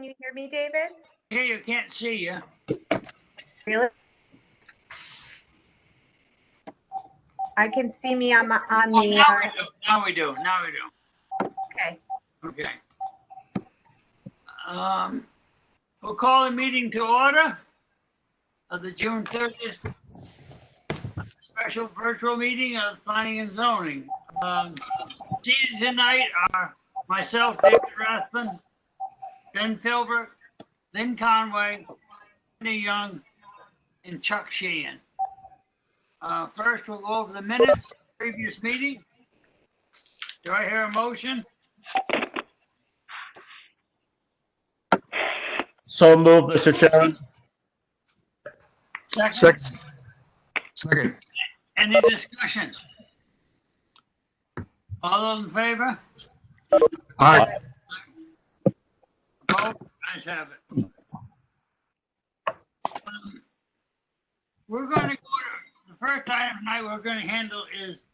Can you hear me, David? Here, you can't see you. Really? I can see me on the. Now we do. Okay. Okay. We'll call the meeting to order of the June 30th special virtual meeting of Planning and Zoning. Seated tonight are myself, David Rathman, Ben Filbert, Lynn Conway, Andy Young, and Chuck Sheehan. First, we'll go over the minutes of the previous meeting. Do I hear a motion? So moved, Mr. Chairman. Second. Any discussion? All those in favor? Aye. Opposed? Ayes have it. We're going to go to the first item tonight we're going to handle is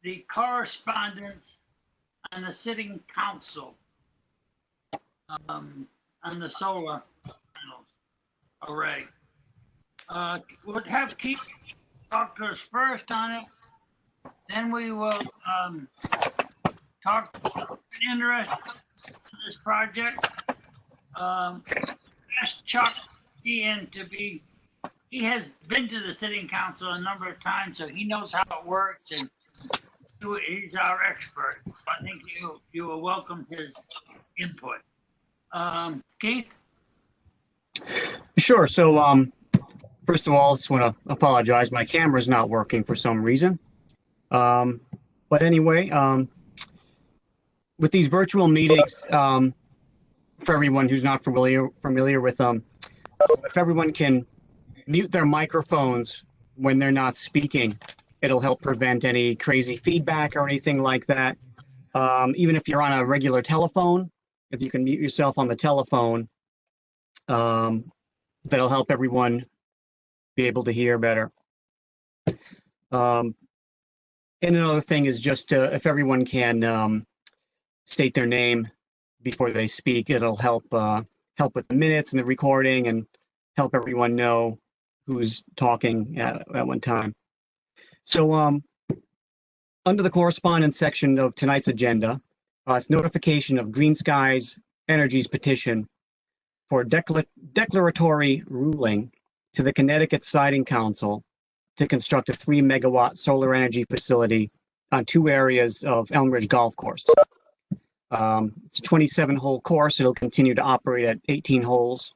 the correspondence on the sitting council on the solar panels array. We'll have Keith talk to us first on it. Then we will talk to interest in this project. Ask Chuck Sheehan to be. He has been to the sitting council a number of times, so he knows how it works, and he's our expert. I think you will welcome his input. Keith? Sure. So, first of all, I just want to apologize. My camera's not working for some reason. But anyway, with these virtual meetings, for everyone who's not familiar with them, if everyone can mute their microphones when they're not speaking, it'll help prevent any crazy feedback or anything like that. Even if you're on a regular telephone, if you can mute yourself on the telephone, that'll help everyone be able to hear better. And another thing is just if everyone can state their name before they speak, it'll help with the minutes and the recording and help everyone know who's talking at one time. So under the correspondence section of tonight's agenda, it's notification of Green Skies Energy's petition for declaratory ruling to the Connecticut Siding Council to construct a 3-megawatt solar energy facility on 2 areas of Elm Ridge Golf Course. It's a 27-hole course. It'll continue to operate at 18 holes.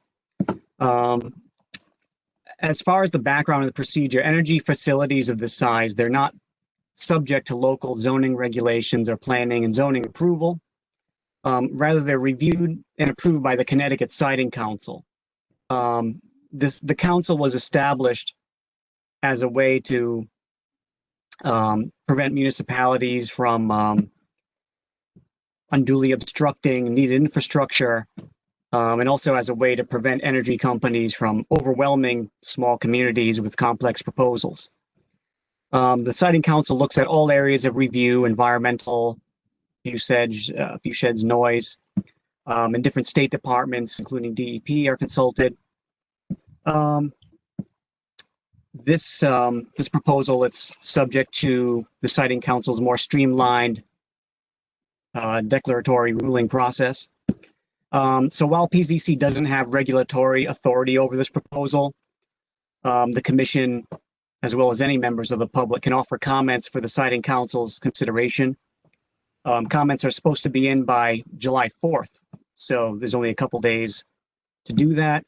As far as the background of the procedure, energy facilities of this size, they're not subject to local zoning regulations or planning and zoning approval. Rather, they're reviewed and approved by the Connecticut Siding Council. The council was established as a way to prevent municipalities from unduly obstructing needed infrastructure, and also as a way to prevent energy companies from overwhelming small communities with complex proposals. The Siding Council looks at all areas of review: environmental, usage, noise, and different state departments, including DEP, are consulted. This proposal, it's subject to the Siding Council's more streamlined declaratory ruling process. So while PZC doesn't have regulatory authority over this proposal, the commission, as well as any members of the public, can offer comments for the Siding Council's consideration. Comments are supposed to be in by July 4th, so there's only a couple days to do that.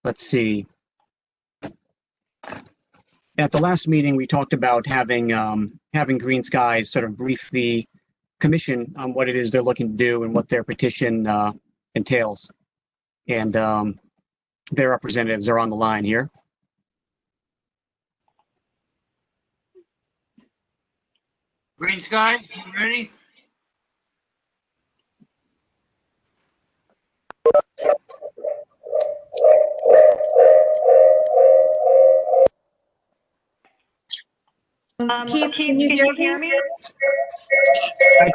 Let's see. At the last meeting, we talked about having Green Skies sort of brief the commission on what it is they're looking to do and what their petition entails. And their representatives are on the line here. Green Skies, you ready? Keith, can you hear me?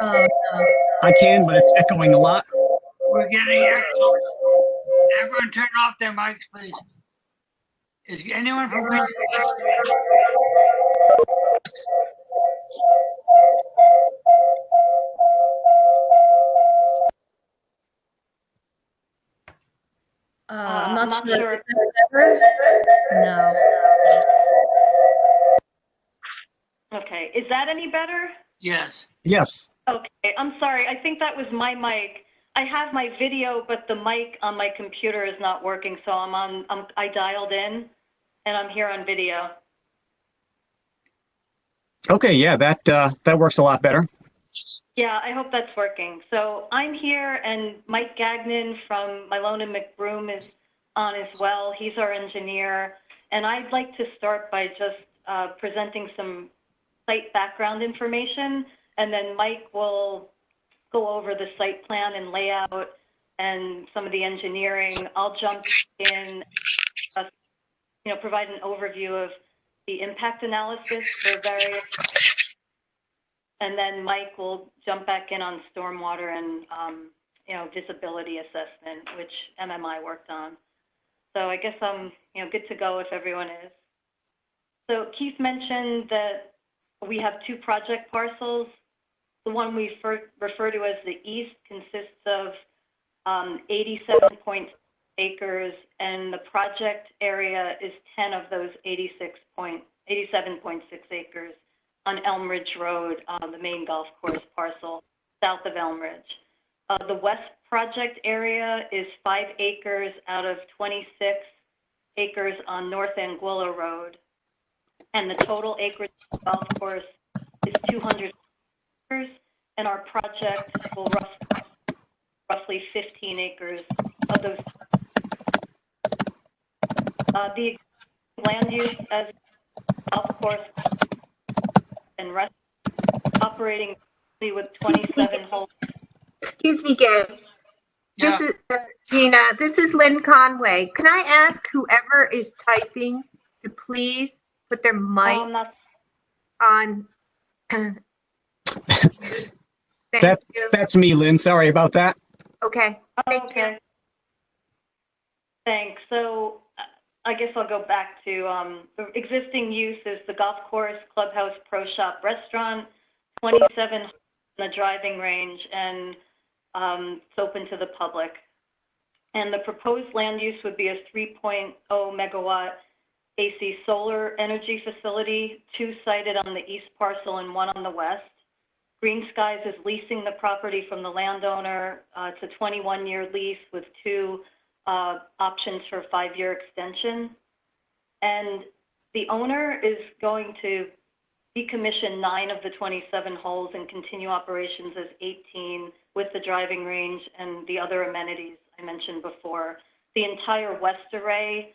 Oh, no. I can, but it's echoing a lot. We're getting echo. Everyone turn off their mics, please. Is anyone from Queens Park there? I'm not sure. Is that better? No. Okay, is that any better? Yes. Yes. Okay, I'm sorry. I think that was my mic. I have my video, but the mic on my computer is not working, so I dialed in, and I'm here on video. Okay, yeah, that works a lot better. Yeah, I hope that's working. So I'm here, and Mike Gagnon from Malone and McBroom is on as well. He's our engineer, and I'd like to start by just presenting some site background information, and then Mike will go over the site plan and layout and some of the engineering. I'll jump in, provide an overview of the impact analysis for various, and then Mike will jump back in on stormwater and, visibility assessment, which MMI worked on. So I guess I'm, good to go if everyone is. So Keith mentioned that we have two project parcels. The one we refer to as the east consists of 87.6 acres, and the project area is 10 of those 87.6 acres on Elm Ridge Road, the main golf course parcel south of Elm Ridge. The west project area is 5 acres out of 26 acres on North Anguilla Road, and the total acreage of the golf course is 200 acres, and our project will roughly 15 acres of those. The land use as golf course and rest operating with 27 holes. Excuse me, Gabe. Yeah. This is Gina. This is Lynn Conway. Can I ask whoever is typing to please put their mic on? Thank you. That's me, Lynn. Sorry about that. Okay. Thank you. Okay. Thanks. So I guess I'll go back to the existing use is the golf course, clubhouse, pro shop, restaurant, 27 in the driving range, and it's open to the public. And the proposed land use would be a 3.0 megawatt AC solar energy facility, 2 sited on the east parcel and 1 on the west. Green Skies is leasing the property from the landowner. It's a 21-year lease with 2 options for a 5-year extension. And the owner is going to decommission 9 of the 27 holes and continue operations as 18 with the driving range and the other amenities I mentioned before. The entire west array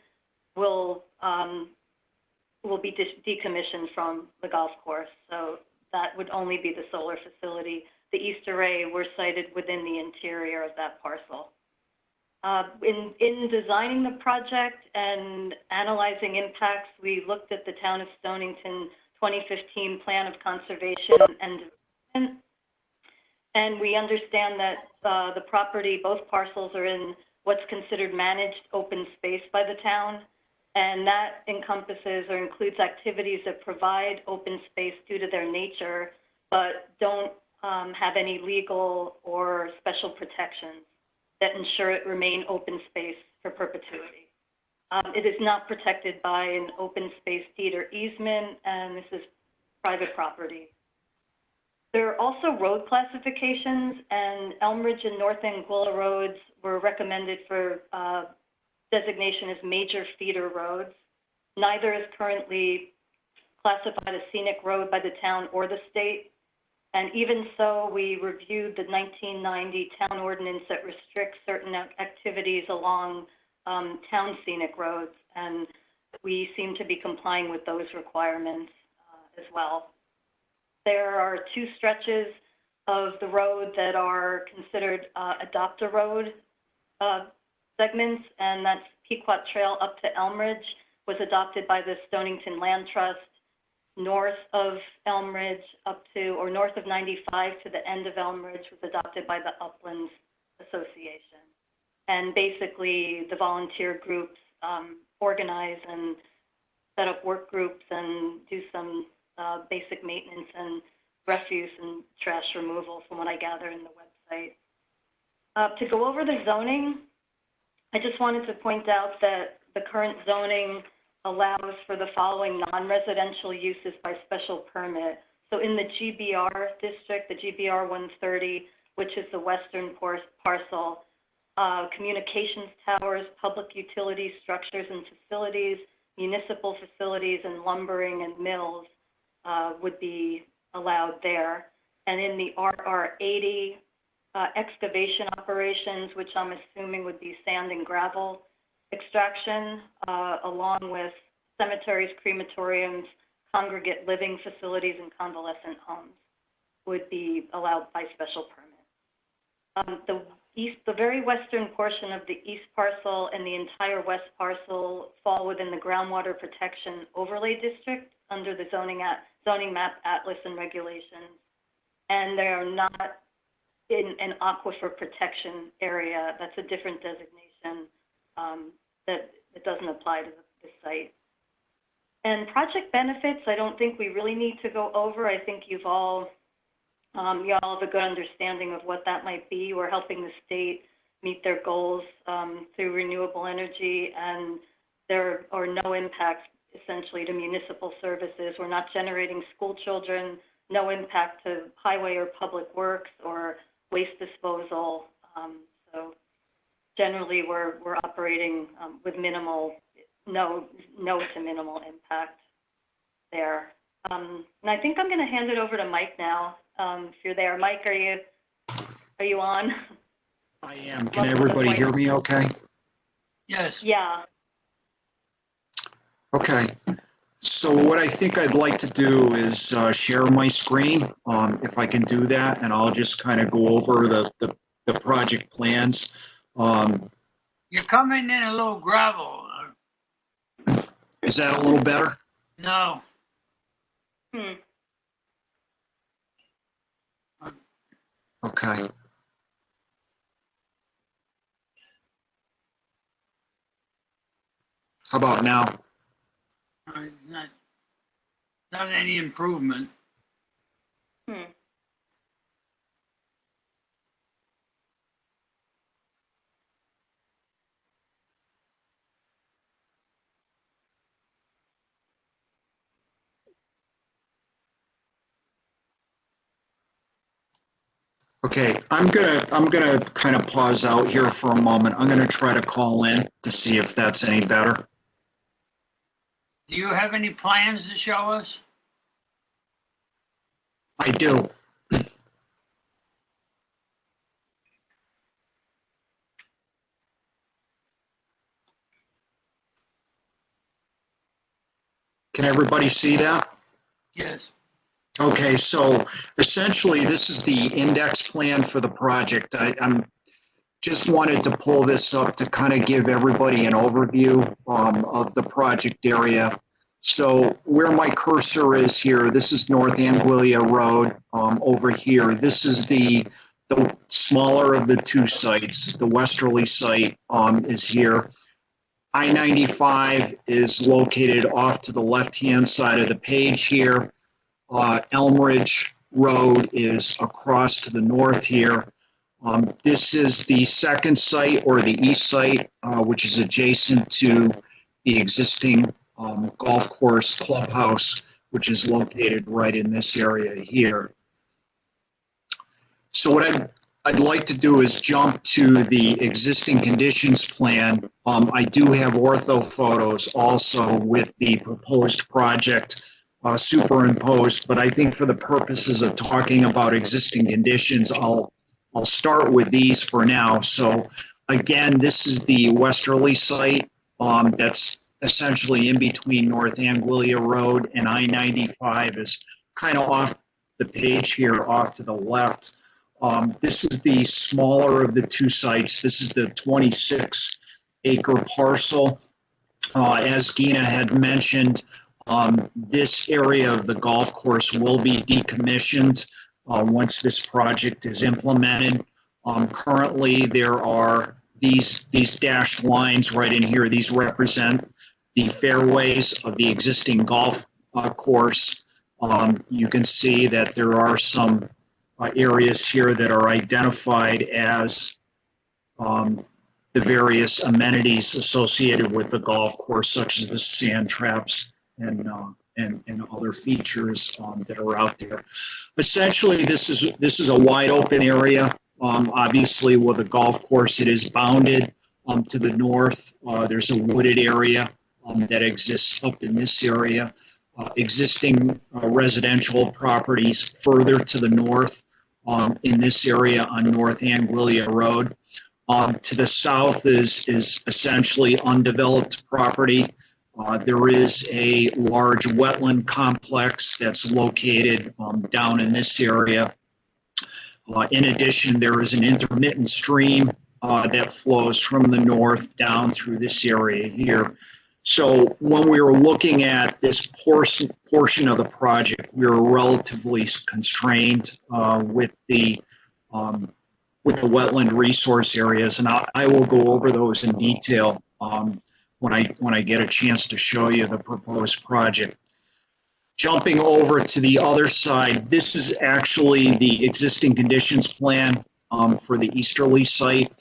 will be decommissioned from the golf course. So that would only be the solar facility. The east array were sited within the interior of that parcel. In designing the project and analyzing impacts, we looked at the Town of Stonington 2015 Plan of Conservation and Development, and we understand that the property, both parcels, are in what's considered managed open space by the town, and that encompasses or includes activities that provide open space due to their nature, but don't have any legal or special protections that ensure it remain open space for perpetuity. It is not protected by an open space deed or easement, and this is private property. There are also road classifications, and Elm Ridge and North Anguilla roads were recommended for designation as major feeder roads. Neither is currently classified as scenic road by the town or the state. And even so, we reviewed the 1990 town ordinance that restricts certain activities along town scenic roads, and we seem to be complying with those requirements as well. There are 2 stretches of the road that are considered adopt-a road segments, and that's Pequot Trail up to Elm Ridge was adopted by the Stonington Land Trust. north of Elm Ridge up to, or north of 95 to the end of Elm Ridge was adopted by the Uplands Association. And basically the volunteer groups organize and set up work groups and do some basic maintenance and refuse and trash removal from what I gather in the website. To go over the zoning, I just wanted to point out that the current zoning allows for the following non-residential uses by special permit. So in the GBR district, the GBR 130, which is the western parcel, communications towers, public utility structures and facilities, municipal facilities, and lumbering and mills would be allowed there. And in the RR80, excavation operations, which I'm assuming would be sand and gravel extraction, along with cemeteries, crematoriums, congregate living facilities, and convalescent homes would be allowed by special permit. The very western portion of the east parcel and the entire west parcel fall within the Groundwater Protection Overlay District under the zoning map atlas and regulations, and they are not in an aquifer protection area. That's a different designation that it doesn't apply to this site. And project benefits, I don't think we really need to go over. I think you've all, y'all have a good understanding of what that might be. We're helping the state meet their goals through renewable energy, and there are no impacts essentially to municipal services. We're not generating school children, no impact to highway or public works or waste disposal. So generally we're operating with minimal, no to minimal impact there. And I think I'm going to hand it over to Mike now. If you're there, Mike, are you on? I am. Can everybody hear me okay? Yes. Yeah. Okay. So what I think I'd like to do is share my screen, if I can do that, and I'll just kind of go over the project plans. You're coming in a little gravel. Is that a little better? No. Okay. How about now? It's not any improvement. Okay, I'm gonna kind of pause out here for a moment. I'm gonna try to call in to see if that's any better. Do you have any plans to show us? I do. Can everybody see that? Yes. Okay, so essentially this is the index plan for the project. I'm just wanted to pull this up to kind of give everybody an overview of the project area. So where my cursor is here, this is North Anguilla Road over here. This is the smaller of the two sites. The westerly site is here. I-95 is located off to the left-hand side of the page here. Elm Ridge Road is across to the north here. This is the second site, or the east site, which is adjacent to the existing golf course clubhouse, which is located right in this area here. So what I'd like to do is jump to the existing conditions plan. I do have ortho photos also with the proposed project superimposed, but I think for the purposes of talking about existing conditions, I'll start with these for now. So again, this is the westerly site that's essentially in between North Anguilla Road and I-95, is kind of off the page here, off to the left. This is the smaller of the two sites. This is the 26-acre parcel. As Gina had mentioned, This area of the golf course will be decommissioned once this project is implemented. Currently, there are these dashed lines right in here. These represent the fairways of the existing golf course. You can see that there are some areas here that are identified as the various amenities associated with the golf course, such as the sand traps and other features that are out there. Essentially, this is a wide open area. Obviously, with the golf course, it is bounded to the north. There's a wooded area that exists up in this area. Existing residential properties further to the north in this area on North Anguilla Road. To the south is essentially undeveloped property. There is a large wetland complex that's located down in this area. In addition, there is an intermittent stream that flows from the north down through this area here. So when we were looking at this portion of the project, we were relatively constrained with the wetland resource areas, and I will go over those in detail when I get a chance to show you the proposed project. Jumping over to the other side, this is actually the existing conditions plan for the easterly site.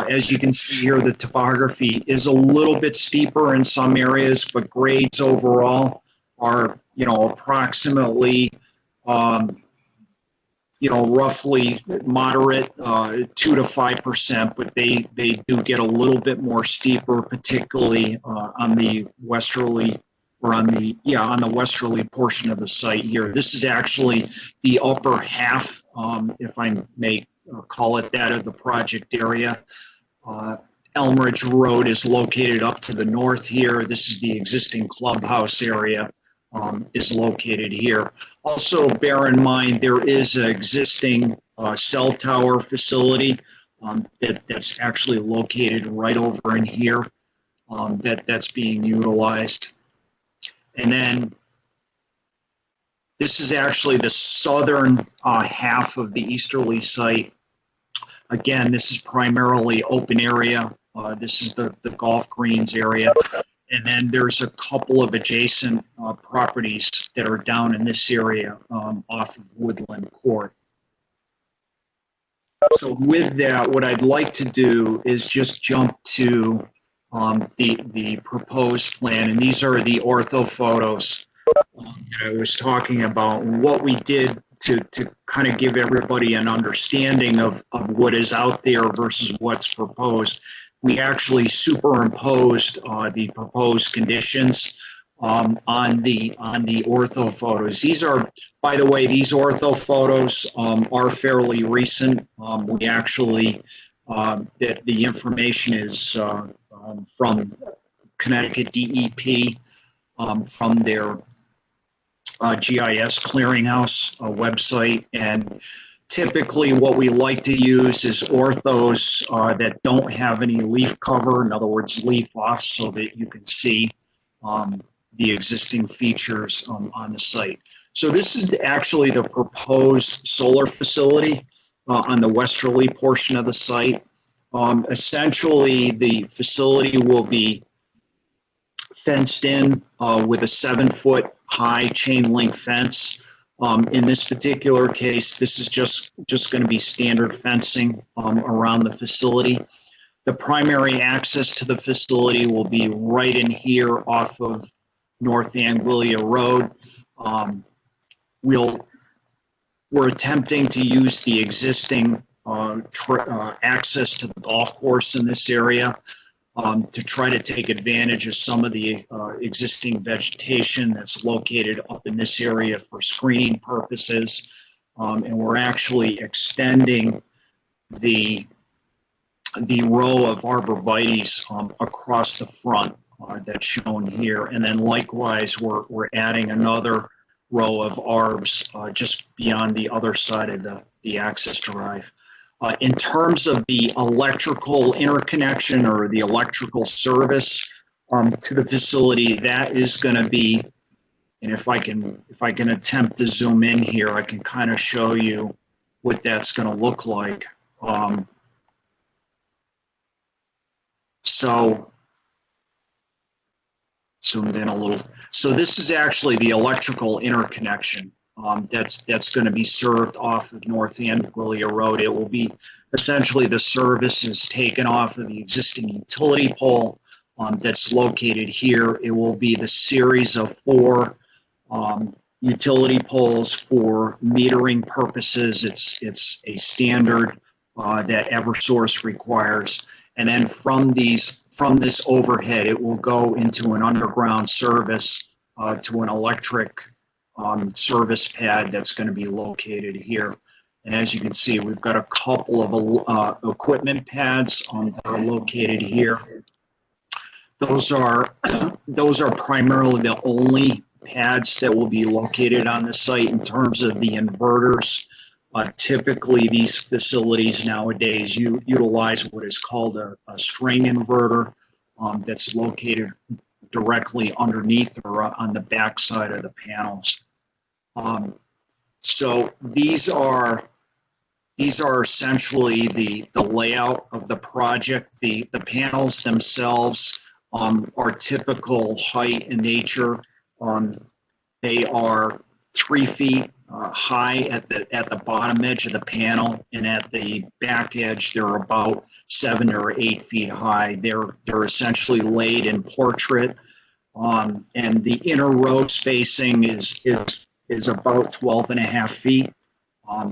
As you can see here, the topography is a little bit steeper in some areas, but grades overall are, approximately, roughly moderate, 2 to 5%, but they do get a little bit more steeper, particularly on the westerly on the westerly portion of the site here. This is actually the upper half, if I may call it that, of the project area. Elmridge Road is located up to the north here. This is the existing clubhouse area, is located here. Also, bear in mind, there is an existing cell tower facility that's actually located right over in here that's being utilized. And then this is actually the southern half of the easterly site. Again, this is primarily open area. This is the golf greens area. And then there's a couple of adjacent properties that are down in this area off of Woodland Court. So with that, what I'd like to do is just jump to the proposed plan, and these are the ortho photos that I was talking about. What we did to kind of give everybody an understanding of what is out there versus what's proposed, we actually superimposed the proposed conditions on the ortho photos. These are, by the way, these ortho photos are fairly recent. We actually the information is from Connecticut DEP, from their GIS clearinghouse website, and typically what we like to use is orthos that don't have any leaf cover, in other words, leaf off, so that you can see the existing features on the site. So this is actually the proposed solar facility on the westerly portion of the site. Essentially, the facility will be fenced in with a 7-foot high chain link fence. In this particular case, this is just going to be standard fencing around the facility. The primary access to the facility will be right in here off of North Anguilla Road. We're attempting to use the existing access to the golf course in this area to try to take advantage of some of the existing vegetation that's located up in this area for screening purposes. And we're actually extending the row of arborvitaes across the front that's shown here. And then likewise, we're adding another row of arbs just beyond the other side of the access drive. In terms of the electrical interconnection or the electrical service to the facility, that is going to be And if I can attempt to zoom in here, I can kind of show you what that's going to look like. So zoomed in a little. So this is actually the electrical interconnection that's going to be served off of North Anguilla Road. It will be essentially the service is taken off of the existing utility pole that's located here. It will be the series of 4 utility poles for metering purposes. It's a standard that Eversource requires. And then from this overhead, it will go into an underground service to an electric service pad that's going to be located here. And as you can see, we've got a couple of equipment pads that are located here. Those are primarily the only pads that will be located on the site in terms of the inverters. Typically, these facilities nowadays utilize what is called a string inverter that's located directly underneath or on the back side of the panels. So these are essentially the layout of the project. The panels themselves are typical height in nature. They are 3 feet high at the bottom edge of the panel, and at the back edge they're about 7 or 8 feet high. They're essentially laid in portrait, and the inner row spacing is about 12.5 feet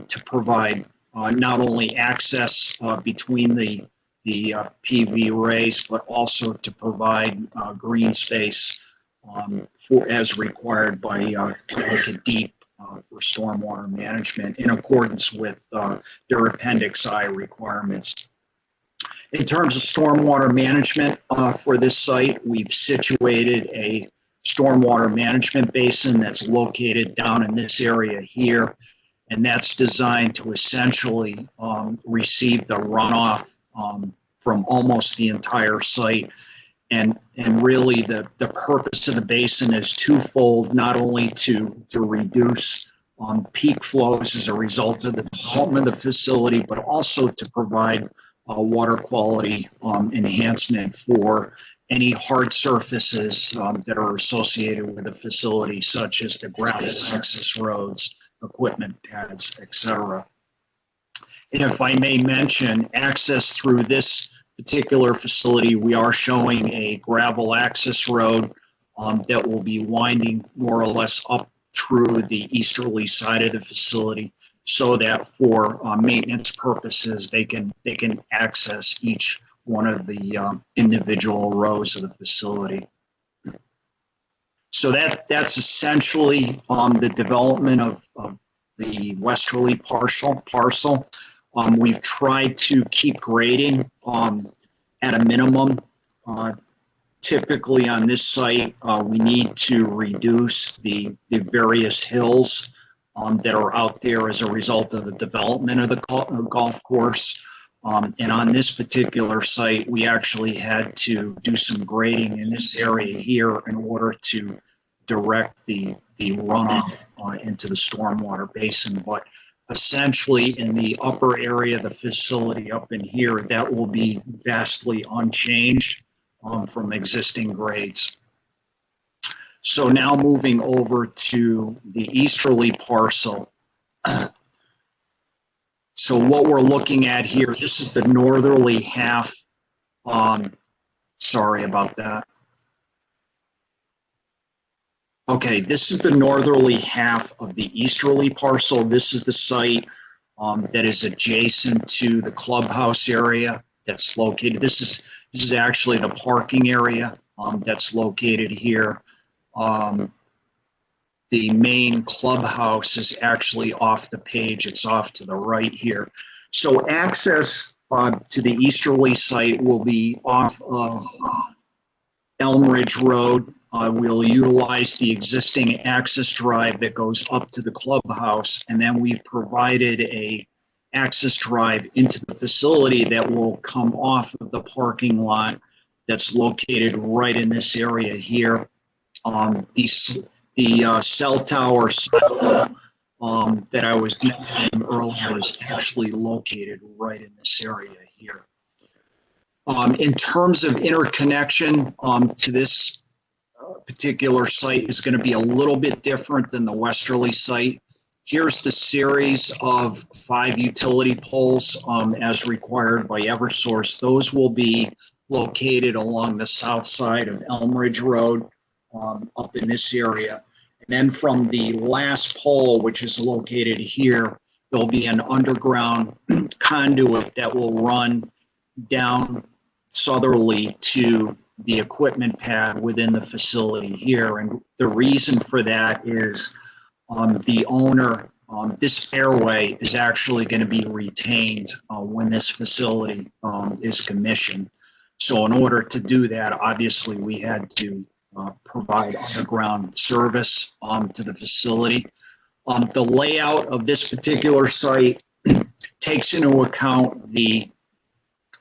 to provide not only access between the PV arrays, but also to provide green space as required by Connecticut Deep for stormwater management in accordance with their Appendix I requirements. In terms of stormwater management for this site, we've situated a stormwater management basin that's located down in this area here, and that's designed to essentially receive the runoff from almost the entire site. And really the purpose of the basin is twofold, not only to reduce peak flows as a result of the development of the facility, but also to provide water quality enhancement for any hard surfaces that are associated with the facility, such as the ground access roads, equipment pads, etc. And if I may mention, access through this particular facility, we are showing a gravel access road that will be winding more or less up through the easterly side of the facility, so that for maintenance purposes they can access each one of the individual rows of the facility. So that's essentially the development of the westerly parcel. We've tried to keep grading at a minimum. Typically on this site, we need to reduce the various hills that are out there as a result of the development of the golf course. And on this particular site, we actually had to do some grading in this area here in order to direct the runoff into the stormwater basin. But essentially in the upper area of the facility up in here, that will be vastly unchanged from existing grades. So now moving over to the easterly parcel. So what we're looking at here, this is the northerly half. Sorry about that. Okay, this is the northerly half of the easterly parcel. This is the site that is adjacent to the clubhouse area that's located. This is actually the parking area that's located here. The main clubhouse is actually off the page. It's off to the right here. So access to the easterly site will be off of Elm Ridge Road. We'll utilize the existing access drive that goes up to the clubhouse, and then we've provided a access drive into the facility that will come off of the parking the cell tower silo, that I was mentioning earlier is actually located right in this area here. In terms of interconnection to this particular site is going to be a little bit different than the westerly site. Here's the series of 5 utility poles as required by Eversource. Those will be located along the south side of Elm Ridge Road up in this area. And then from the last pole, which is located here, there'll be an underground conduit that will run down southerly to the equipment pad within the facility here. And the reason for that is the owner, this fairway is actually going to be retained when this facility is commissioned. So in order to do that, obviously we had to provide underground service to the facility. The layout of this particular site takes into account the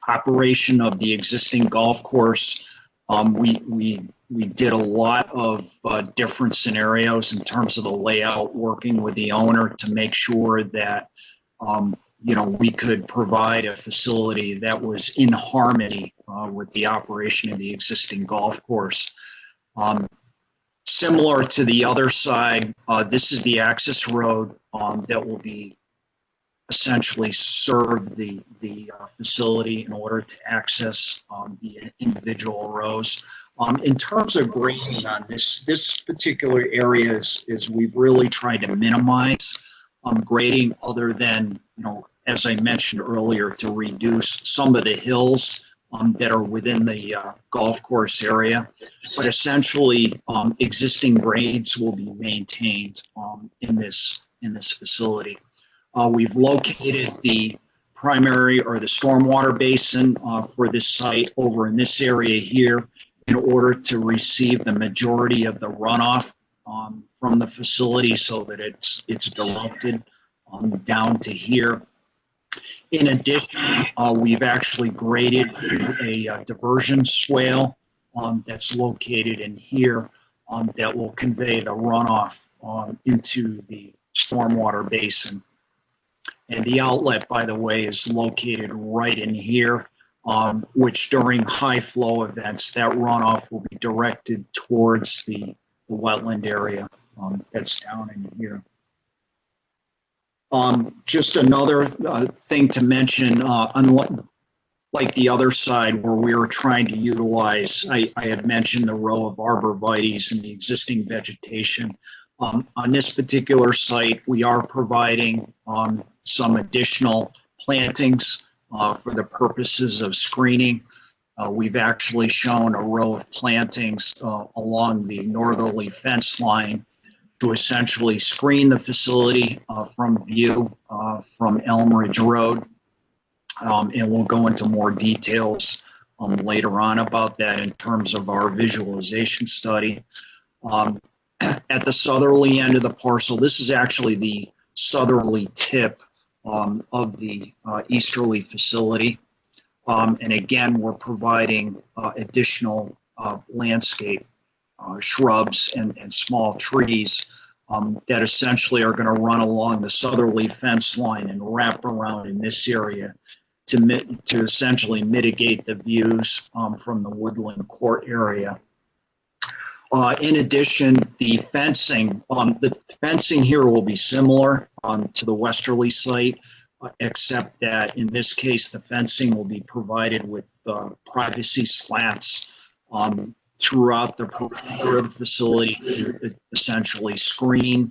operation of the existing golf course. We did a lot of different scenarios in terms of the layout, working with the owner to make sure that we could provide a facility that was in harmony with the operation of the existing golf course. Similar to the other side, this is the access road that will be essentially serve the facility in order to access the individual rows. In terms of grading on this particular area is we've really tried to minimize grading, other than, as I mentioned earlier, to reduce some of the hills that are within the golf course area. But essentially, existing grades will be maintained in this facility. We've located the primary or the stormwater basin for this site over in this area here in order to receive the majority of the runoff from the facility, so that it's directed down to here. In addition, we've actually graded a diversion swale that's located in here that will convey the runoff into the stormwater basin. And the outlet, by the way, is located right in here, which during high flow events, that runoff will be directed towards the wetland area that's down in here. Just another thing to mention, like the other side where we were trying to utilize, I had mentioned the row of arborvitaes and the existing vegetation. On this particular site, we are providing some additional plantings for the purposes of screening. We've actually shown a row of plantings along the northerly fence line to essentially screen the facility from view from Elm Ridge Road. And we'll go into more details later on about that in terms of our visualization study. At the southerly end of the parcel, this is actually the southerly tip of the easterly facility. And again, we're providing additional landscape shrubs and small trees that essentially are going to run along the southerly fence line and wrap around in this area to essentially mitigate the views from the woodland court area. In addition, the fencing here will be similar to the westerly site, except that in this case, the fencing will be provided with privacy slats throughout the perimeter of the facility to essentially screen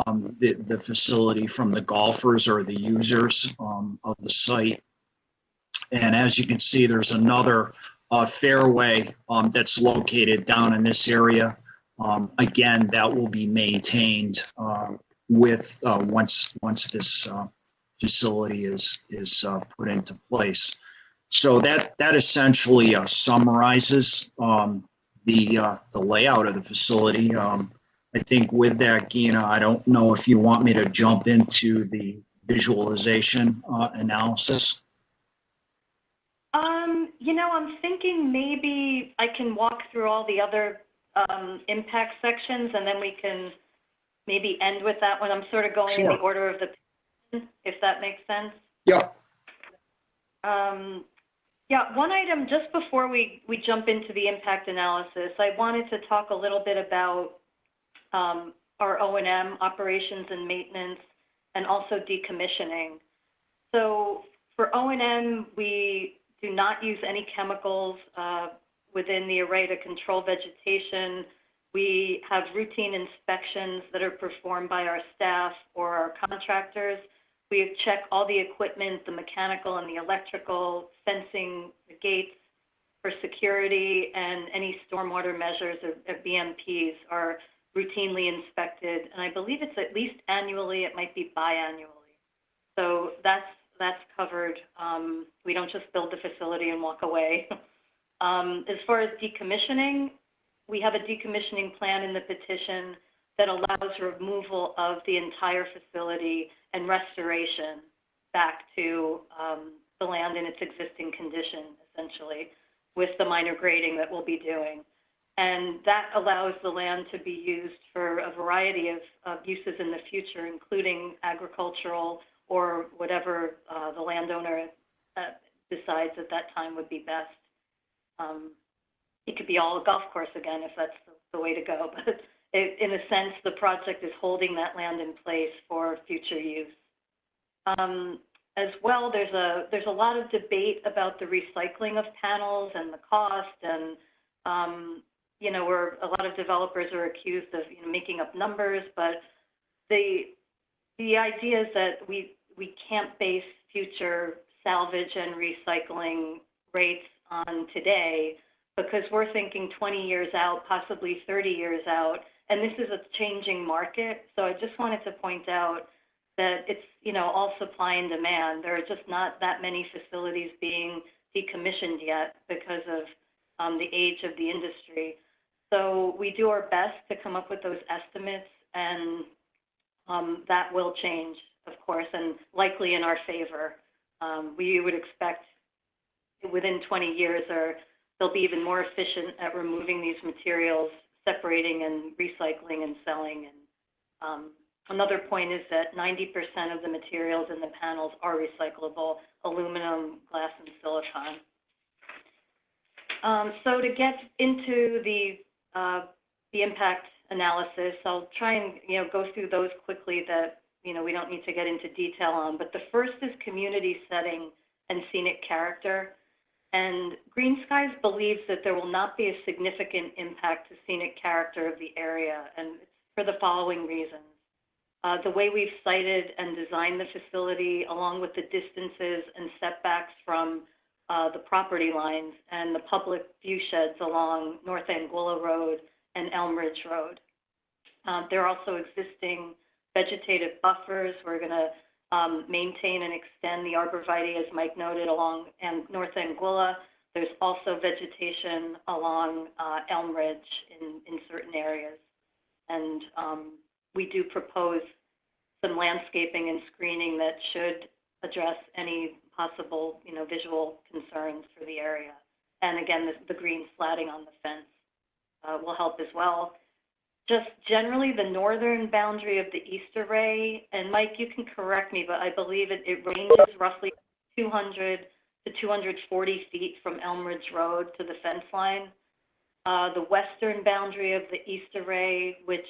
the facility from the golfers or the users of the site. And as you can see, there's another fairway that's located down in this area. Again, that will be maintained with once this facility is put into place. So that essentially summarizes the layout of the facility. I think with that, Gina, I don't know if you want me to jump into the visualization analysis. I'm thinking maybe I can walk through all the other impact sections, and then we can maybe end with that one. I'm sort of going in the Sure. order of the, if that makes sense. Yeah. Yeah, one item just before we jump into the impact analysis, I wanted to talk a little bit about our O&M, operations and maintenance, and also decommissioning. So for O&M, we do not use any chemicals within the array to control vegetation. We have routine inspections that are performed by our staff or our contractors. We check all the equipment, the mechanical and the electrical, fencing, the gates for security, and any stormwater measures or BMPs are routinely inspected. And I believe it's at least annually, it might be biannually. So that's covered. We don't just build the facility and walk away. As far as decommissioning, we have a decommissioning plan in the petition that allows removal of the entire facility and restoration back to the land in its existing condition, essentially, with the minor grading that we'll be doing. And that allows the land to be used for a variety of uses in the future, including agricultural or whatever the landowner decides at that time would be best. It could be all a golf course again, if that's the way to go. But in a sense, the project is holding that land in place for future use. As well, there's a lot of debate about the recycling of panels and the cost, and you know, where a lot of developers are accused of making up numbers, but the idea is that we can't base future salvage and recycling rates on today, because we're thinking 20 years out, possibly 30 years out, and this is a changing market. So I just wanted to point out that it's, all supply and demand. There are just not that many facilities being decommissioned yet because of the age of the industry. So we do our best to come up with those estimates, and that will change, of course, and likely in our favor. We would expect within 20 years they'll be even more efficient at removing these materials, separating and recycling and selling. And another point is that 90% of the materials in the panels are recyclable: aluminum, glass, and silicon. So to get into the impact analysis, I'll try and go through those quickly that we don't need to get into detail on. But the first is community setting and scenic character. And Green Skies believes that there will not be a significant impact to scenic character of the area, and it's for the following reasons. The way we've sited and designed the facility, along with the distances and setbacks from the property lines and the public view sheds along North Anguilla Road and Elm Ridge Road. There are also existing vegetative buffers. We're going to maintain and extend the arborvitae, as Mike noted, along North Anguilla. There's also vegetation along Elm Ridge in certain areas. And we do propose some landscaping and screening that should address any possible, visual concerns for the area. And again, the green slatting on the fence will help as well. Just generally, the northern boundary of the east array, and Mike, you can correct me, but I believe it ranges roughly 200 to 240 feet from Elm Ridge Road to the fence line. The western boundary of the east array, which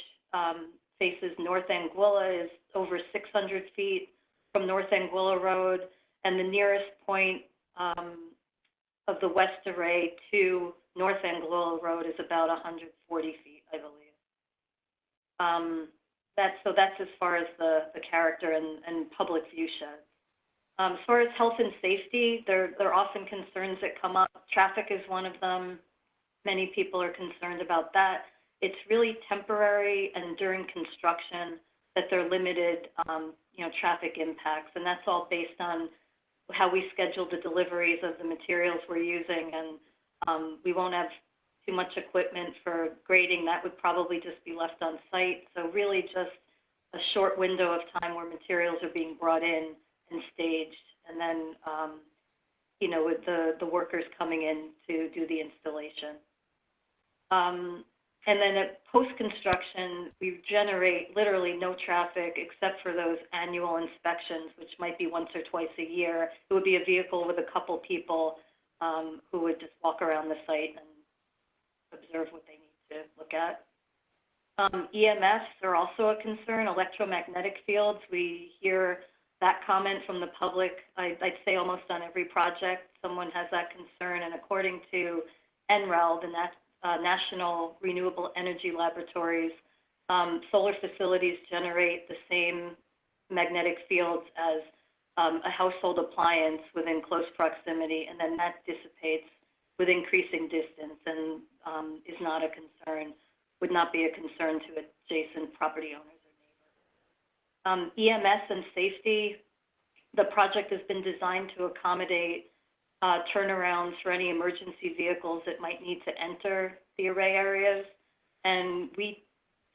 faces North Anguilla, is over 600 feet from North Anguilla Road, and the nearest point of the west array to North Anguilla Road is about 140 feet, I believe. That's as far as the character and public view sheds. As far as health and safety, there are often concerns that come up. Traffic is one of them. Many people are concerned about that. It's really temporary, and during construction that there are limited, traffic impacts, and that's all based on how we schedule the deliveries of the materials we're using, and we won't have too much equipment for grading. That would probably just be left on site. So really just a short window of time where materials are being brought in and staged, and then, with the workers coming in to do the installation. And then at post-construction, we generate literally no traffic except for those annual inspections, which might be once or twice a year. It would be a vehicle with a couple people who would just walk around the site and observe what they need to look at. EMFs are also a concern, electromagnetic fields. We hear that comment from the public. I'd say almost on every project, someone has that concern. And according to NREL, the National Renewable Energy Laboratories, solar facilities generate the same magnetic fields as a household appliance within close proximity, and then that dissipates with increasing distance and is not a concern, would not be a concern to adjacent property owners or neighbors. EMS and safety, the project has been designed to accommodate turnarounds for any emergency vehicles that might need to enter the array areas. And we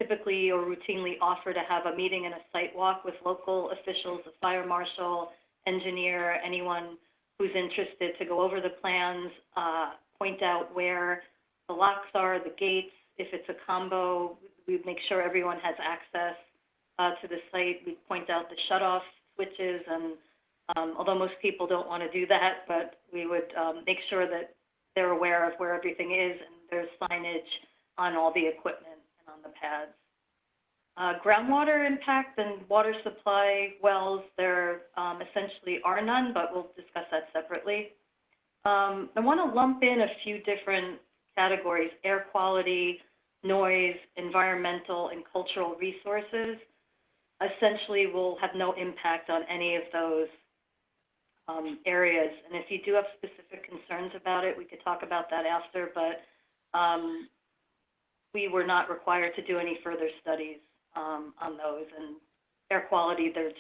typically or routinely offer to have a meeting and a site walk with local officials, a fire marshal, engineer, anyone who's interested to go over the plans, point out where the locks are, the gates. If it's a combo, we make sure everyone has access to the site. We point out the shutoff switches, and although most people don't want to do that, but we would make sure that they're aware of where everything is, and there's signage on all the equipment and on the pads. Groundwater impact and water supply wells, there essentially are none, but we'll discuss that separately. I want to lump in a few different categories: air quality, noise, environmental, and cultural resources. Essentially, will have no impact on any of those areas. And if you do have specific concerns about it, we could talk about that after, but we were not required to do any further studies on those. And air quality, there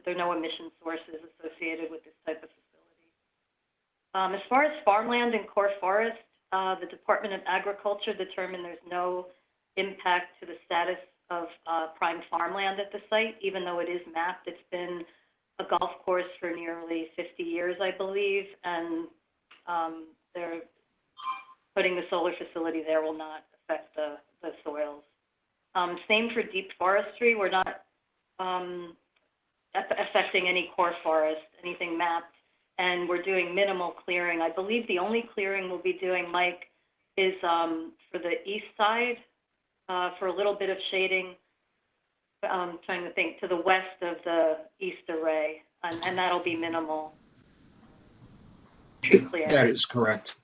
are no emission sources associated with this type of facility. As far as farmland and core forest, the Department of Agriculture determined there's no impact to the status of prime farmland at the site, even though it is mapped. It's been a golf course for nearly 50 years, I believe, and they're putting the solar facility there will not affect the soils. Same for deep forestry. We're not affecting any core forest, anything mapped, and we're doing minimal clearing. I believe the only clearing we'll be doing, Mike, is for the east side, for a little bit of shading. I'm trying to think, to the west of the east array, and that'll be minimal. Clear. That is correct.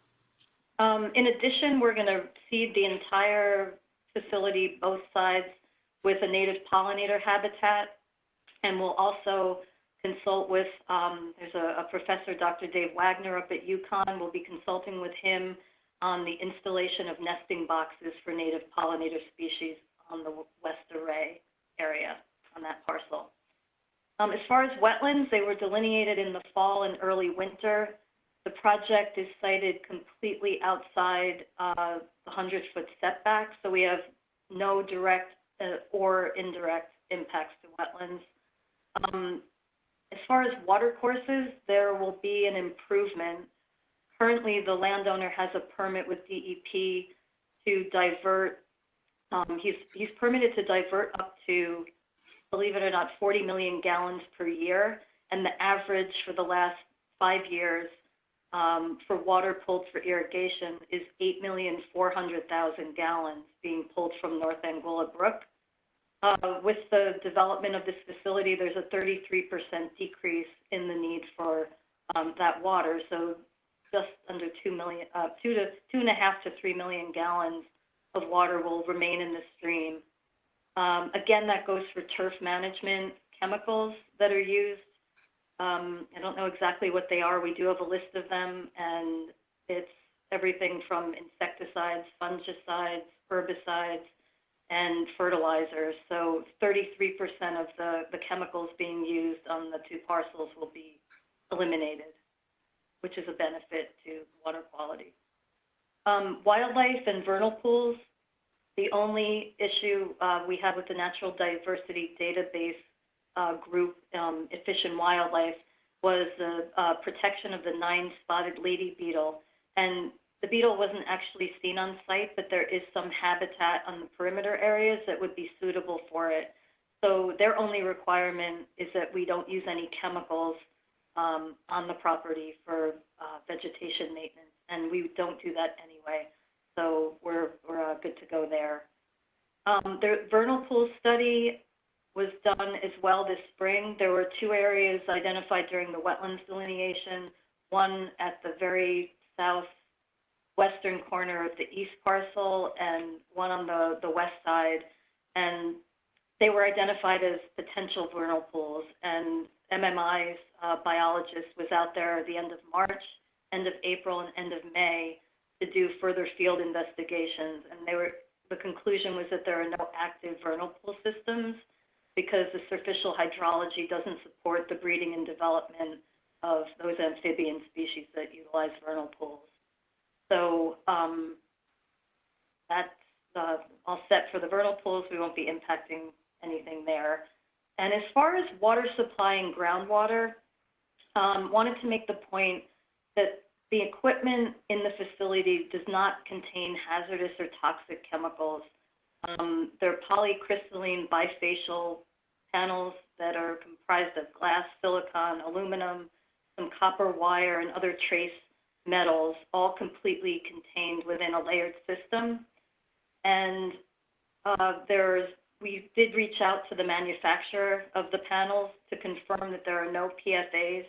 In addition, we're going to seed the entire facility, both sides, with a native pollinator habitat, and we'll also consult with, there's a professor, Dr. Dave Wagner up at UConn. We'll be consulting with him on the installation of nesting boxes for native pollinator species on the west array area on that parcel. As far as wetlands, they were delineated in the fall and early winter. The project is sited completely outside the 100-foot setback, so we have no direct or indirect impacts to wetlands. As far as water courses, there will be an improvement. Currently, the landowner has a permit with DEP to divert. He's permitted to divert up to, believe it or not, 40 million gallons per year, and the average for the last 5 years for water pulled for irrigation is 8,400,000 gallons being pulled from North Anguilla Brook. With the development of this facility, there's a 33% decrease in the need for that water. So just under 2.5 to 3 million gallons of water will remain in the stream. Again, that goes for turf management chemicals that are used. I don't know exactly what they are. We do have a list of them, and it's everything from insecticides, fungicides, herbicides, and fertilizers. So 33% of the chemicals being used on the two parcels will be eliminated, which is a benefit to water quality. Wildlife and vernal pools, the only issue we have with the Natural Diversity Database group, Fish and Wildlife, was the protection of the 9-spotted lady beetle. And the beetle wasn't actually seen on site, but there is some habitat on the perimeter areas that would be suitable for it. So their only requirement is that we don't use any chemicals on the property for vegetation maintenance, and we don't do that anyway. So we're good to go there. The vernal pool study was done as well this spring. There were 2 areas identified during the wetlands delineation, one at the very southwestern corner of the east parcel and one on the west side. And they were identified as potential vernal pools. And MMI's biologist was out there at the end of March, end of April, and end of May to do further field investigations. And the conclusion was that there are no active vernal pool systems because the superficial hydrology doesn't support the breeding and development of those amphibian species that utilize vernal pools. So that's all set for the vernal pools. We won't be impacting anything there. And as far as water supply and groundwater, wanted to make the point that the equipment in the facility does not contain hazardous or toxic chemicals. They're polycrystalline bifacial panels that are comprised of glass, silicon, aluminum, some copper wire, and other trace metals, all completely contained within a layered system. And we did reach out to the manufacturer of the panels to confirm that there are no PFAs,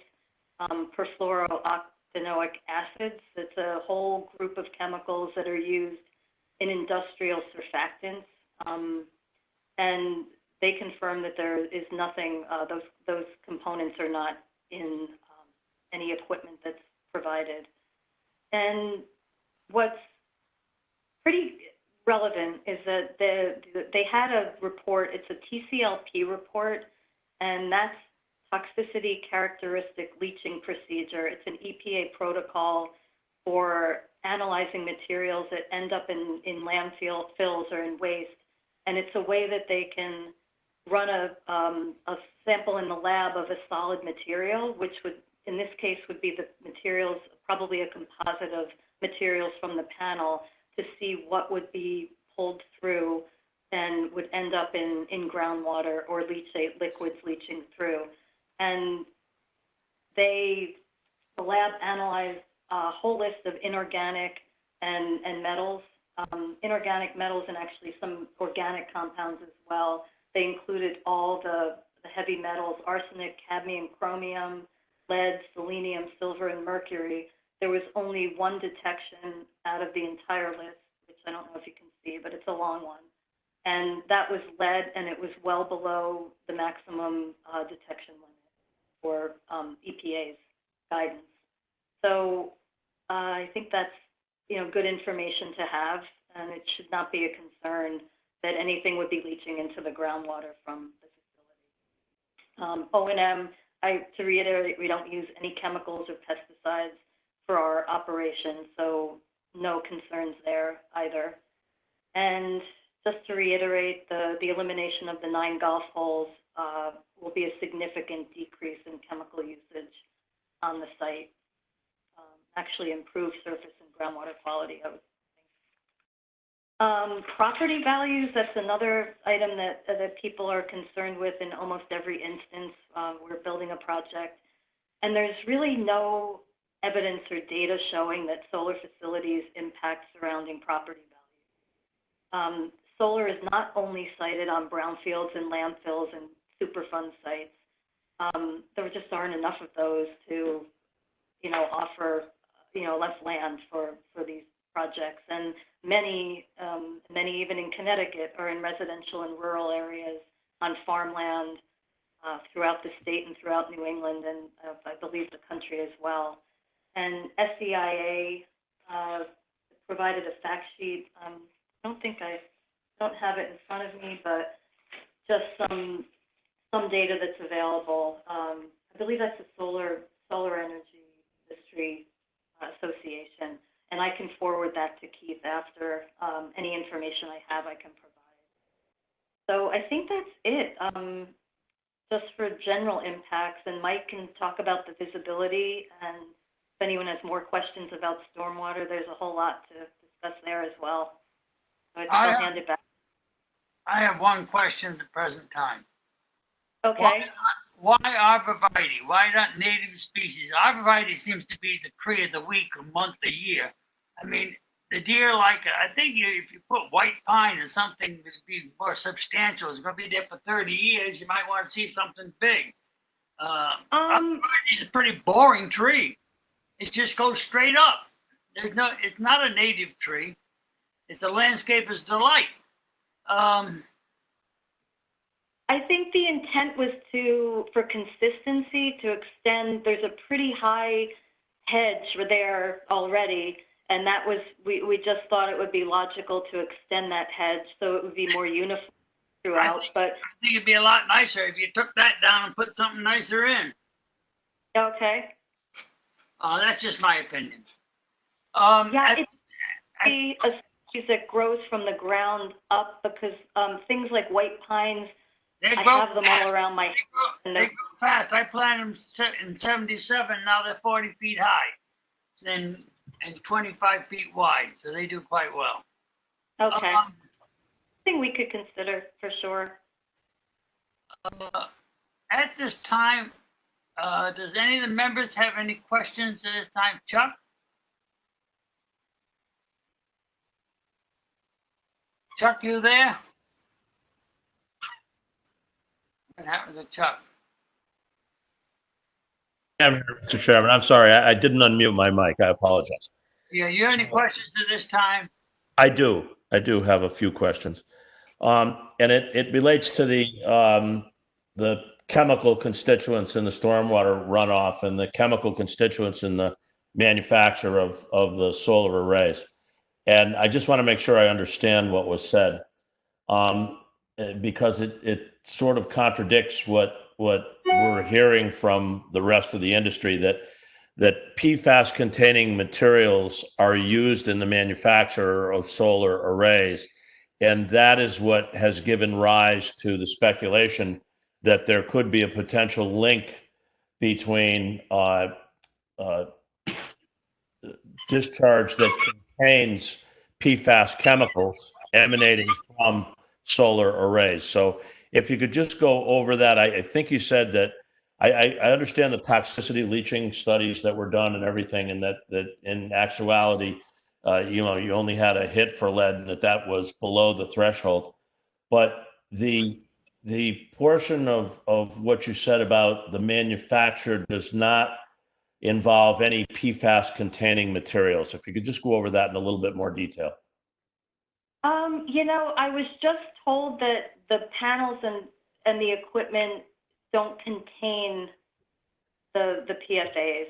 perfluorooctanoic acids. It's a whole group of chemicals that are used in industrial surfactants. And they confirm that there is nothing, those components are not in any equipment that's provided. And what's pretty relevant is that they had a report, it's a TCLP report, and that's Toxicity Characteristic Leaching Procedure. It's an EPA protocol for analyzing materials that end up in landfills or in waste. And it's a way that they can run a sample in the lab of a solid material, which would, in this case, would be the materials, probably a composite of materials from the panel, to see what would be pulled through and would end up in groundwater or leachate liquids leaching through. And the lab analyzed a whole list of inorganic and metals, inorganic metals and actually some organic compounds as well. They included all the heavy metals, arsenic, cadmium, chromium, lead, selenium, silver, and mercury. There was only one detection out of the entire list, which I don't know if you can see, but it's a long one. And that was lead, and it was well below the maximum detection limit for EPA's guidance. So I think that's good information to have, and it should not be a concern that anything would be leaching into the groundwater from the facility. O&M, to reiterate, we don't use any chemicals or pesticides for our operation, so no concerns there either. And just to reiterate, the elimination of the 9 golf holes will be a significant decrease in chemical usage on the site. Actually improve surface and groundwater quality, I would think. Property values, that's another item that people are concerned with in almost every instance. We're building a project, and there's really no evidence or data showing that solar facilities impact surrounding property values. Solar is not only sited on brownfields and landfills and Superfund sites. There just aren't enough of those to, offer, less land for these projects. And many even in Connecticut are in residential and rural areas on farmland throughout the state and throughout New England, and I believe the country as well. And SEIA provided a fact sheet. I don't have it in front of me, but just some data that's available. I believe that's the Solar Energy Industry Association, and I can forward that to Keith after. Any information I have, I can provide. So I think that's it. Just for general impacts, and Mike can talk about the visibility and anyone has more questions about stormwater, there's a whole lot to discuss there as well. So I think I'll hand it back. I have one question at the present time. Okay. Why arborvitae? Why not native species? Arborvitae seems to be the tree of the week, or month, a year. I mean, the deer like it. I think if you put white pine or something to be more substantial, it's going to be there for 30 years. You might want to see something big. Arborvitae is a pretty boring tree. It just goes straight up. It's not a native tree. It's a landscaper's delight. I think the intent was for consistency, to extend. There's a pretty high hedge there already, and that was, we just thought it would be logical to extend that hedge so it would be more uniform throughout. I think it'd be a lot nicer if you took that down and put something nicer in. Okay. That's just my opinion. Yeah, it's a species that grows from the ground up, because things like white pines, I have them all around my house. They grow fast. I planted them in 77. Now they're 40 feet high and 25 feet wide. So they do quite well. Okay. I think we could consider for sure. At this time, does any of the members have any questions at this time? Chuck? Chuck, you there? What happened to Chuck? I'm here, Mr. Chairman. I'm sorry. I didn't unmute my mic. I apologize. Yeah, you have any questions at this time? I do. I do have a few questions. And it relates to the chemical constituents in the stormwater runoff and the chemical constituents in the manufacture of the solar arrays. And I just want to make sure I understand what was said, because it sort of contradicts what we're hearing from the rest of the industry, that PFAS containing materials are used in the manufacture of solar arrays. And that is what has given rise to the speculation that there could be a potential link between discharge that contains PFAS chemicals emanating from solar arrays. So if you could just go over that. I think you said that I understand the toxicity leaching studies that were done and everything, and that in actuality, you only had a hit for lead, and that was below the threshold. But the portion of what you said about the manufacturer does not involve any PFAS containing materials. If you could just go over that in a little bit more detail. I was just told that the panels and the equipment don't contain the PFAs.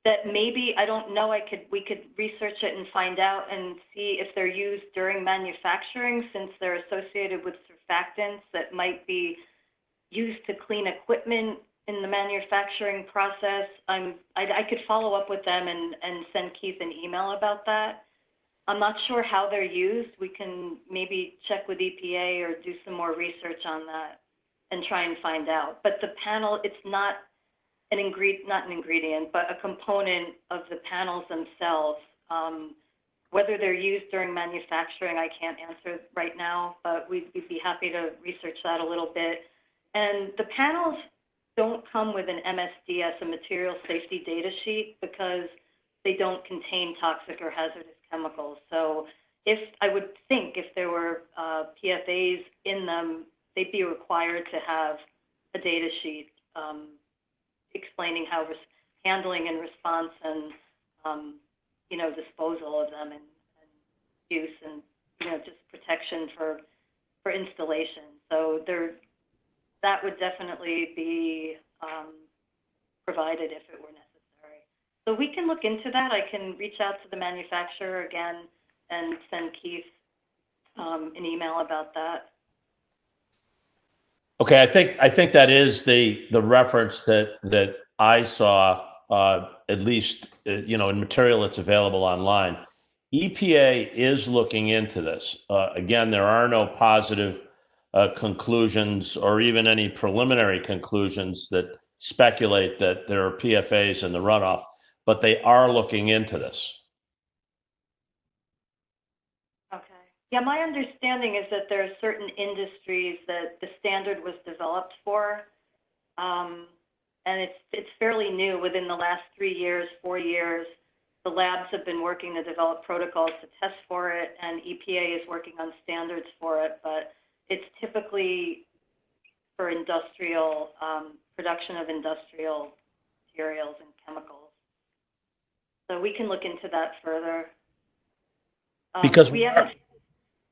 That maybe, I don't know, we could research it and find out and see if they're used during manufacturing, since they're associated with surfactants that might be used to clean equipment in the manufacturing process. I could follow up with them and send Keith an email about that. I'm not sure how they're used. We can maybe check with EPA or do some more research on that and try and find out. But the panel, it's not an ingredient, but a component of the panels themselves. Whether they're used during manufacturing, I can't answer right now, but we'd be happy to research that a little bit. And the panels don't come with an MSDS, a material safety data sheet, because they don't contain toxic or hazardous chemicals. So I would think if there were PFAs in them, they'd be required to have a data sheet explaining how handling and response and disposal of them and use and just protection for installation. So that would definitely be provided if it were necessary. So we can look into that. I can reach out to the manufacturer again and send Keith an email about that. Okay, I think that is the reference that I saw, at least in material that's available online. EPA is looking into this. Again, there are no positive conclusions or even any preliminary conclusions that speculate that there are PFAs in the runoff. but they are looking into this. Okay. Yeah, my understanding is that there are certain industries that the standard was developed for, and it's fairly new. Within the last 3 years, 4 years, the labs have been working to develop protocols to test for it, and EPA is working on standards for it, but it's typically for industrial, production of industrial materials and chemicals. So we can look into that further. Because we haven't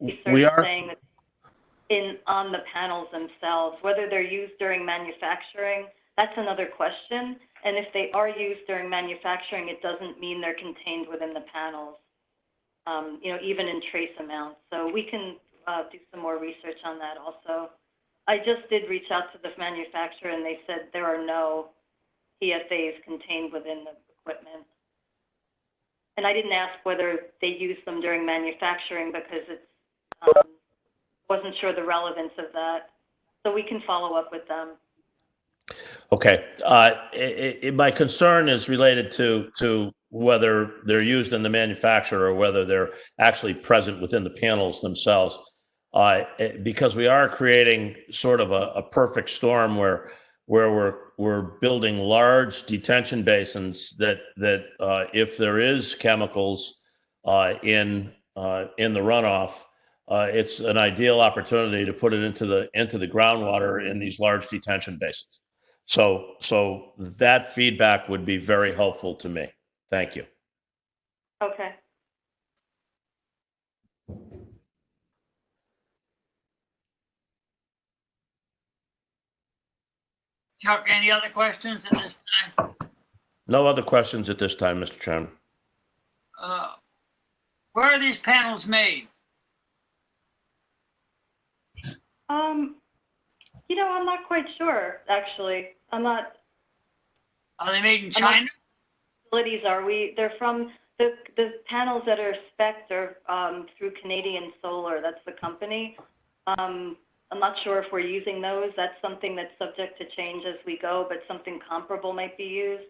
we are saying that on the panels themselves, whether they're used during manufacturing, that's another question. And if they are used during manufacturing, it doesn't mean they're contained within the panels, even in trace amounts. So we can do some more research on that also. I just did reach out to the manufacturer, and they said there are no PFAs contained within the equipment. And I didn't ask whether they use them during manufacturing because it's wasn't sure the relevance of that. So we can follow up with them. okay. My concern is related to whether they're used in the manufacturer or whether they're actually present within the panels themselves. Because we are creating sort of a perfect storm where we're building large detention basins that if there is chemicals in the runoff, it's an ideal opportunity to put it into the groundwater in these large detention basins. So that feedback would be very helpful to me. Thank you. Okay. Chuck, any other questions at this time? No other questions at this time, Mr. Chairman. Where are these panels made? I'm not quite sure, actually. I'm not. Are they made in China? Facilities they're from the panels that are spec'd are through Canadian Solar. That's the company. I'm not sure if we're using those. That's something that's subject to change as we go, but something comparable might be used.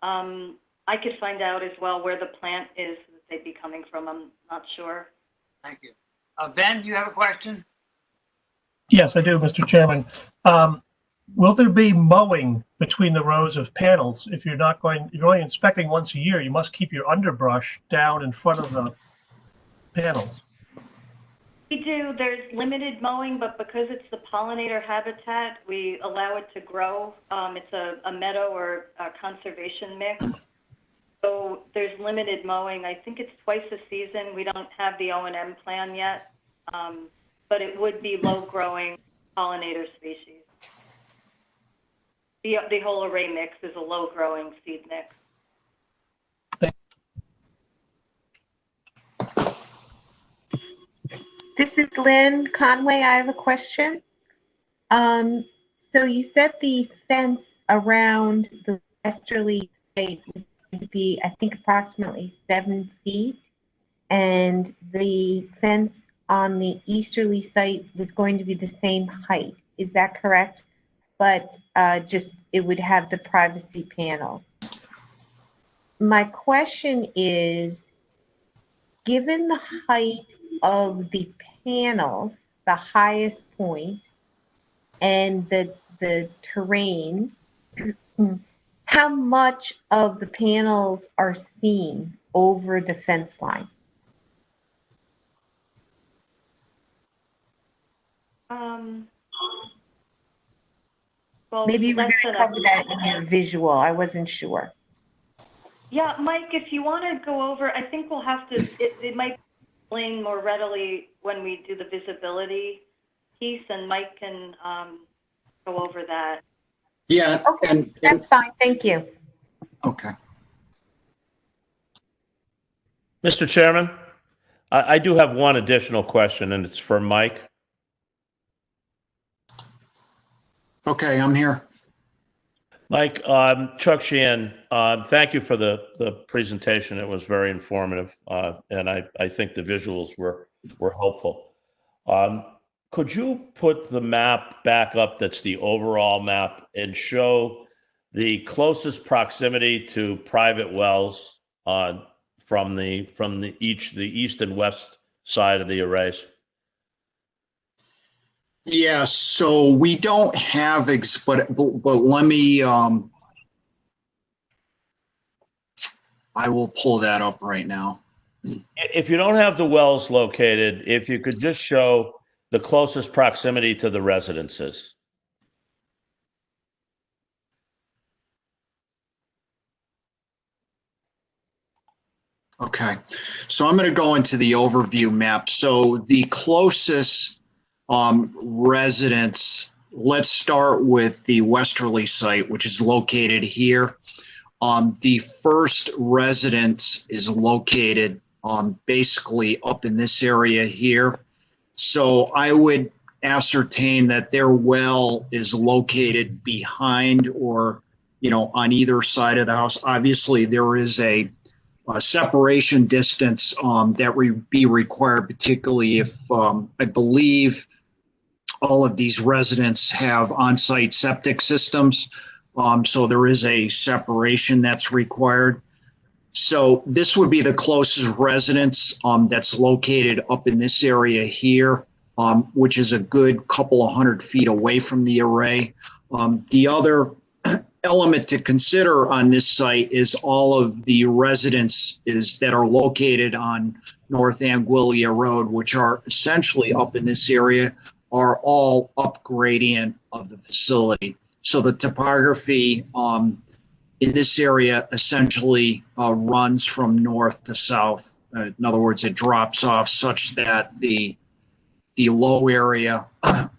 I could find out as well where the plant is that they'd be coming from. I'm not sure. Thank you. Ben, you have a question? Yes, I do, Mr. Chairman. Will there be mowing between the rows of panels? If you're only inspecting once a year, you must keep your underbrush down in front of the panels. We do. There's limited mowing, but because it's the pollinator habitat, we allow it to grow. It's a meadow or a conservation mix. So there's limited mowing. I think it's twice a season. We don't have the O&M plan yet, but it would be low-growing pollinator species. The whole array mix is a low-growing seed mix. This is Lynn Conway. I have a question. So you said the fence around the westerly site was going to be, I think, approximately 7 feet, and the fence on the easterly site was going to be the same height. Is that correct? But just it would have the privacy panels. My question is, given the height of the panels, the highest point, and the terrain, how much of the panels are seen over the fence line? Well, maybe we're going to cover that in your visual. I wasn't sure. Yeah, Mike, if you want to go over, I think we'll have to, it might explain more readily when we do the visibility piece, and Mike can go over that. Yeah. Okay, that's fine. Thank you. Okay. Mr. Chairman, I do have one additional question, and it's for Mike. Okay, I'm here. Mike, Chuck Sheehan, thank you for the presentation. It was very informative, and I think the visuals were helpful. Could you put the map back up that's the overall map and show the closest proximity to private wells from the east and west side of the arrays? Yeah, so we don't have, but let me, I will pull that up right now. If you don't have the wells located, if you could just show the closest proximity to the residences. Okay, so I'm going to go into the overview map. So the closest residence, let's start with the westerly site, which is located here. The first residence is located basically up in this area here. So I would ascertain that their well is located behind or, you know, on either side of the house. Obviously, there is a separation distance that would be required, particularly if I believe all of these residents have on-site septic systems. So there is a separation that's required. So this would be the closest residence that's located up in this area here, which is a good couple of 100 feet away from the array. The other element to consider on this site is all of the residences that are located on North Anguilla Road, which are essentially up in this area, are all up gradient of the facility. So the topography in this area essentially runs from north to south. In other words, it drops off such that the low area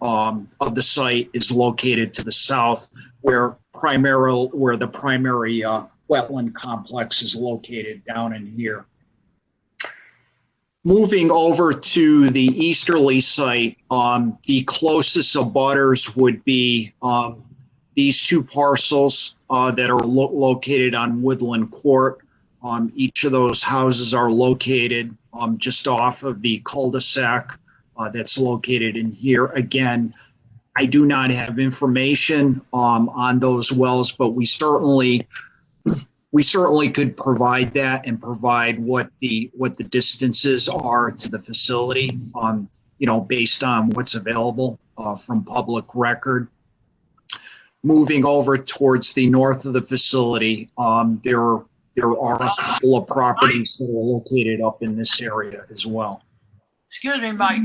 of the site is located to the south, where the primary wetland complex is located down in here. Moving over to the easterly site, the closest abutters would be these two parcels that are located on Woodland Court. Each of those houses are located just off of the cul-de-sac that's located in here. Again, I do not have information on those wells, but we certainly could provide that and provide what the distances are to the facility, you know, based on what's available from public record. Moving over towards the north of the facility, there are a couple of properties that are located up in this area as well. Excuse me, Mike.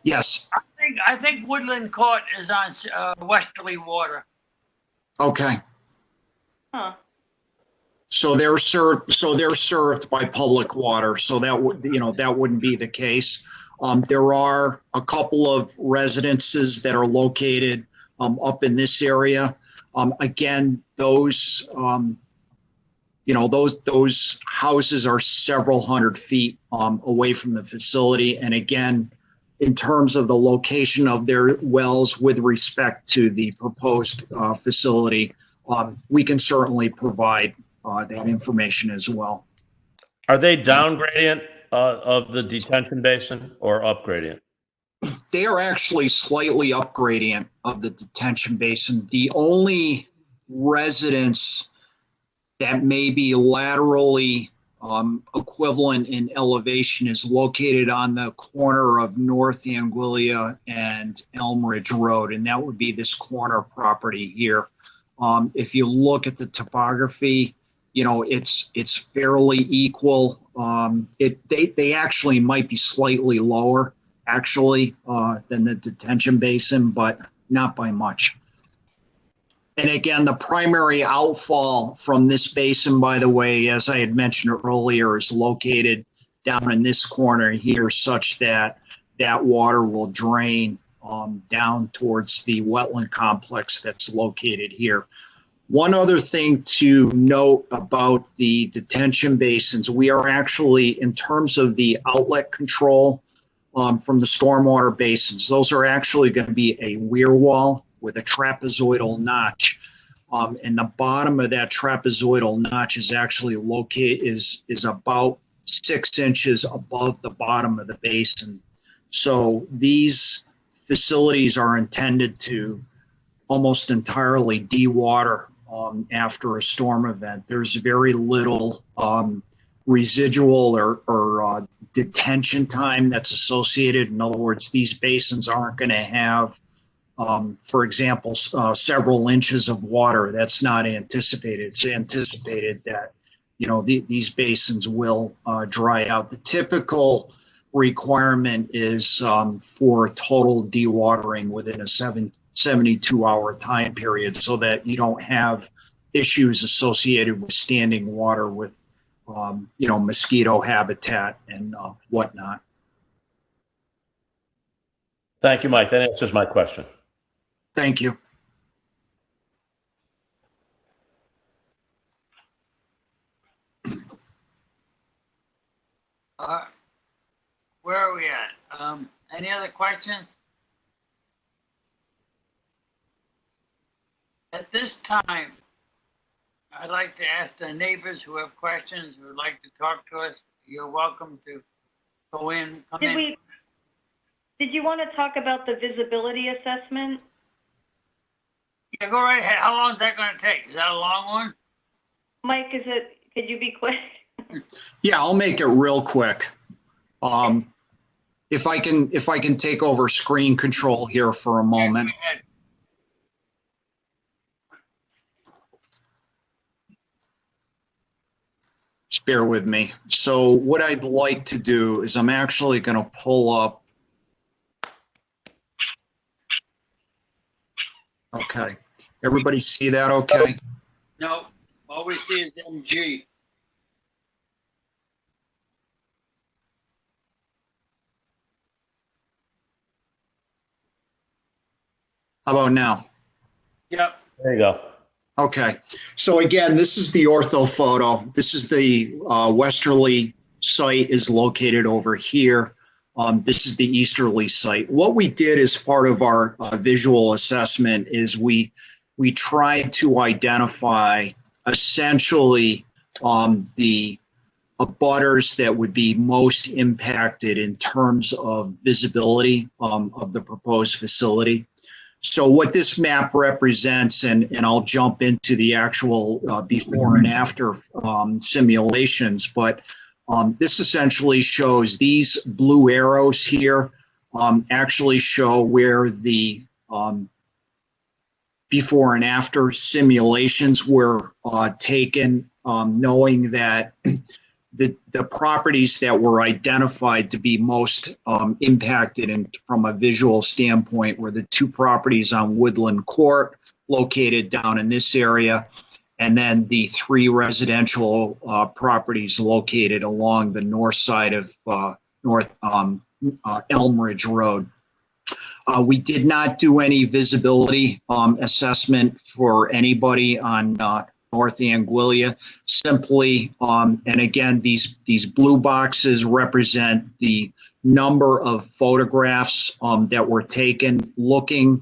Yes. I think Woodland Court is on westerly water. Okay. Huh. So they're served by public water. So that would, you know, that wouldn't be the case. There are a couple of residences that are located up in this area. Again, those you know, those houses are several hundred feet away from the facility. And again, in terms of the location of their wells with respect to the proposed facility, we can certainly provide that information as well. Are they down gradient of the detention basin or up gradient? They are actually slightly up gradient of the detention basin. The only residence that may be laterally equivalent in elevation is located on the corner of North Anguilla and Elm Ridge Road, and that would be this corner property here. If you look at the topography, you know, it's fairly equal. They actually might be slightly lower, actually, than the detention basin, but not by much. And again, the primary outfall from this basin, by the way, as I had mentioned earlier, is located down in this corner here, such that that water will drain down towards the wetland complex that's located here. One other thing to note about the detention basins, we are actually, in terms of the outlet control from the stormwater basins, those are actually going to be a weir wall with a trapezoidal notch. And the bottom of that trapezoidal notch is actually located, is about 6 inches above the bottom of the basin. So these facilities are intended to almost entirely dewater after a storm event. There's very little residual or detention time that's associated. In other words, these basins aren't going to have, for example, several inches of water. That's not anticipated. It's anticipated that, you know, these basins will dry out. The typical requirement is for total dewatering within a 72-hour time period, so that you don't have issues associated with standing water with, you know, mosquito habitat and whatnot. Thank you, Mike. That answers my question. Thank you. Where are we at? Any other questions? At this time, I'd like to ask the neighbors who have questions, who would like to talk to us. You're welcome to go in, come in. Did you want to talk about the visibility assessment? Yeah, go right ahead. How long is that going to take? Is that a long one? Mike, could you be quick? Yeah, I'll make it real quick. If I can take over screen control here for a moment. Yeah, Just bear with me. So what I'd like to do is I'm actually going to pull up. Okay. Everybody see that okay? no, all we see is MG. How about now? Yep. There you go. Okay, so again, this is the ortho photo. This is the westerly site is located over here. This is the easterly site. What we did as part of our visual assessment is we tried to identify essentially the abutters that would be most impacted in terms of visibility of the proposed facility. So what this map represents, and I'll jump into the actual before and after simulations, but this essentially shows these blue arrows here actually show where the before and after simulations were taken, knowing that the properties that were identified to be most impacted and from a visual standpoint were the two properties on Woodland Court located down in this area, and then the three residential properties located along the north side of North Elmridge Road. We did not do any visibility assessment for anybody on North Anguilla, simply, and again, these blue boxes represent the number of photographs that were taken looking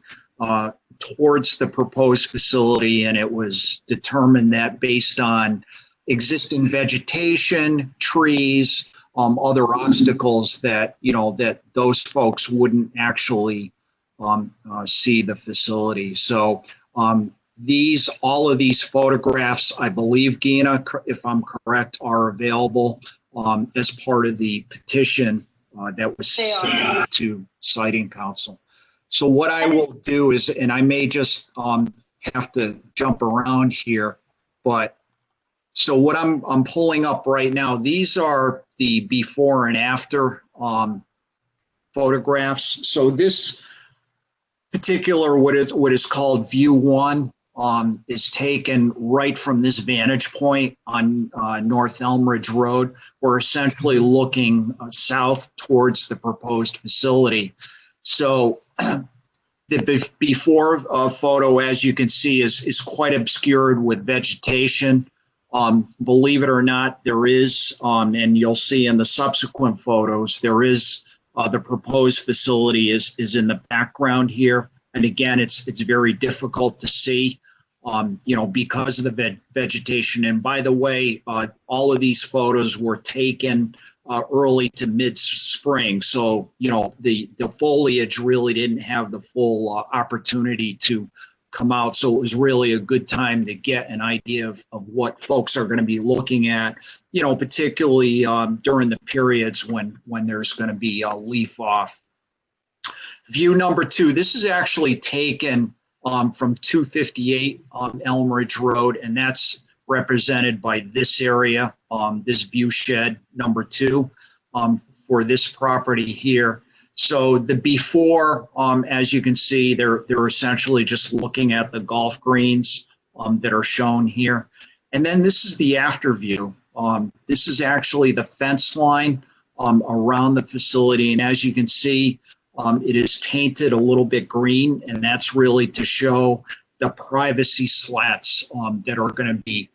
towards the proposed facility, and it was determined that based on existing vegetation, trees, other obstacles, that, you know, that those folks wouldn't actually see the facility. So all of these photographs, I believe, Gina, if I'm correct, are available as part of the petition that was sent to Siting Council. So what I will do is, and I may just have to jump around here, but so what I'm pulling up right now, these are the before and after photographs. So this particular, what is called view one, is taken right from this vantage point on North Elmridge Road. We're essentially looking south towards the proposed facility. So the before photo, as you can see, is quite obscured with vegetation. Believe it or not, there is, and you'll see in the subsequent photos, there is the proposed facility is in the background here. And again, it's very difficult to see, you know, because of the vegetation. And by the way, all of these photos were taken early to mid-spring. So, you know, the foliage really didn't have the full opportunity to come out. So it was really a good time to get an idea of what folks are going to be looking at, you know, particularly during the periods when there's going to be a leaf off. View number 2, this is actually taken from 258 Elm Ridge Road, and that's represented by this area, this view shed number 2 for this property here. So the before, as you can see, they're essentially just looking at the golf greens that are shown here. And then this is the after view. This is actually the fence line around the facility. And as you can see, it is tainted a little bit green, and that's really to show the privacy slats that are going to be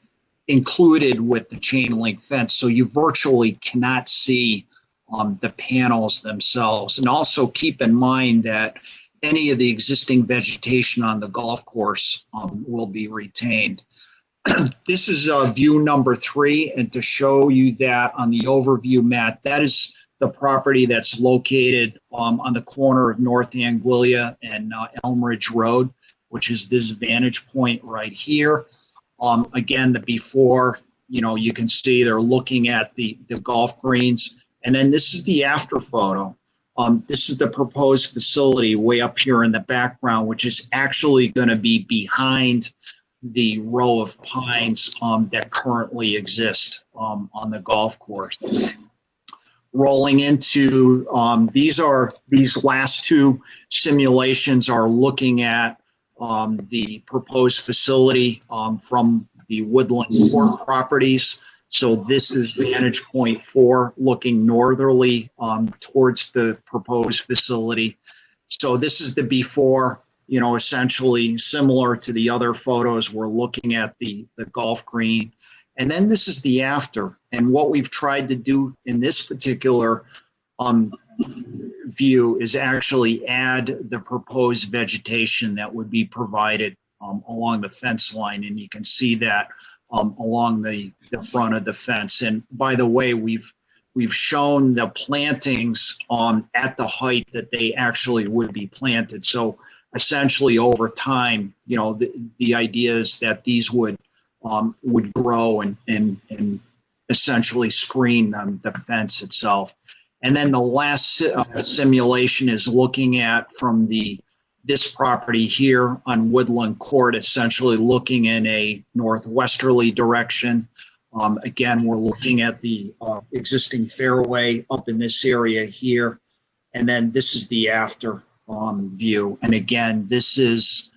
included with the chain link fence. So you virtually cannot see the panels themselves. And also keep in mind that any of the existing vegetation on the golf course will be retained. This is view number 3, and to show you that on the overview map, that is the property that's located on the corner of North Anguilla and Elm Ridge Road, which is this vantage point right here. Again, the before, you know, you can see they're looking at the golf greens. And then this is the after photo. This is the proposed facility way up here in the background, which is actually going to be behind the row of pines that currently exist on the golf course. Rolling into these last 2 simulations are looking at the proposed facility from the Woodland Court properties. So this is vantage point 4 looking northerly towards the proposed facility. So this is the before, you know, essentially similar to the other photos. We're looking at the golf green. And then this is the after. And what we've tried to do in this particular view is actually add the proposed vegetation that would be provided along the fence line. And you can see that along the front of the fence. And by the way, we've shown the plantings at the height that they actually would be planted. So essentially over time, you know, the idea is that these would grow and essentially screen the fence itself. And then the last simulation is looking at from this property here on Woodland Court, essentially looking in a northwesterly direction. Again, we're looking at the existing fairway up in this area here. And then this is the after view. And again, this is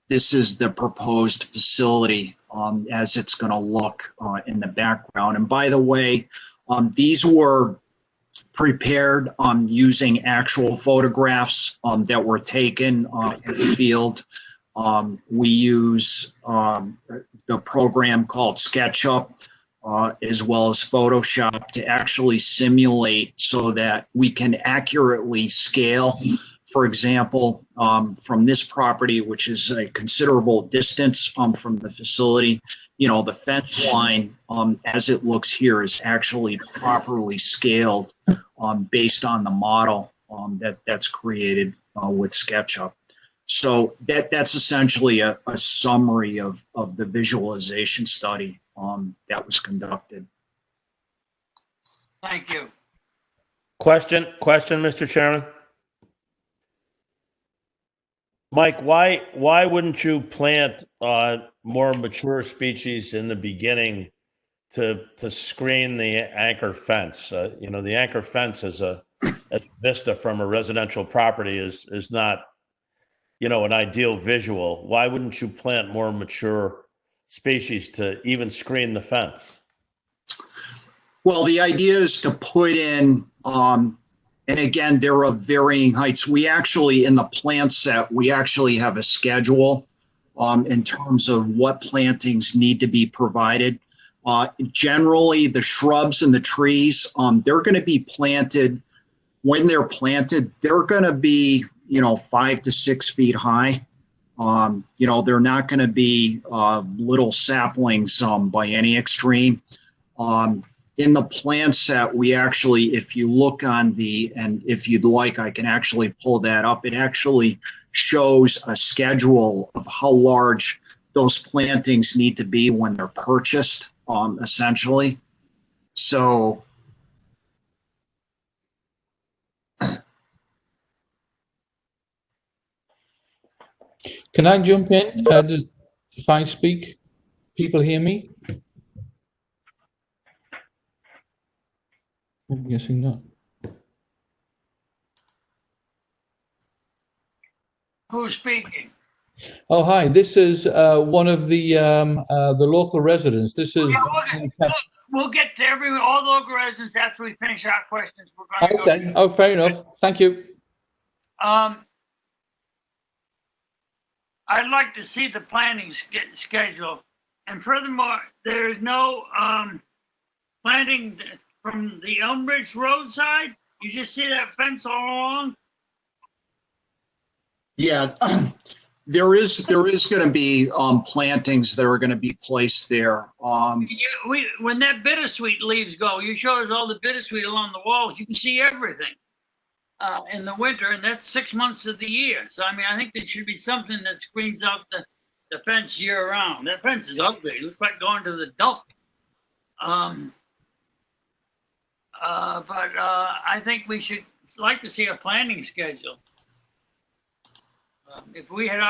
the proposed facility as it's going to look in the background. And by the way, these were prepared using actual photographs that were taken in the field. We use the program called SketchUp as well as Photoshop to actually simulate so that we can accurately scale. For example, from this property, which is a considerable distance from the facility, you know, the fence line, as it looks here, is actually properly scaled based on the model that's created with SketchUp. So that's essentially a summary of the visualization study that was conducted. Thank you. Question, Mr. Chairman? Mike, why wouldn't you plant more mature species in the beginning to screen the anchor fence? You know, the anchor fence as a vista from a residential property is not, you know, an ideal visual. Why wouldn't you plant more mature species to even screen the fence? Well, the idea is to put in, and again, they're of varying heights. We actually, in the plant set, we actually have a schedule in terms of what plantings need to be provided. Generally, the shrubs and the trees, they're going to be planted. When they're planted, they're going to be, you know, 5 to 6 feet high. You know, they're not going to be little saplings by any extreme. In the plant set, we actually, if you look on and if you'd like, I can actually pull that up. It actually shows a schedule of how large those plantings need to be when they're purchased, essentially. So can I jump in? If I speak, people hear me? I'm guessing not. Who's speaking? Oh, hi. This is one of the local residents. This is. We'll get to all the local residents after we finish our questions. We're going to okay. Oh, fair enough. Thank you. I'd like to see the planning schedule, and furthermore, there is no planting from the Elmbridge roadside. You just see that fence all along. yeah, there is going to be plantings that are going to be placed there. When that bittersweet leaves go, you show us all the bittersweet along the walls. You can see everything in the winter, and that's 6 months of the year. So I mean, I think there should be something that screens out the fence year round. That fence is ugly. It looks like going to the dump. But I think we should like to see a planning schedule. If we had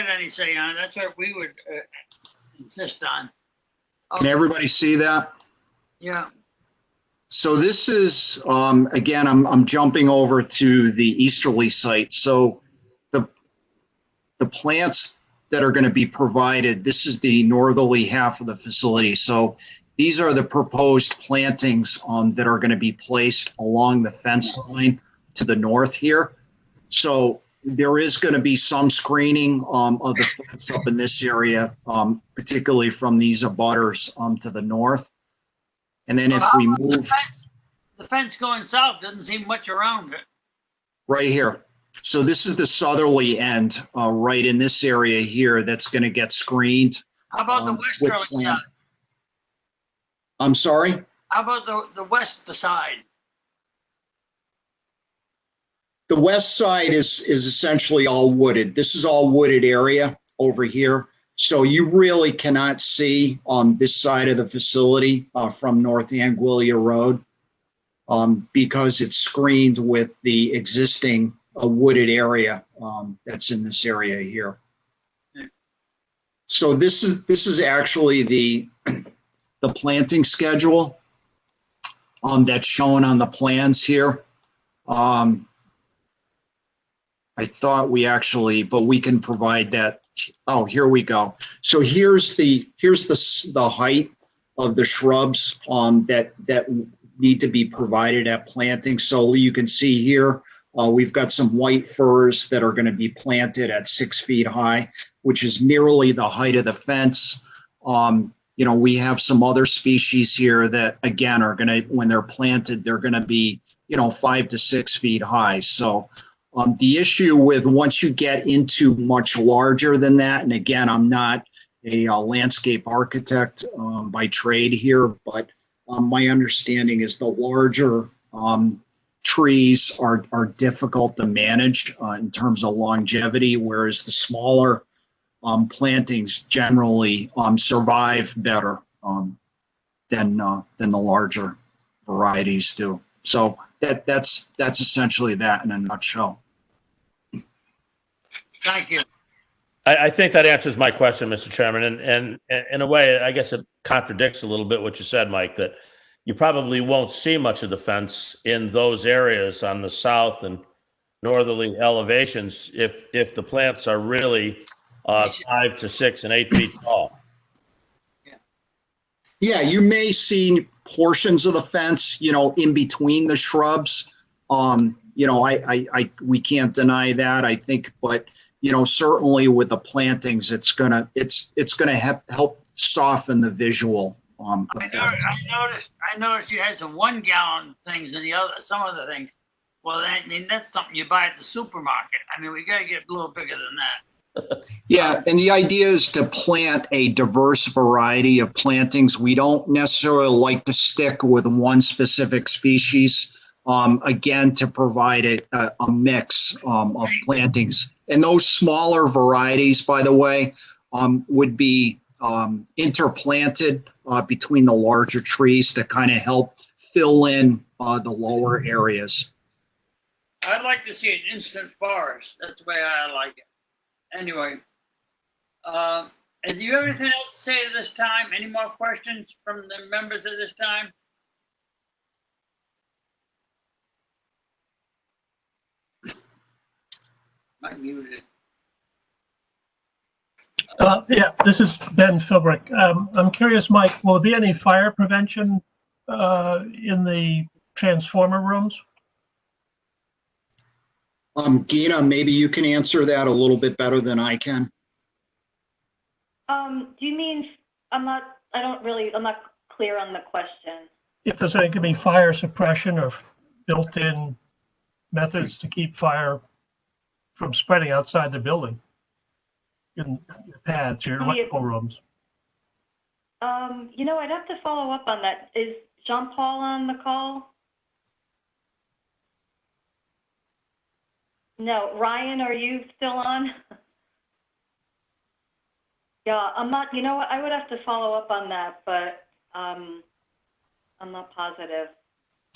any say on it, that's what we would insist on. Okay. Can everybody see that? Yeah. So this is, again, I'm jumping over to the easterly site. So the plants that are going to be provided, this is the northerly half of the facility. So these are the proposed plantings that are going to be placed along the fence line to the north here. So there is going to be some screening of the fence up in this area, particularly from these abutters to the north. And then if we move, the fence going south doesn't seem much around it. Right here. So this is the southerly end, right in this area here, that's going to get screened. How about the westerly side? I'm sorry? How about the west side? The west side is essentially all wooded. This is all wooded area over here. So you really cannot see on this side of the facility from North Anguilla Road because it's screened with the existing wooded area that's in this area here. So this is actually the planting schedule that's shown on the plans here. I thought we actually, but we can provide that. Oh, here we go. So here's the height of the shrubs that need to be provided at planting. So you can see here, we've got some white firs that are going to be planted at 6 feet high, which is nearly the height of the fence. You know, we have some other species here that, again, are going to, when they're planted, they're going to be, 5 to 6 feet high. So the issue with once you get into much larger than that, and again, I'm not a landscape architect by trade here, but my understanding is the larger trees are difficult to manage in terms of longevity, whereas the smaller plantings generally survive better than the larger varieties do. So that's essentially that in a nutshell. Thank you. I think that answers my question, Mr. Chairman. And in a way, I guess it contradicts a little bit what you said, Mike, that you probably won't see much of the fence in those areas on the south and northerly elevations if the plants are really 5 to 6 and 8 feet tall. Yeah, you may see portions of the fence, in between the shrubs. We can't deny that, I think, but certainly with the plantings, it's gonna help soften the visual. I noticed you had some 1 gallon things and some other things. Well, that's something you buy at the supermarket. I mean, we got to get a little bigger than that. Yeah, and the idea is to plant a diverse variety of plantings. We don't necessarily like to stick with one specific species. Again, to provide a mix of plantings And those smaller varieties, by the way, would be interplanted between the larger trees to kind of help fill in the lower areas. I'd like to see an instant forest. That's the way I like it. Anyway, do you have anything else to say at this time? Any more questions from the members at this time? I'm muted. Yeah, this is Ben Philbrick. I'm curious, Mike, will there be any fire prevention in the transformer rooms? Gina, maybe you can answer that a little bit better than I can. Do you mean, I'm not clear on the question. If there's going to be fire suppression or built-in methods to keep fire from spreading outside the building in your pads, your electrical rooms. You know, I'd have to follow up on that. Is Jean-Paul on the call? No. Ryan, are you still on? Yeah, I'm not, you know what, I would have to follow up on that, but I'm not positive.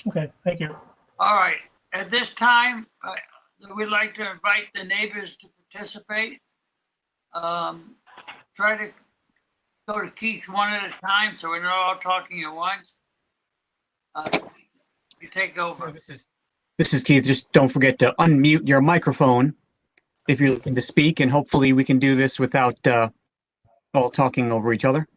Okay, thank you. All right. At this time, we'd like to invite the neighbors to participate. Try to go to Keith one at a time so we're not all talking at once. You take over. This is Keith. Just don't forget to unmute your microphone if you're looking to speak, and hopefully we can do this without all talking over each other.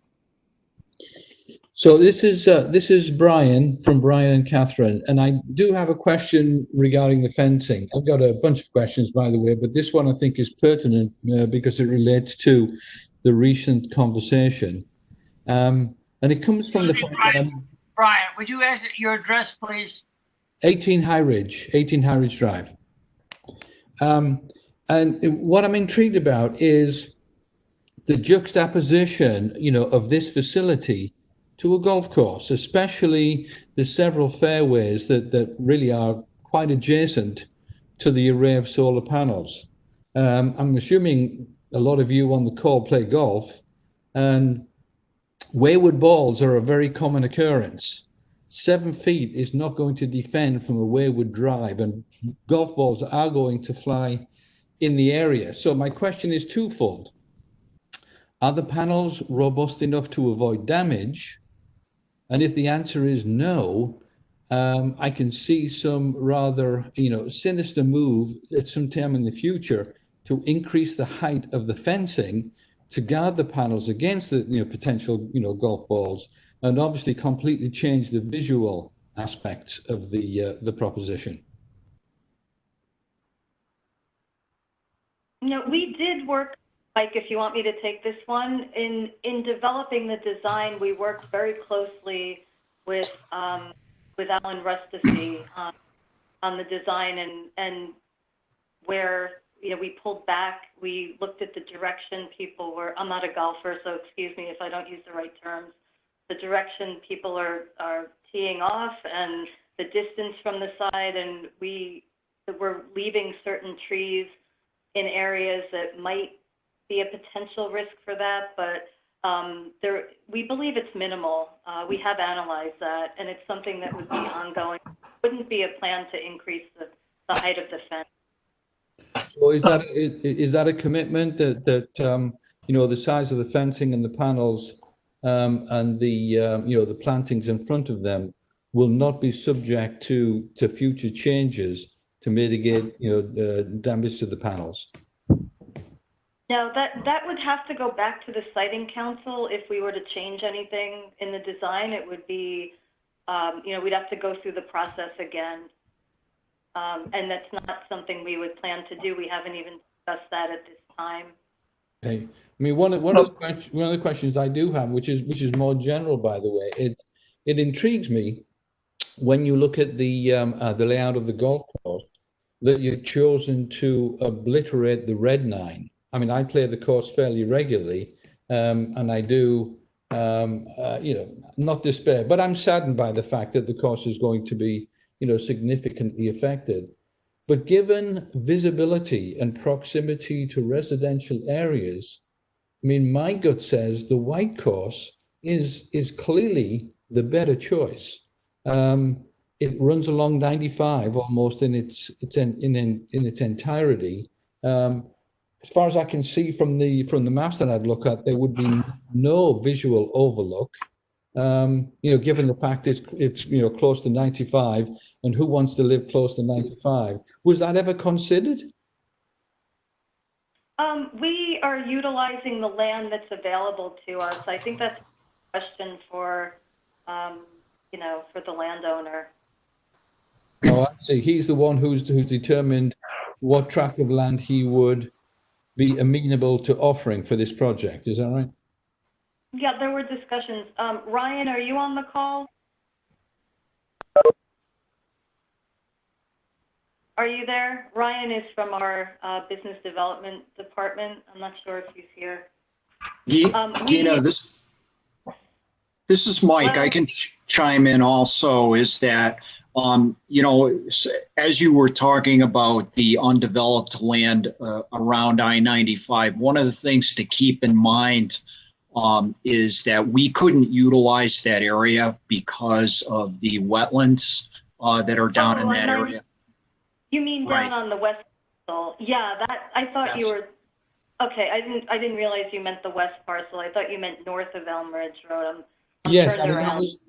So this is Brian from Brian and Catherine, and I do have a question regarding the fencing. I've got a bunch of questions, by the way, but this one I think is pertinent because it relates to the recent conversation, and it comes from the fact that Brian, would you ask your address, please? 18 High Ridge Drive. And what I'm intrigued about is the juxtaposition, you know, of this facility to a golf course, especially the several fairways that really are quite adjacent to the array of solar panels. I'm assuming a lot of you on the call play golf, and wayward balls are a very common occurrence. 7 feet is not going to defend from a wayward drive, and golf balls are going to fly in the area. So my question is twofold. Are the panels robust enough to avoid damage? And if the answer is no, I can see some rather, you know, sinister move at some time in the future to increase the height of the fencing to guard the panels against the, you know, potential, you know, golf balls, and obviously completely change the visual aspects of the proposition. You know, we did work, Mike, if you want me to take this one, in developing the design, we worked very closely with Alan Rustici on the design, and where, you know, we pulled back, we looked at the direction people were, I'm not a golfer, so excuse me if I don't use the right terms, the direction people are teeing off and the distance from the side, and we're leaving certain trees in areas that might be a potential risk for that, but we believe it's minimal. We have analyzed that, and it's something that would be ongoing. It wouldn't be a plan to increase the height of the fence. So is that a commitment that you know, the size of the fencing and the panels and the you know, the plantings in front of them will not be subject to future changes to mitigate, you know, damage to the panels? No, that would have to go back to the siting council. If we were to change anything in the design, it would be, you know, we'd have to go through the process again. And that's not something we would plan to do. We haven't even discussed that at this time. Okay. I mean, one of the questions I do have, which is more general, by the way, it intrigues me when you look at the layout of the golf course, that you've chosen to obliterate the red 9. I mean, I play the course fairly regularly, and I do, you know, not despair, but I'm saddened by the fact that the course is going to be, you know, significantly affected. But given visibility and proximity to residential areas, I mean, my gut says the white course is clearly the better choice. It runs along 95 almost in its entirety. As far as I can see from the maps that I'd look at, there would be no visual overlook. Given the fact it's close to 95, and who wants to live close to 95? Was that ever considered? We are utilizing the land that's available to us. I think that's a question for, for the landowner. Oh, I see. He's the one who's determined what tract of land he would be amenable to offering for this project. Is that right? Yeah, there were discussions. Ryan, are you on the call? Are you there? Ryan is from our business development department. I'm not sure if he's here. Gina, this is Mike. I can chime in also, is that, as you were talking about the undeveloped land around I-95, one of the things to keep in mind is that we couldn't utilize that area because of the wetlands that are down in that area. You mean down on the west parcel? Yeah, that I thought you were. Okay, I didn't realize you meant the west parcel. I thought you meant north of Elm Ridge Road. Yes, I mean, that was,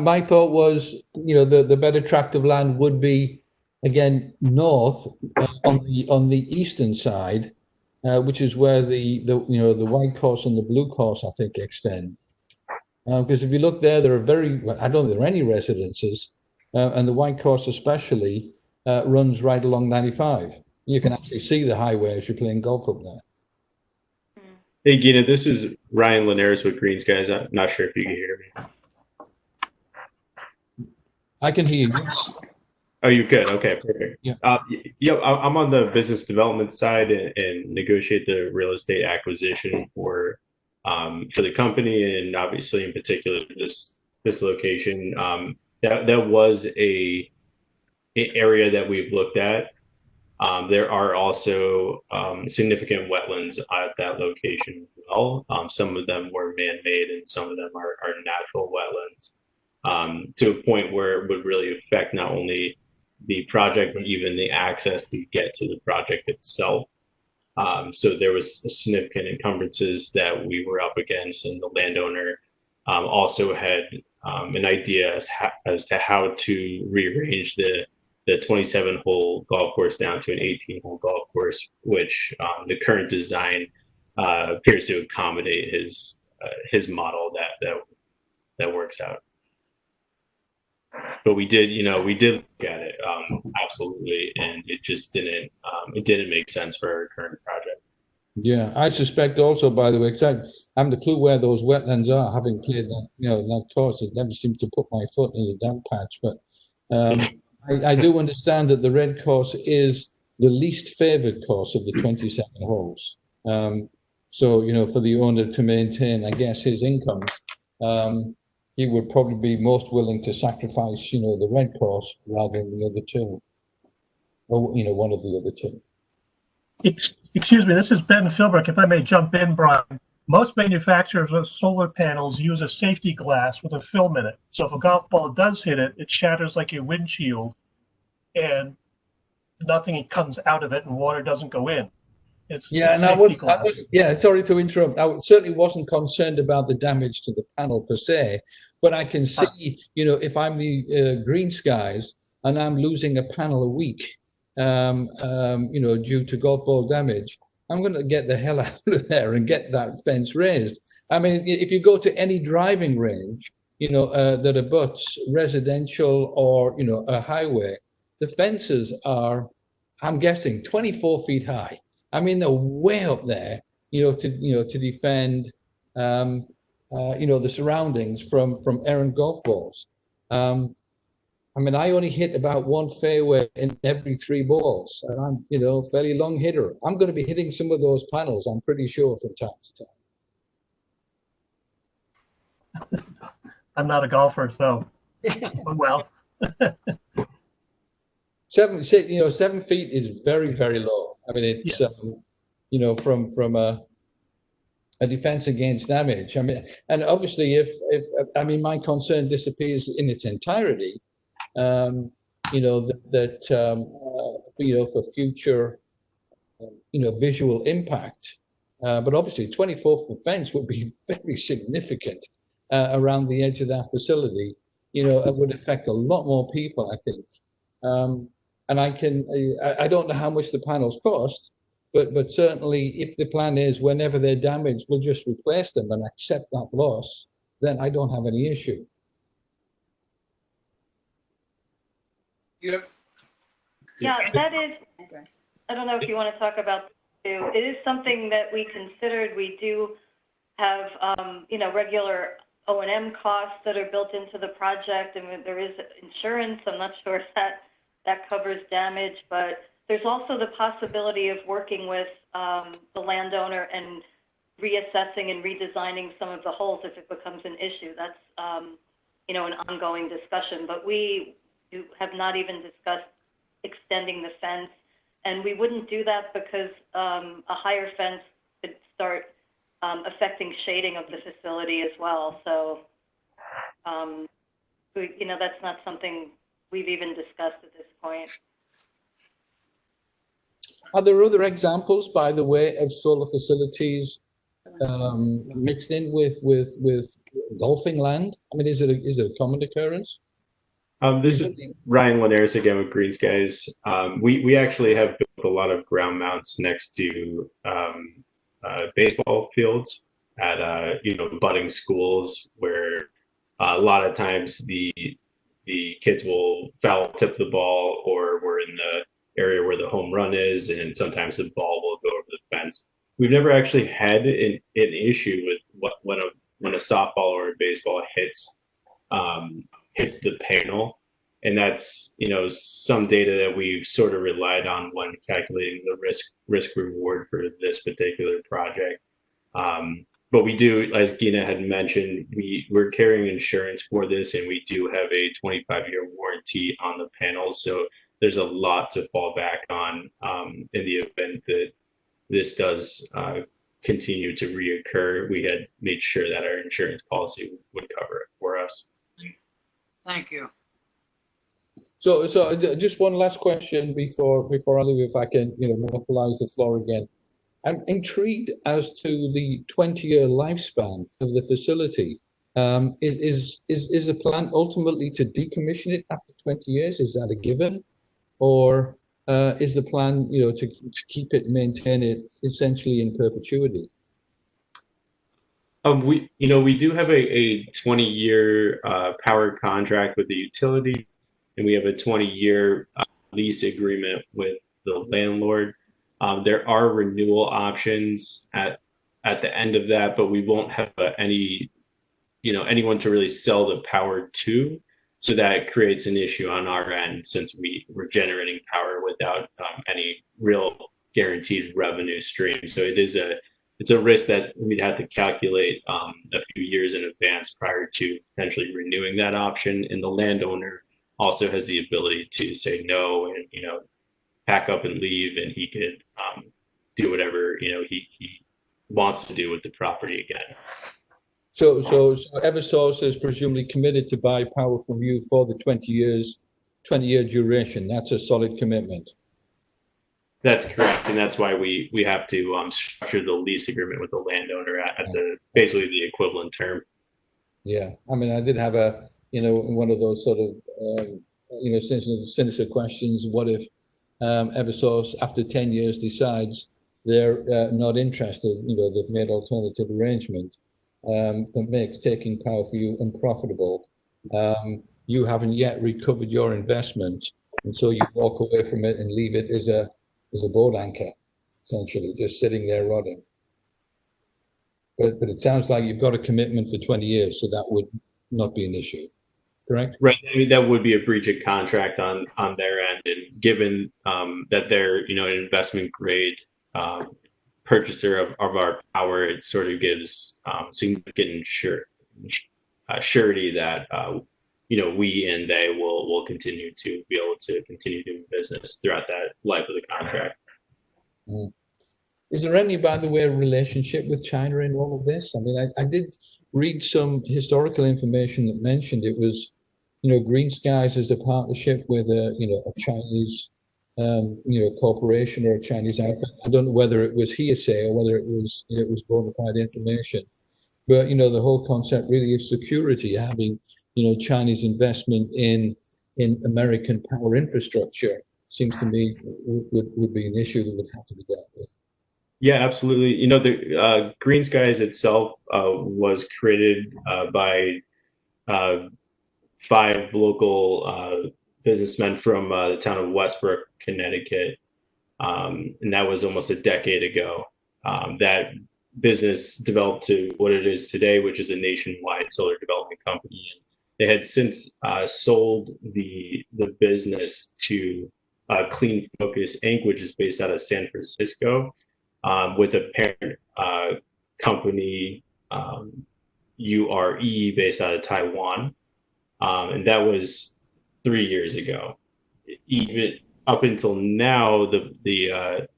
my thought was, the better tract of land would be again north on the eastern side, which is where the white course and the blue course I think extend. Because if you look there, there are I don't think there are any residences. And the white course especially runs right along 95. You can actually see the highway as you're playing golf up there. Hey, Gina, this is Ryan Linares with Greens, guys. I'm not sure if you can hear me. I can hear you. Oh, you could? Okay, perfect. Yeah. I'm on the business development side and negotiate the real estate acquisition for the company, and obviously in particular this location. That was a area that we've looked at. There are also significant wetlands at that location as well. Some of them were man-made and some of them are natural wetlands, to a point where it would really affect not only the project, but even the access to get to the project itself. So there was significant encumbrances that we were up against, and the landowner also had an idea as to how to rearrange the 27-hole golf course down to an 18-hole golf course, which the current design appears to accommodate his model that works out. But we did look at it, absolutely, and it just didn't make sense for our current project. Yeah, I suspect also, by the way, because I haven't a clue where those wetlands are, having played that, that course, it never seems to put my foot in a damp patch. But I do understand that the red course is the least favored course of the 27 holes. So, for the owner to maintain, I guess, his income, he would probably be most willing to sacrifice, the red course rather than the other two, or, one of the other two. Excuse me, this is Ben Philbrook. If I may jump in, Brian. Most manufacturers of solar panels use a safety glass with a film in it. So if a golf ball does hit it, it shatters like a windshield, and nothing comes out of it, and water doesn't go in. It's sorry to interrupt. I certainly wasn't concerned about the damage to the panel per se, but I can see, if I'm the Green Skies and I'm losing a panel a week, due to golf ball damage, I'm going to get the hell out of there and get that fence raised. I mean, if you go to any driving range, that abuts residential or, a highway, the fences are, I'm guessing, 24 feet high. I mean, they're way up there, to defend, the surroundings from errant golf balls. I mean, I only hit about one fairway in every 3 balls, and I'm, a fairly long hitter. I'm going to be hitting some of those panels, I'm pretty sure, from time to time. I'm not a golfer, so well. 7 feet is very, very low. I mean, it's, Yes. from a defense against damage. I mean, and obviously if my concern disappears in its entirety, for future, visual impact. But obviously 24-foot fence would be very significant around the edge of that facility. It would affect a lot more people, I think. And I don't know how much the panels cost, but certainly if the plan is whenever they're damaged, we'll just replace them and accept that loss, then I don't have any issue. Yeah, that is, I don't know if you want to talk about that too. It is something that we considered. We do have, regular O&M costs that are built into the project, and there is insurance. I'm not sure if that covers damage, but there's also the possibility of working with the landowner and reassessing and redesigning some of the holes if it becomes an issue. That's, an ongoing discussion, but we have not even discussed extending the fence, and we wouldn't do that because a higher fence could start affecting shading of the facility as well. So, that's not something we've even discussed at this point. Are there other examples, by the way, of solar facilities mixed in with golfing land? I mean, is it a common occurrence? This is Ryan Linares again with Green Skies. We actually have built a lot of ground mounts next to baseball fields at budding schools where a lot of times the kids will foul tip the ball, or we're in the area where the home run is, and sometimes the ball will go over the fence. We've never actually had an issue with when a softball or a baseball hits the panel, and that's some data that we've sort of relied on when calculating the risk reward for this particular project. But we do, as Gina had mentioned, we're carrying insurance for this, and we do have a 25-year warranty on the panels. So there's a lot to fall back on in the event that this does continue to reoccur. We had made sure that our insurance policy would cover it for us. Thank you. So just one last question before I leave, if I can, monopolize the floor again. I'm intrigued as to the 20-year lifespan of the facility. Is the plan ultimately to decommission it after 20 years? Is that a given? Or is the plan, to keep it, maintain it essentially in perpetuity? We do have a 20-year power contract with the utility, and we have a 20-year lease agreement with the landlord. There are renewal options at the end of that, but we won't have anyone to really sell the power to. So that creates an issue on our end, since we're generating power without any real guaranteed revenue stream. So it's a risk that we'd have to calculate a few years in advance prior to potentially renewing that option. And the landowner also has the ability to say no and pack up and leave, and he could do whatever he wants to do with the property again. So Eversource is presumably committed to buy power from you for the 20-year duration. That's a solid commitment. That's correct, and that's why we have to structure the lease agreement with the landowner at basically the equivalent term. Yeah, I mean, I did have one of those sort of sinister questions. What if Eversource after 10 years decides they're not interested? They've made alternative arrangement that makes taking power for you unprofitable. You haven't yet recovered your investment, and so you walk away from it and leave it as a boat anchor, essentially, just sitting there rotting. But it sounds like you've got a commitment for 20 years, so that would not be an issue, correct? Right. I mean, that would be a breach of contract on their end, and given that they're an investment grade purchaser of our power, it sort of gives significant surety that we and they will continue to be able to continue doing business throughout that life of the contract. Mm. Is there any, by the way, relationship with China in all of this? I mean, I did read some historical information that mentioned it was, Green Skies is a partnership with a Chinese, corporation or a Chinese outfit. I don't know whether it was hearsay or whether it was bona fide information. But, the whole concept really is security, having, Chinese investment in American power infrastructure seems to me would be an issue that would have to be dealt with. Yeah, absolutely. The Green Skies itself was created by 5 local businessmen from the town of Westbrook, Connecticut, and that was almost a decade ago. That business developed to what it is today, which is a nationwide solar development company. And they had since sold the business to Clean Focus Inc., which is based out of San Francisco, with a parent company, URE, based out of Taiwan. And that was 3 years ago. Even up until now, the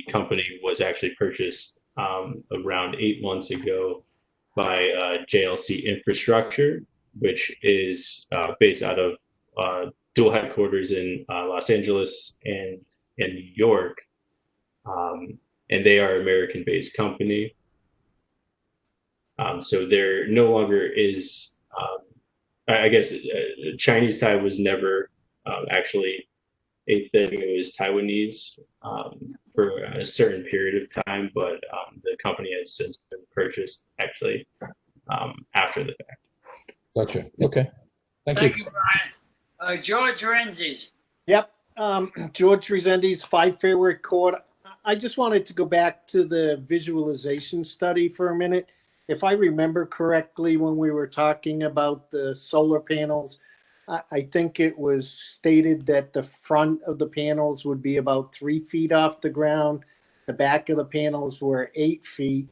company was actually purchased around 8 months ago by JLC Infrastructure, which is based out of dual headquarters in Los Angeles and New York. And they are an American-based company. So there no longer is, I guess, Chinese tie was never actually a thing. It was Taiwanese for a certain period of time, but the company has since been purchased actually after the fact. Gotcha. Okay. Thank you, you. Brian. George Renzies. Yep. George Resendiz, 5 Fairway Court. I just wanted to go back to the visualization study for a minute. If I remember correctly, when we were talking about the solar panels, I think it was stated that the front of the panels would be about 3 feet off the ground. The back of the panels were 8 feet.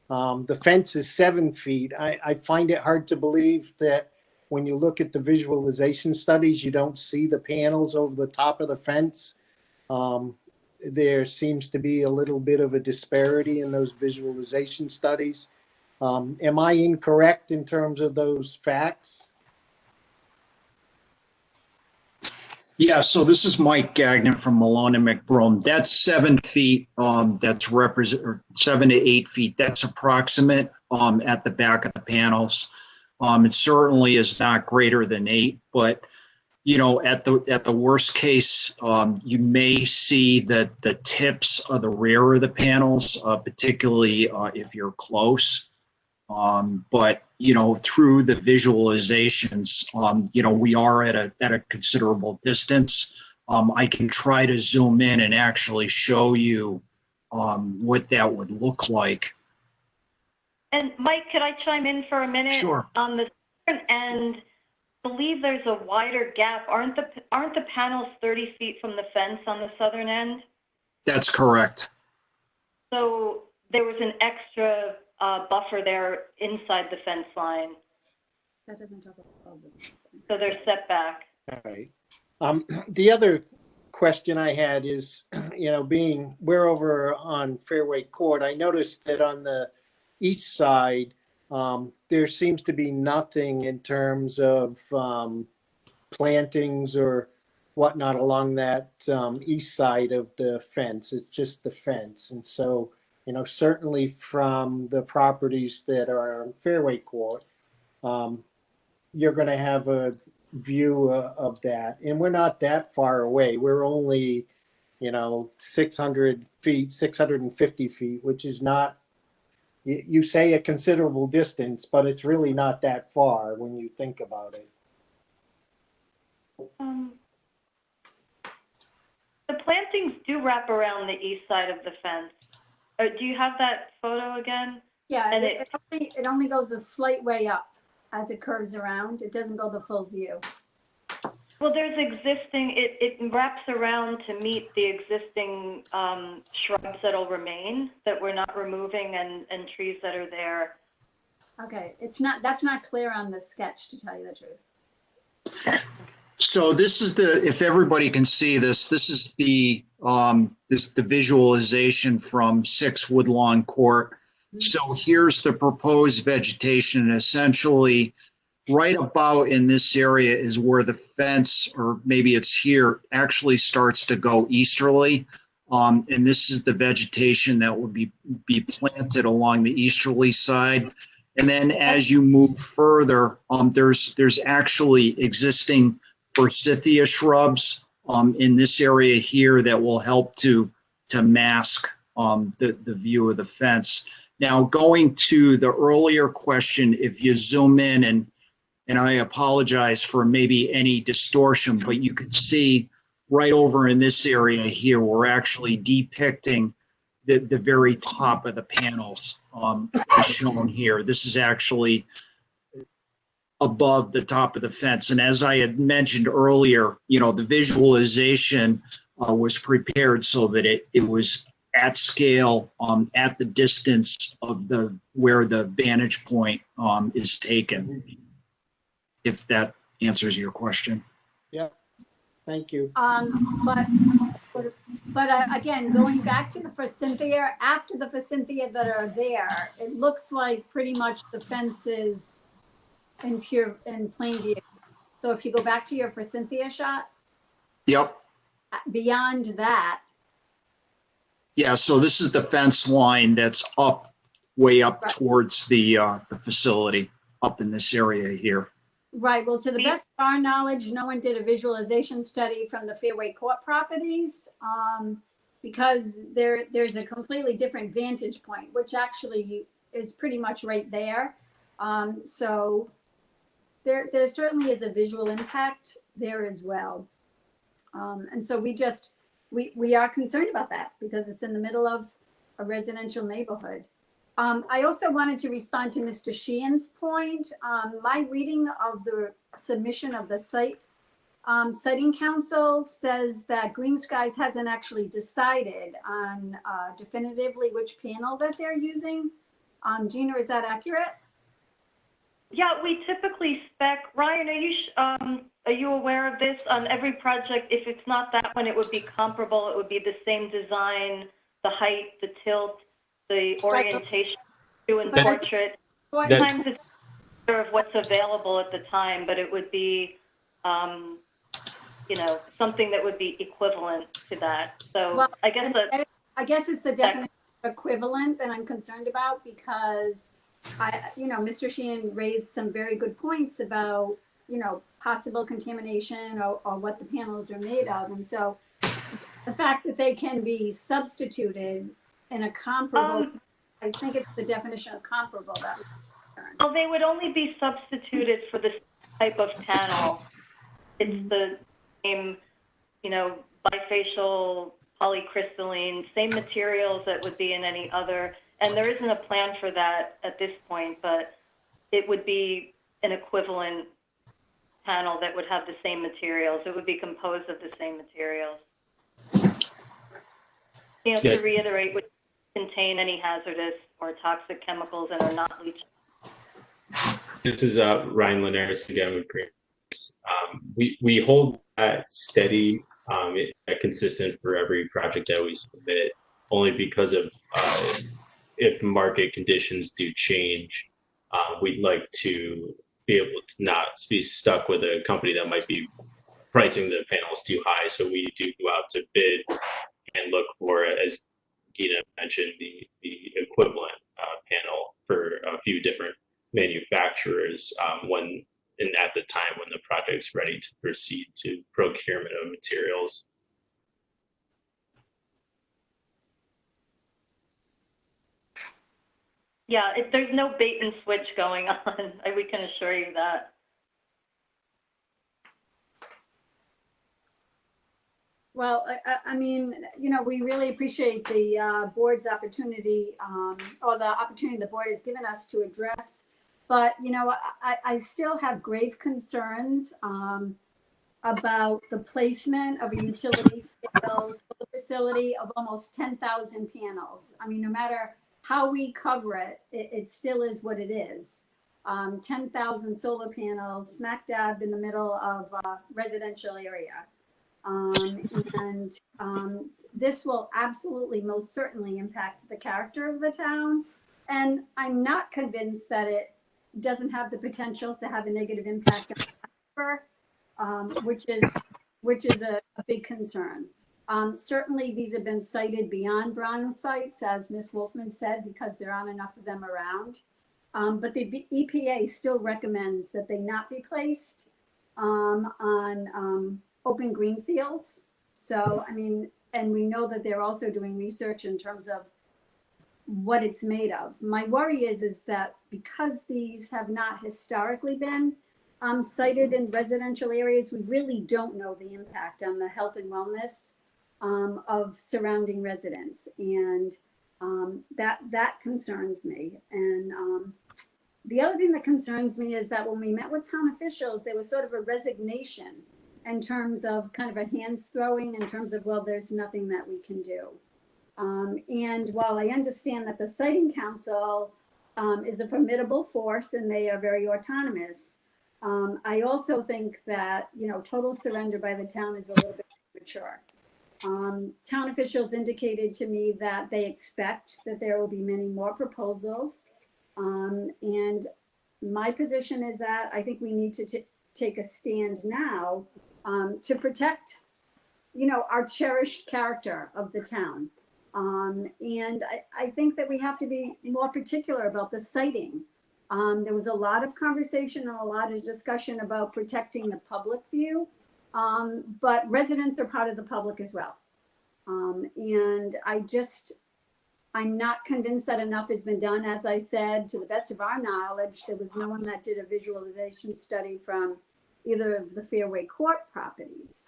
The fence is 7 feet. I find it hard to believe that when you look at the visualization studies, you don't see the panels over the top of the fence. There seems to be a little bit of a disparity in those visualization studies. Am I incorrect in terms of those facts? Yeah, so this is Mike Gagnon from Malone and McBrome. That's 7 feet. That's 7 to 8 feet. That's approximate at the back of the panels. It certainly is not greater than 8, but at the worst case, you may see that the tips of the rear of the panels, particularly if you're close. But through the visualizations, we are at a considerable distance. I can try to zoom in and actually show you what that would look like. And Mike, could I chime in for a minute? Sure. On the southern end, I believe there's a wider gap. Aren't the panels 30 feet from the fence on the southern end? That's correct. So there was an extra buffer there inside the fence line. That doesn't talk about so they're set back. All right. The other question I had is, being we're over on Fairway Court, I noticed that on the east side, there seems to be nothing in terms of plantings or whatnot along that east side of the fence. It's just the fence. And so, certainly from the properties that are on Fairway Court, you're going to have a view of that. And we're not that far away. We're only, 600 feet, 650 feet, which is not, you say a considerable distance, but it's really not that far when you think about it. The plantings do wrap around the east side of the fence. Do you have that photo again? Yeah, and it only goes a slight way up as it curves around. It doesn't go the full view. Well, there's existing, it wraps around to meet the existing shrubs that'll remain that we're not removing and trees that are there. Okay, that's not clear on the sketch, to tell you the truth. So this is if everybody can see this, this is the visualization from 6 Woodlawn Court. So here's the proposed vegetation. Essentially, right about in this area is where the fence, or maybe it's here, actually starts to go easterly. And this is the vegetation that would be planted along the easterly side. And then as you move further, there's actually existing forsythia shrubs in this area here that will help to mask the view of the fence. Now, going to the earlier question, if you zoom in, and I apologize for maybe any distortion, but you can see right over in this area here, we're actually depicting the very top of the panels as shown here. This is actually above the top of the fence. And as I had mentioned earlier, the visualization was prepared so that it was at scale, at the distance of where the vantage point is taken, if that answers your question. Yeah, thank you. But again, going back to the forsythia, after the forsythia that are there, it looks like pretty much the fence is in plain view. So if you go back to your forsythia shot. Yep. Beyond that. Yeah, so this is the fence line that's way up towards the facility, up in this area here. Right. Well, to the best of our knowledge, no one did a visualization study from the Fairway Court properties because there's a completely different vantage point, which actually is pretty much right there. So there certainly is a visual impact there as well. And so we are concerned about that because it's in the middle of a residential neighborhood. I also wanted to respond to Mr. Sheehan's point. My reading of the submission of the siting council says that Green Skies hasn't actually decided on definitively which panel that they're using. Gina, is that accurate? Yeah, we typically spec. Ryan, are you aware of this? On every project, if it's not that one, it would be comparable. It would be the same design, the height, the tilt, the orientation, and portrait. Sometimes it's a matter of what's available at the time, but it would be, something that would be equivalent to that. So well, I guess it's the definition of equivalent that I'm concerned about because Mr. Sheehan raised some very good points about, possible contamination or what the panels are made of. And so the fact that they can be substituted in a comparable, I think it's the definition of comparable that was concerned. Well, they would only be substituted for this type of panel. It's the same, bifacial, polycrystalline, same materials that would be in any other. And there isn't a plan for that at this point, but it would be an equivalent panel that would have the same materials. It would be composed of the same materials. Yes. To reiterate, would contain any hazardous or toxic chemicals and are not leaching. This is Ryan Linares again with Green. We hold that steady, consistent for every project that we submit, only because of if market conditions do change, we'd like to be able to not be stuck with a company that might be pricing the panels too high. So we do go out to bid and look for, as Gina mentioned, the equivalent panel for a few different manufacturers at the time when the project's ready to proceed to procurement of materials. Yeah, there's no bait and switch going on. We can assure you that. Well, I mean, we really appreciate the board's opportunity or the opportunity the board has given us to address. But, I still have grave concerns about the placement of a utility scale solar facility of almost 10,000 panels. I mean, no matter how we cover it, it still is what it is. 10,000 solar panels smack dab in the middle of a residential area. And this will absolutely, most certainly impact the character of the town. And I'm not convinced that it doesn't have the potential to have a negative impact on the which is a big concern. Certainly these have been cited beyond brown sites, as Ms. Wolfman said, because there aren't enough of them around. But the EPA still recommends that they not be placed on open green fields. So, I mean, and we know that they're also doing research in terms of what it's made of. My worry is that because these have not historically been cited in residential areas, we really don't know the impact on the health and wellness of surrounding residents. And that concerns me. And the other thing that concerns me is that when we met with town officials, there was sort of a resignation in terms of kind of a hands throwing in terms of, well, there's nothing that we can do. And while I understand that the siting council is a formidable force and they are very autonomous, I also think that, you know, total surrender by the town is a little bit premature. Town officials indicated to me that they expect that there will be many more proposals. And my position is that I think we need to take a stand now to protect, you know, our cherished character of the town. And I think that we have to be more particular about the siting. There was a lot of conversation and a lot of discussion about protecting the public view, but residents are part of the public as well. And I'm not convinced that enough has been done. As I said, to the best of our knowledge, there was no one that did a visualization study from either of the Fairway Court properties.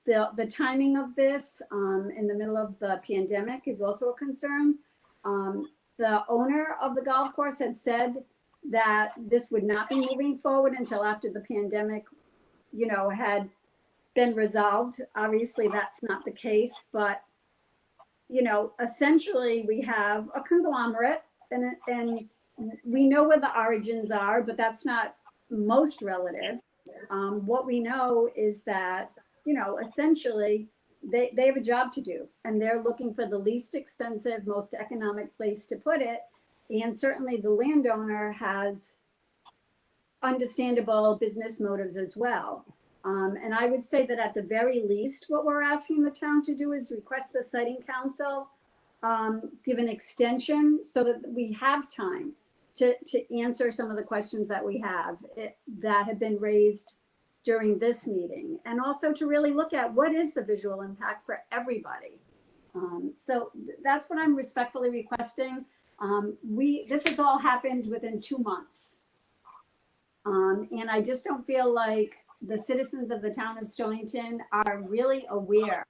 The timing of this in the middle of the pandemic is also a concern. The owner of the golf course had said that this would not be moving forward until after the pandemic, you know, had been resolved. Obviously, that's not the case, but you know, essentially we have a conglomerate and we know where the origins are, but that's not most relative. What we know is that, you know, essentially they have a job to do and they're looking for the least expensive, most economic place to put it. And certainly the landowner has understandable business motives as well. And I would say that at the very least, what we're asking the town to do is request the siting council give an extension so that we have time to answer some of the questions that we have that have been raised during this meeting, and also to really look at what is the visual impact for everybody. So that's what I'm respectfully requesting. This has all happened within 2 months. And I just don't feel like the citizens of the town of Stonington are really aware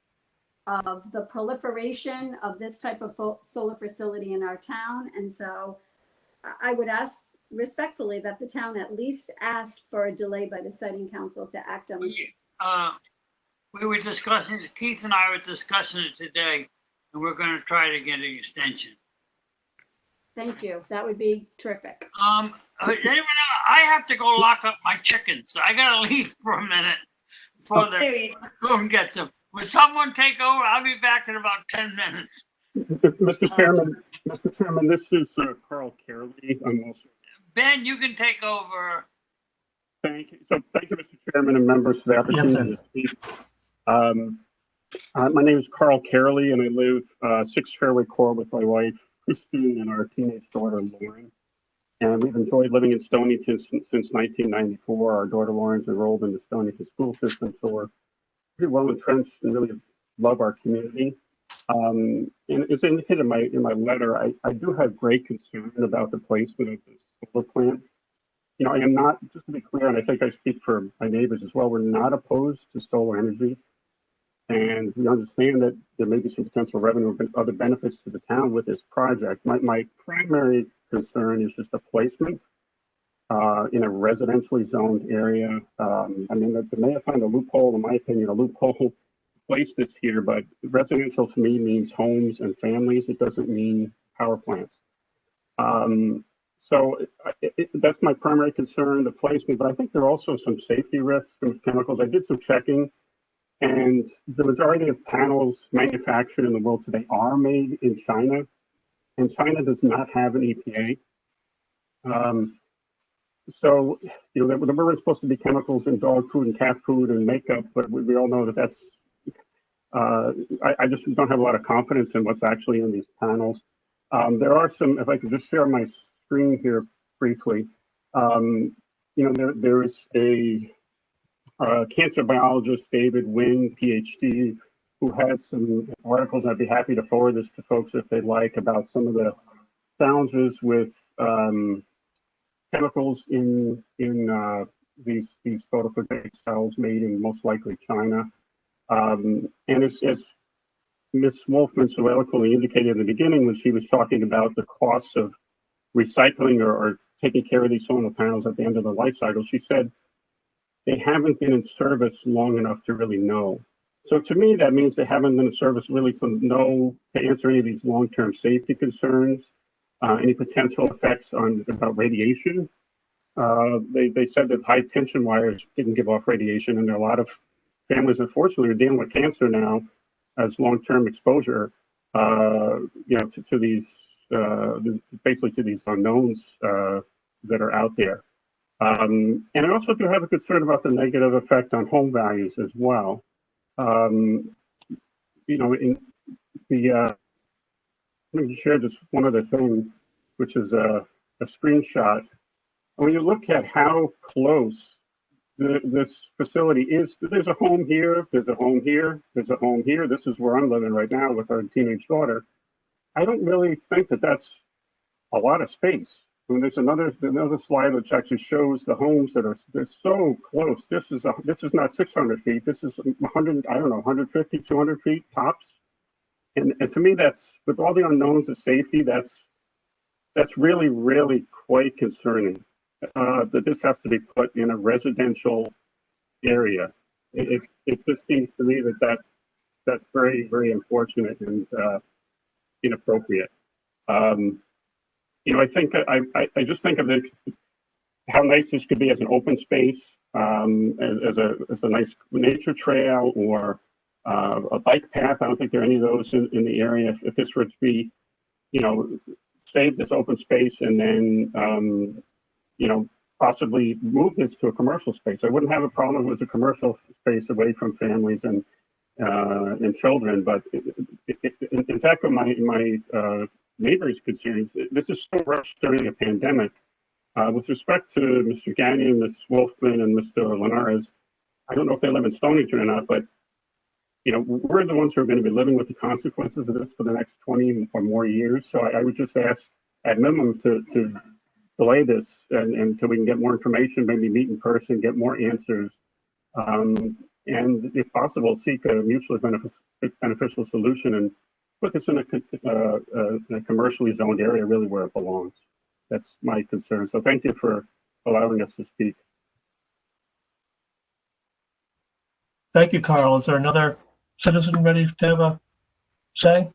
of the proliferation of this type of solar facility in our town. And so I would ask respectfully that the town at least ask for a delay by the siting council to act on this. We were discussing, Keith and I were discussing it today, and we're going to try to get an extension. Thank you. That would be terrific. I have to go lock up my chickens. So I got to leave for a minute before they go and get them. Will someone take over? I'll be back in about 10 minutes. Mr. Chairman, this is Carl Carey. I'm also. Ben, you can take over. Thank you. So thank you, Mr. Chairman, and members for the opportunity to speak. My name is Carl Carey, and I live 6 Fairway Court with my wife, Christine, and our teenage daughter, Lauren. And we've enjoyed living in Stonington since 1994. Our daughter Lauren's enrolled in the Stonington school system, so we're pretty well entrenched and really love our community. And as indicated in my letter, I do have great concern about the placement of this solar plant. You know, I am not, just to be clear, and I think I speak for my neighbors as well, we're not opposed to solar energy. And we understand that there may be some potential revenue and other benefits to the town with this project. My primary concern is just the placement in a residentially zoned area. I mean, the mayor found a loophole, in my opinion, a loophole to place this here, but residential to me means homes and families. It doesn't mean power plants. So that's my primary concern, the placement, but I think there are also some safety risks from chemicals. I did some checking, and the majority of panels manufactured in the world today are made in China, and China does not have an EPA. So, you know, there were supposed to be chemicals in dog food and cat food and makeup, but we all know that that's, I just don't have a lot of confidence in what's actually in these panels. There are some, if I could just share my screen here briefly, you know, there is a cancer biologist, David Wynn, PhD, who has some articles. I'd be happy to forward this to folks if they'd like, about some of the challenges with chemicals in these photovoltaic cells made in most likely China. And as Ms. Wolfman so eloquently indicated in the beginning when she was talking about the costs of recycling or taking care of these solar panels at the end of the life cycle, she said they haven't been in service long enough to really know. So to me, that means they haven't been in service really to answer any of these long-term safety concerns, any potential effects about radiation. They said that high tension wires didn't give off radiation, and there are a lot of families, unfortunately, are dealing with cancer now as long-term exposure, you know, to these, basically to these unknowns that are out there. And I also do have a concern about the negative effect on home values as well. You know, in the, let me share just one other thing, which is a screenshot. When you look at how close this facility is, there's a home here, there's a home here, there's a home here. This is where I'm living right now with our teenage daughter. I don't really think that that's a lot of space. I mean, there's another slide which actually shows the homes that they're so close. This is not 600 feet. This is 100, I don't know, 150, 200 feet tops. And to me, that's, with all the unknowns of safety, that's really, really quite concerning. That this has to be put in a residential area. It just seems to me that's very, very unfortunate and inappropriate. You know, I think I just think of it, how nice this could be as an open space, as a nice nature trail or a bike path. I don't think there are any of those in the area. If this were to be, you know, save this open space and then you know, possibly move this to a commercial space. I wouldn't have a problem if it was a commercial space away from families and children. But in fact, what my neighbors' concerns, this is so rushed during a pandemic. With respect to Mr. Gagnon, Ms. Wolfman, and Mr. Linares, I don't know if they live in Stonington or not, but you know, we're the ones who are going to be living with the consequences of this for the next 20 or more years. So I would just ask, at minimum, to delay this until we can get more information, maybe meet in person, get more answers, and if possible, seek a mutually beneficial solution and put this in a commercially zoned area, really where it belongs. That's my concern. So thank you for allowing us to speak. Thank you, Carl. Is there another citizen ready to have a say?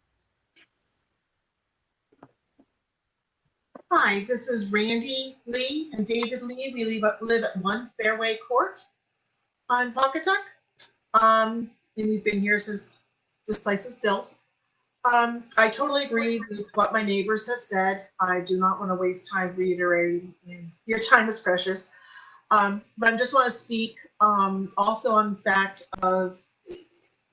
Hi, this is Randy Lee and David Lee. We live at 1 Fairway Court on Pawcatuck. And we've been here since this place was built. I totally agree with what my neighbors have said. I do not want to waste time reiterating, and your time is precious. But I just want to speak also on the fact of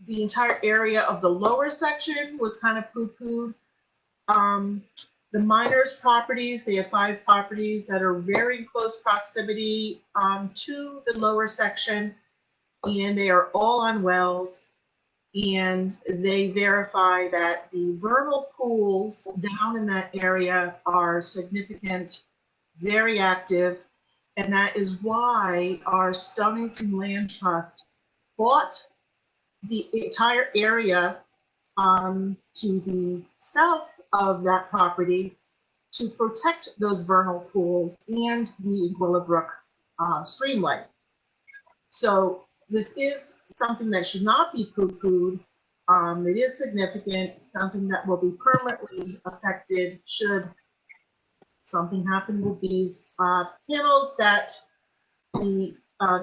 the entire area of the lower section was kind of poo-pooed. The miners' properties, they have 5 properties that are very in close proximity to the lower section, and they are all on wells. And they verify that the vernal pools down in that area are significant, very active, and that is why our Stonington Land Trust bought the entire area to the south of that property to protect those vernal pools and the Willowbrook streamlet. So this is something that should not be poo-pooed. It is significant, something that will be permanently affected should something happened with these panels that the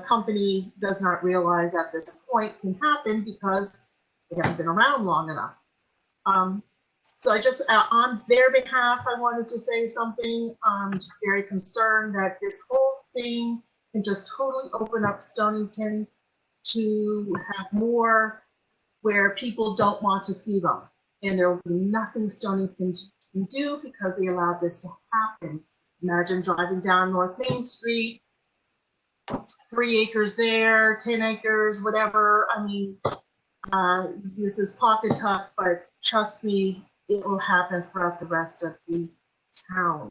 company does not realize at this point can happen because they haven't been around long enough. So I just, on their behalf, I wanted to say something. I'm just very concerned that this whole thing can just totally open up Stonington to have more where people don't want to see them. And there will be nothing Stonington can do because they allowed this to happen. Imagine driving down North Main Street, 3 acres there, 10 acres, whatever. I mean, this is Pawcatuck, but trust me, it will happen throughout the rest of the town.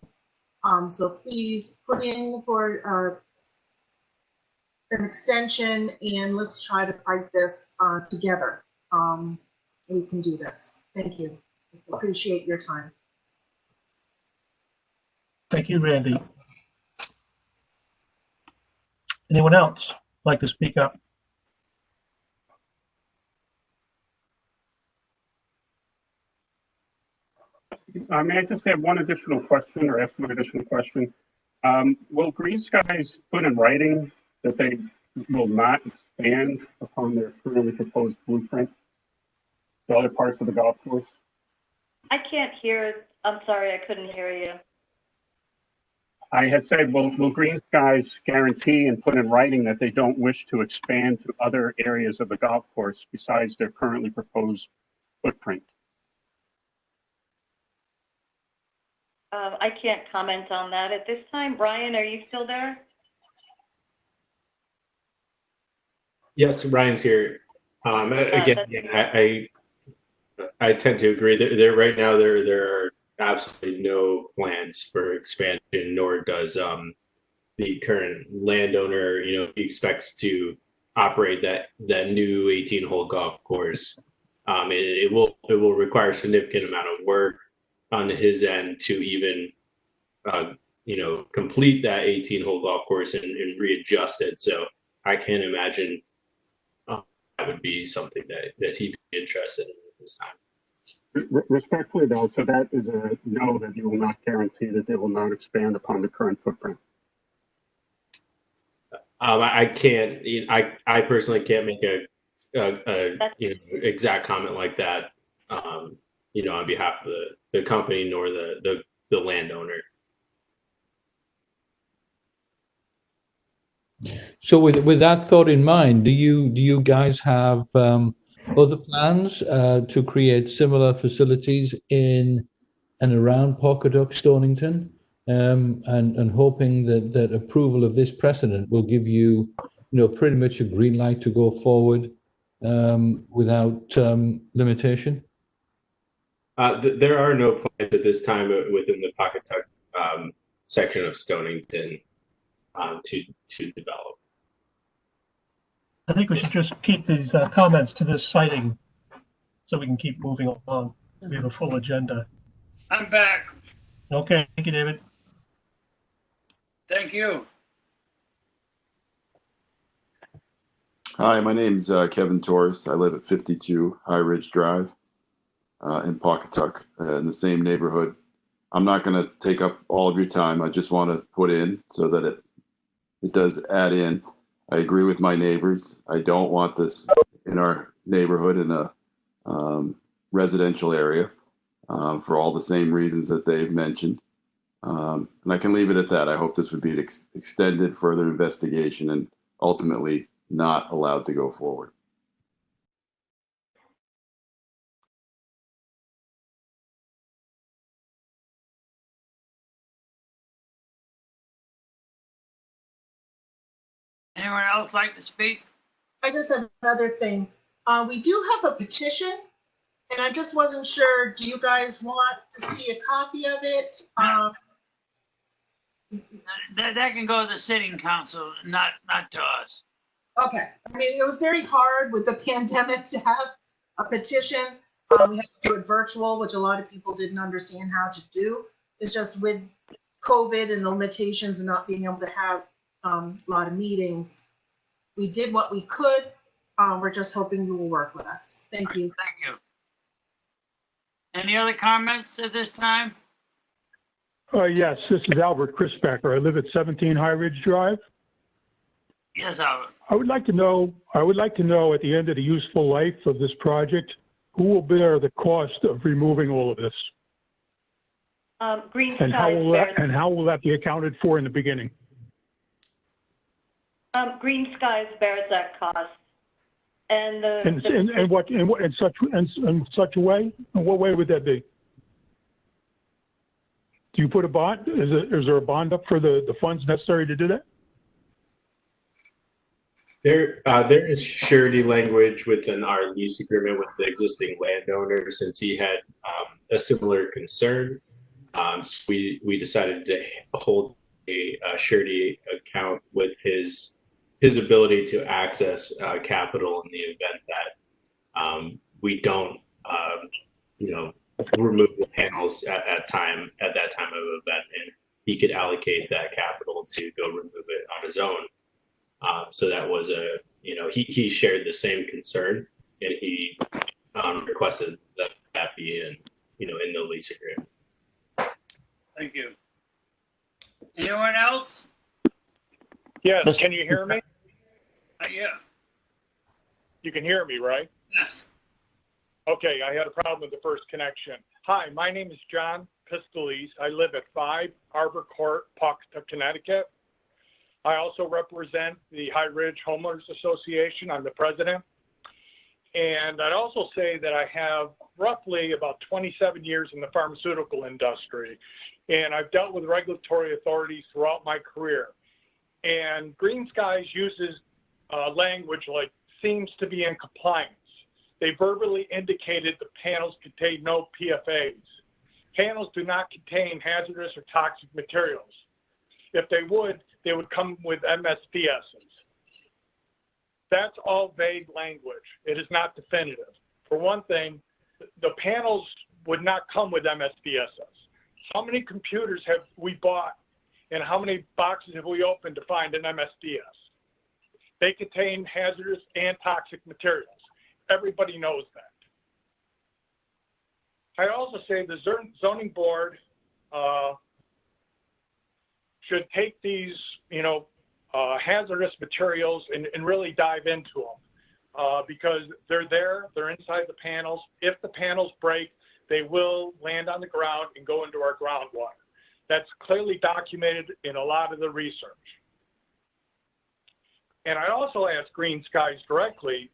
So please put in for an extension and let's try to fight this together. We can do this. Thank you. I appreciate your time. Thank you, Randy. Anyone else like to speak up? May I just have one additional question or ask one additional question? Will Green Skies put in writing that they will not expand upon their currently proposed blueprint to other parts of the golf course? I can't hear. I'm sorry, I couldn't hear you. I had said, will Green Skies guarantee and put in writing that they don't wish to expand to other areas of the golf course besides their currently proposed footprint? I can't comment on that at this time. Brian, are you still there? Yes, Ryan's here. Again, I tend to agree. There right now there are absolutely no plans for expansion, nor does the current landowner. You know, he expects to operate that new 18-hole golf course. It will require a significant amount of work on his end to even complete that 18-hole golf course and readjust it. So I can't imagine that would be something that he'd be interested in at this time. Respectfully, though, so that is a no, that you will not guarantee that they will not expand upon the current footprint. I can't. I personally can't make a exact comment like that. On behalf of the company nor the landowner. So with that thought in mind, do you guys have other plans to create similar facilities in and around Pawcatuck, Stonington, and hoping that approval of this precedent will give you, pretty much a green light to go forward without limitation? There are no plans at this time within the Pawcatuck section of Stonington to develop. I think we should just keep these comments to this sighting so we can keep moving along. We have a full agenda. I'm back. Okay, thank you, David. Thank you. Hi, my name's Kevin Torres. I live at 52 High Ridge Drive in Pawcatuck, in the same neighborhood. I'm not going to take up all of your time. I just want to put in so that it does add in. I agree with my neighbors. I don't want this in our neighborhood in a residential area for all the same reasons that they've mentioned. And I can leave it at that. I hope this would be an extended further investigation and ultimately not allowed to go forward. Anyone else like to speak? I just have another thing. We do have a petition, and I just wasn't sure, do you guys want to see a copy of it? That can go to the sitting council, not to us. Okay. I mean, it was very hard with the pandemic to have a petition. We had to do it virtual, which a lot of people didn't understand how to do. It's just with COVID and the limitations and not being able to have a lot of meetings, we did what we could. We're just hoping you will work with us. Thank you. Thank you. Any other comments at this time? Yes, this is Albert Chrispacker. I live at 17 High Ridge Drive. Yes, Albert. I would like to know at the end of the useful life of this project, who will bear the cost of removing all of this? Green And Skies how will that be accounted for in the beginning? Green Skies bears that cost. And in such a way? In what way would that be? Do you put a bond? Is there a bond up for the funds necessary to do that? There is surety language within our lease agreement with the existing landowner, since he had a similar concern. So we decided to hold a surety account with his ability to access capital in the event that we don't, remove the panels at that time of event, and he could allocate that capital to go remove it on his own. So that was he shared the same concern, and he requested that be in the lease agreement. Thank you. Anyone else? Yes, can you hear me? Yeah. You can hear me, right? Yes. Okay, I had a problem with the first connection. Hi, my name is John Pistolese. I live at 5 Arbor Court, Pawcatuck, Connecticut. I also represent the High Ridge Homeowners Association. I'm the president. And I'd also say that I have roughly about 27 years in the pharmaceutical industry. And I've dealt with regulatory authorities throughout my career. And Green Skies uses language like seems to be in compliance. They verbally indicated the panels contain no PFAs. Panels do not contain hazardous or toxic materials. If they would come with MSPSs. That's all vague language. It is not definitive. For one thing, the panels would not come with MSPSs. How many computers have we bought and how many boxes have we opened to find an MSPS? They contain hazardous and toxic materials. Everybody knows that. I also say the zoning board should take these, hazardous materials and really dive into them because they're inside the panels. If the panels break, they will land on the ground and go into our groundwater. That's clearly documented in a lot of the research. And I also asked Green Skies directly,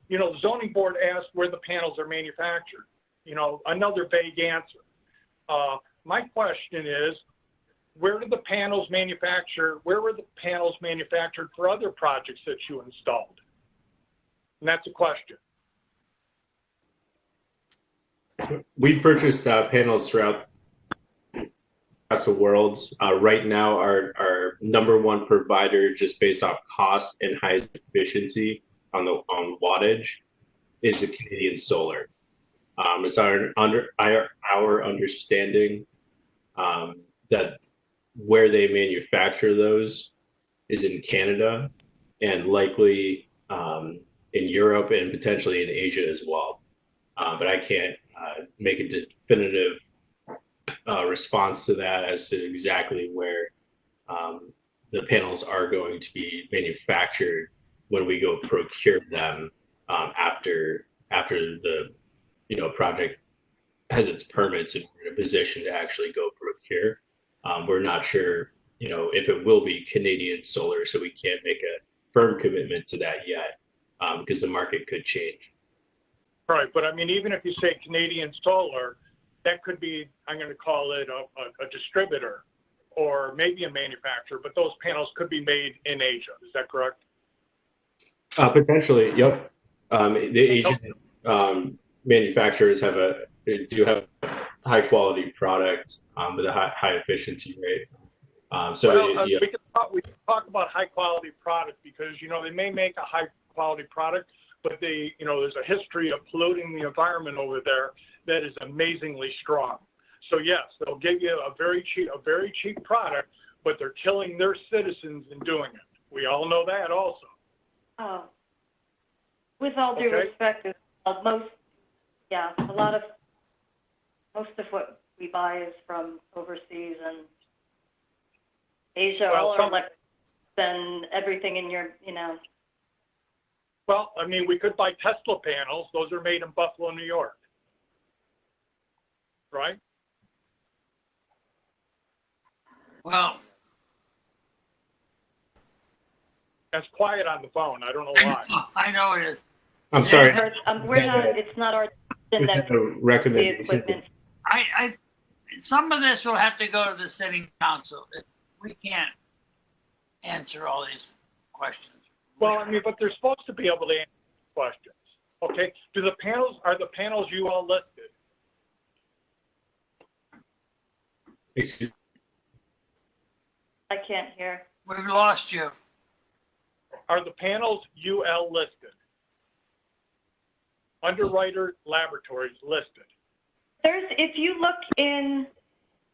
the zoning board asked where the panels are manufactured. Another vague answer. My question is, where were the panels manufactured for other projects that you installed? And that's a question. We've purchased panels throughout the world. Right now, our number one provider, just based off cost and high efficiency on wattage, is the Canadian Solar. It's our understanding that where they manufacture those is in Canada and likely in Europe and potentially in Asia as well. But I can't make a definitive response to that as to exactly where the panels are going to be manufactured when we go procure them after the project has its permits and we're in a position to actually go procure. We're not sure, if it will be Canadian Solar, so we can't make a firm commitment to that yet because the market could change. Right, but I mean, even if you say Canadian Solar, that could be, I'm going to call it a distributor or maybe a manufacturer, but those panels could be made in Asia. Is that correct? Potentially, yep. The Asian manufacturers do have high quality products with a high efficiency rate. Yeah. We can talk about high quality product because they may make a high quality product, but there's a history of polluting the environment over there that is amazingly strong. So yes, they'll give you a very cheap product, but they're killing their citizens in doing it. We all know that also. With all due respect, most of what we buy is from overseas and Asia, Well, all our electric and everything in your, Well, I mean, we could buy Tesla panels. Those are made in Buffalo, New York. Right? Well, That's quiet on the phone. I don't know why. I know it is. I'm sorry. we're not, it's not our decision This is that the the recommendation. equipment. Some of this will have to go to the sitting council. We can't answer all these questions. Well, I mean, but they're supposed to be able to answer questions. Okay? Are the panels you all listed? Excuse I can't hear. We've lost you. Are the panels UL listed? Underwriter Laboratories listed. If you look in,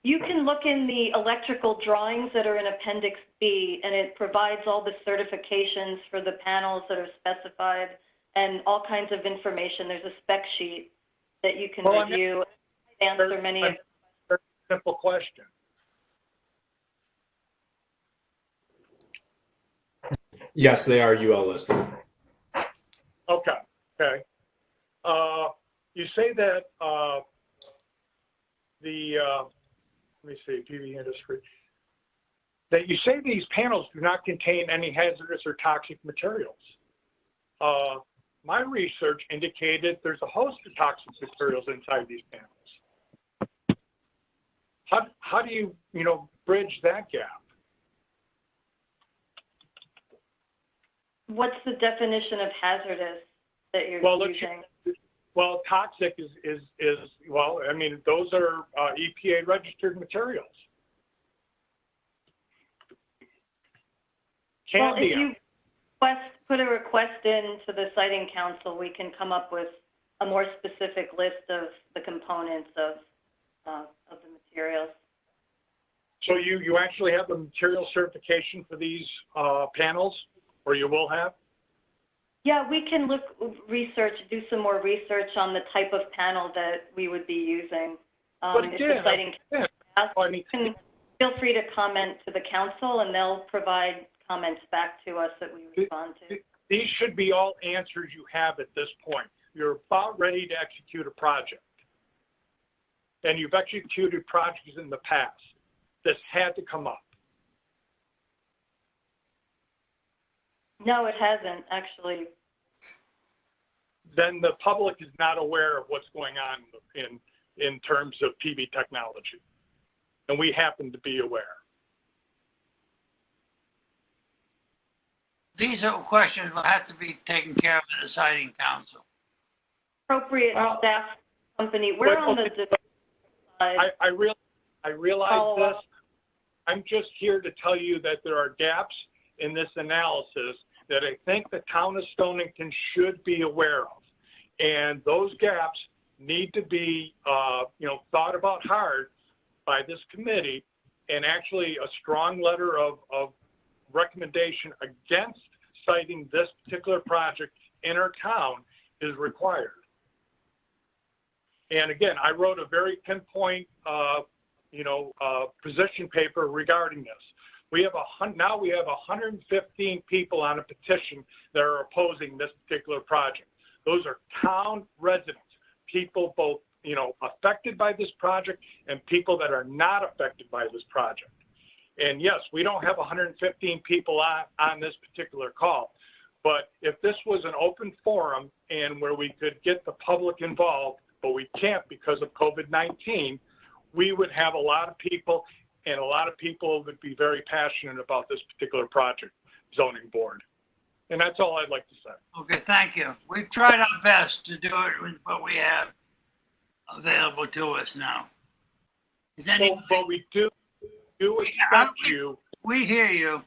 you can look in the electrical drawings that are in Appendix B, and it provides all the certifications for the panels that are specified and all kinds of information. There's a spec sheet that you can review, answer many of. Very simple question. Yes, they are UL listed. Okay. Okay. You say that let me see, PV industry. That you say these panels do not contain any hazardous or toxic materials. My research indicated there's a host of toxic materials inside these panels. How do you, bridge that gap? What's the definition of hazardous that you're using? Well, toxic is I mean, those are EPA registered materials. Well, if you put a request in to the siting council, we can come up with a more specific list of the components of the materials. So you actually have the material certification for these panels, or you will have? Yeah, we can do some more research on the type of panel that we would be using. If the siting council asks, you can feel free to comment to the council, and they'll provide comments back to us that we respond to. These should be all answers you have at this point. You're about ready to execute a project. And you've executed projects in the past. This had to come up. No, it hasn't, actually. Then the public is not aware of what's going on in terms of PV technology. And we happen to be aware. These are questions will have to be taken care of in the siting council. Appropriate staff company. We're on the side. I realize this. I'm just here to tell you that there are gaps in this analysis that I think the town of Stonington should be aware of. And those gaps need to be, thought about hard by this committee, and actually a strong letter of recommendation against citing this particular project in our town is required. And again, I wrote a very pinpoint, position paper regarding this. Now we have 115 people on a petition that are opposing this particular project. Those are town residents, people both, affected by this project and people that are not affected by this project. And yes, we don't have 115 people on this particular call, but if this was an open forum and where we could get the public involved, but we can't because of COVID-19, we would have a lot of people, and a lot of people would be very passionate about this particular project, zoning board. And that's all I'd like to say. Okay, thank you. We've tried our best to do it with what we have available to us now. But we do expect you. We hear you.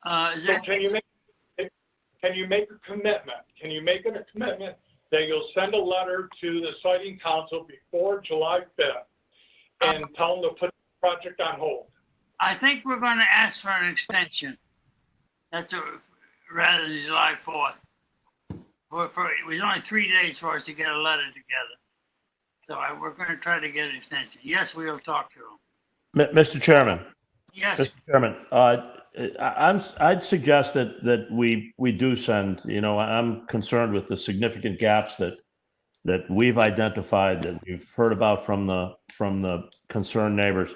Can you make a commitment? Can you make a commitment that you'll send a letter to the siting council before July 5th and tell them to put the project on hold? I think we're going to ask for an extension. Rather than July 4th. It was only 3 days for us to get a letter together. So we're going to try to get an extension. Yes, we will talk to them. Mr. Chairman. Yes. Mr. Chairman, I'd suggest that we do send. I'm concerned with the significant gaps that we've identified, that we've heard about from the concerned neighbors,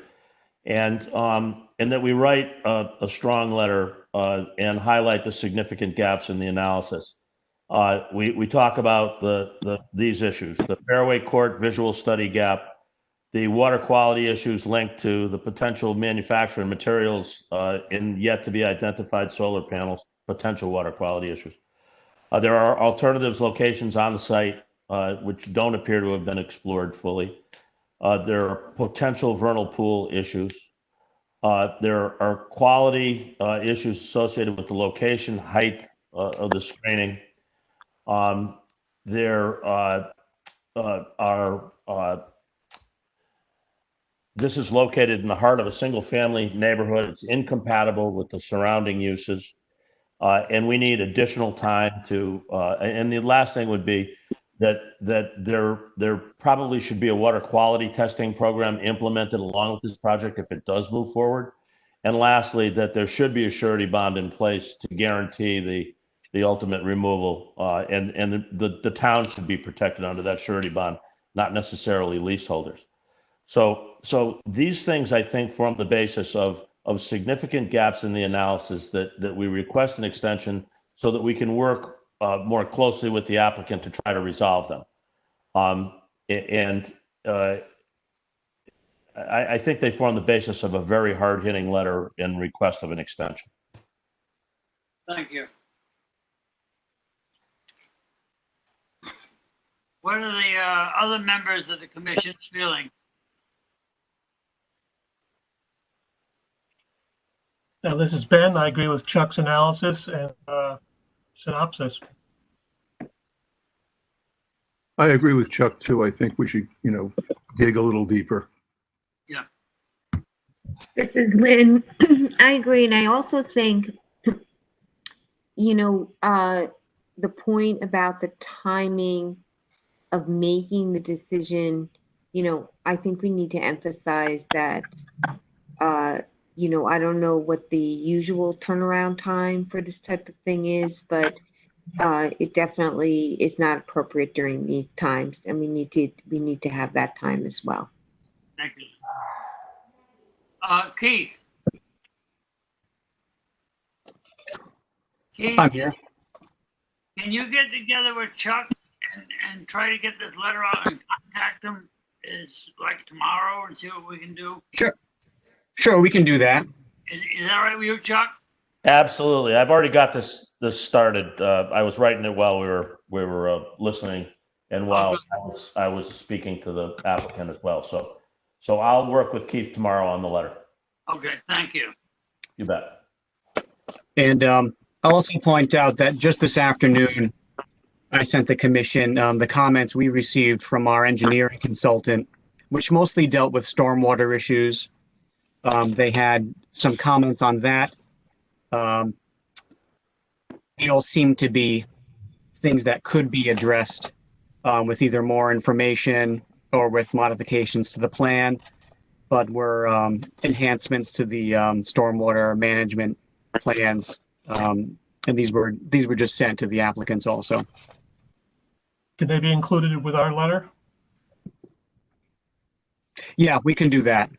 and that we write a strong letter and highlight the significant gaps in the analysis. We talk about these issues: the fairway court visual study gap, the water quality issues linked to the potential manufacturing materials in yet to be identified solar panels, potential water quality issues. There are alternatives locations on the site which don't appear to have been explored fully. There are potential vernal pool issues. There are quality issues associated with the location, height of the screening. There are this is located in the heart of a single-family neighborhood. It's incompatible with the surrounding uses, and we need additional time to. And the last thing would be that there probably should be a water quality testing program implemented along with this project if it does move forward. And lastly, that there should be a surety bond in place to guarantee the ultimate removal, and the town should be protected under that surety bond, not necessarily leaseholders. So these things, I think, form the basis of significant gaps in the analysis that we request an extension so that we can work more closely with the applicant to try to resolve them. I think they form the basis of a very hard-hitting letter in request of an extension. Thank you. What are the other members of the commission's feeling? Now, this is Ben. I agree with Chuck's analysis and synopsis. I agree with Chuck too. I think we should, dig a little deeper. Yeah. This is Lynn. I agree. And I also think, the point about the timing of making the decision, I think we need to emphasize that, I don't know what the usual turnaround time for this type of thing is, but it definitely is not appropriate during these times, and we need to have that time as well. Thank you. Keith. Keith, I'm here. Can you get together with Chuck and try to get this letter out and contact him? Is like tomorrow and see what we can do? Sure, we can do that. Is that right with you, Chuck? Absolutely. I've already got this started. I was writing it while we were listening, and while I was speaking to the applicant as well. So I'll work with Keith tomorrow on the letter. Okay, thank you. You bet. And I'll also point out that just this afternoon, I sent the commission the comments we received from our engineering consultant, which mostly dealt with stormwater issues. They had some comments on that. They all seem to be things that could be addressed with either more information or with modifications to the plan, but were enhancements to the stormwater management plans. And these were just sent to the applicants also. Could they be included with our letter? Yeah, we can do that.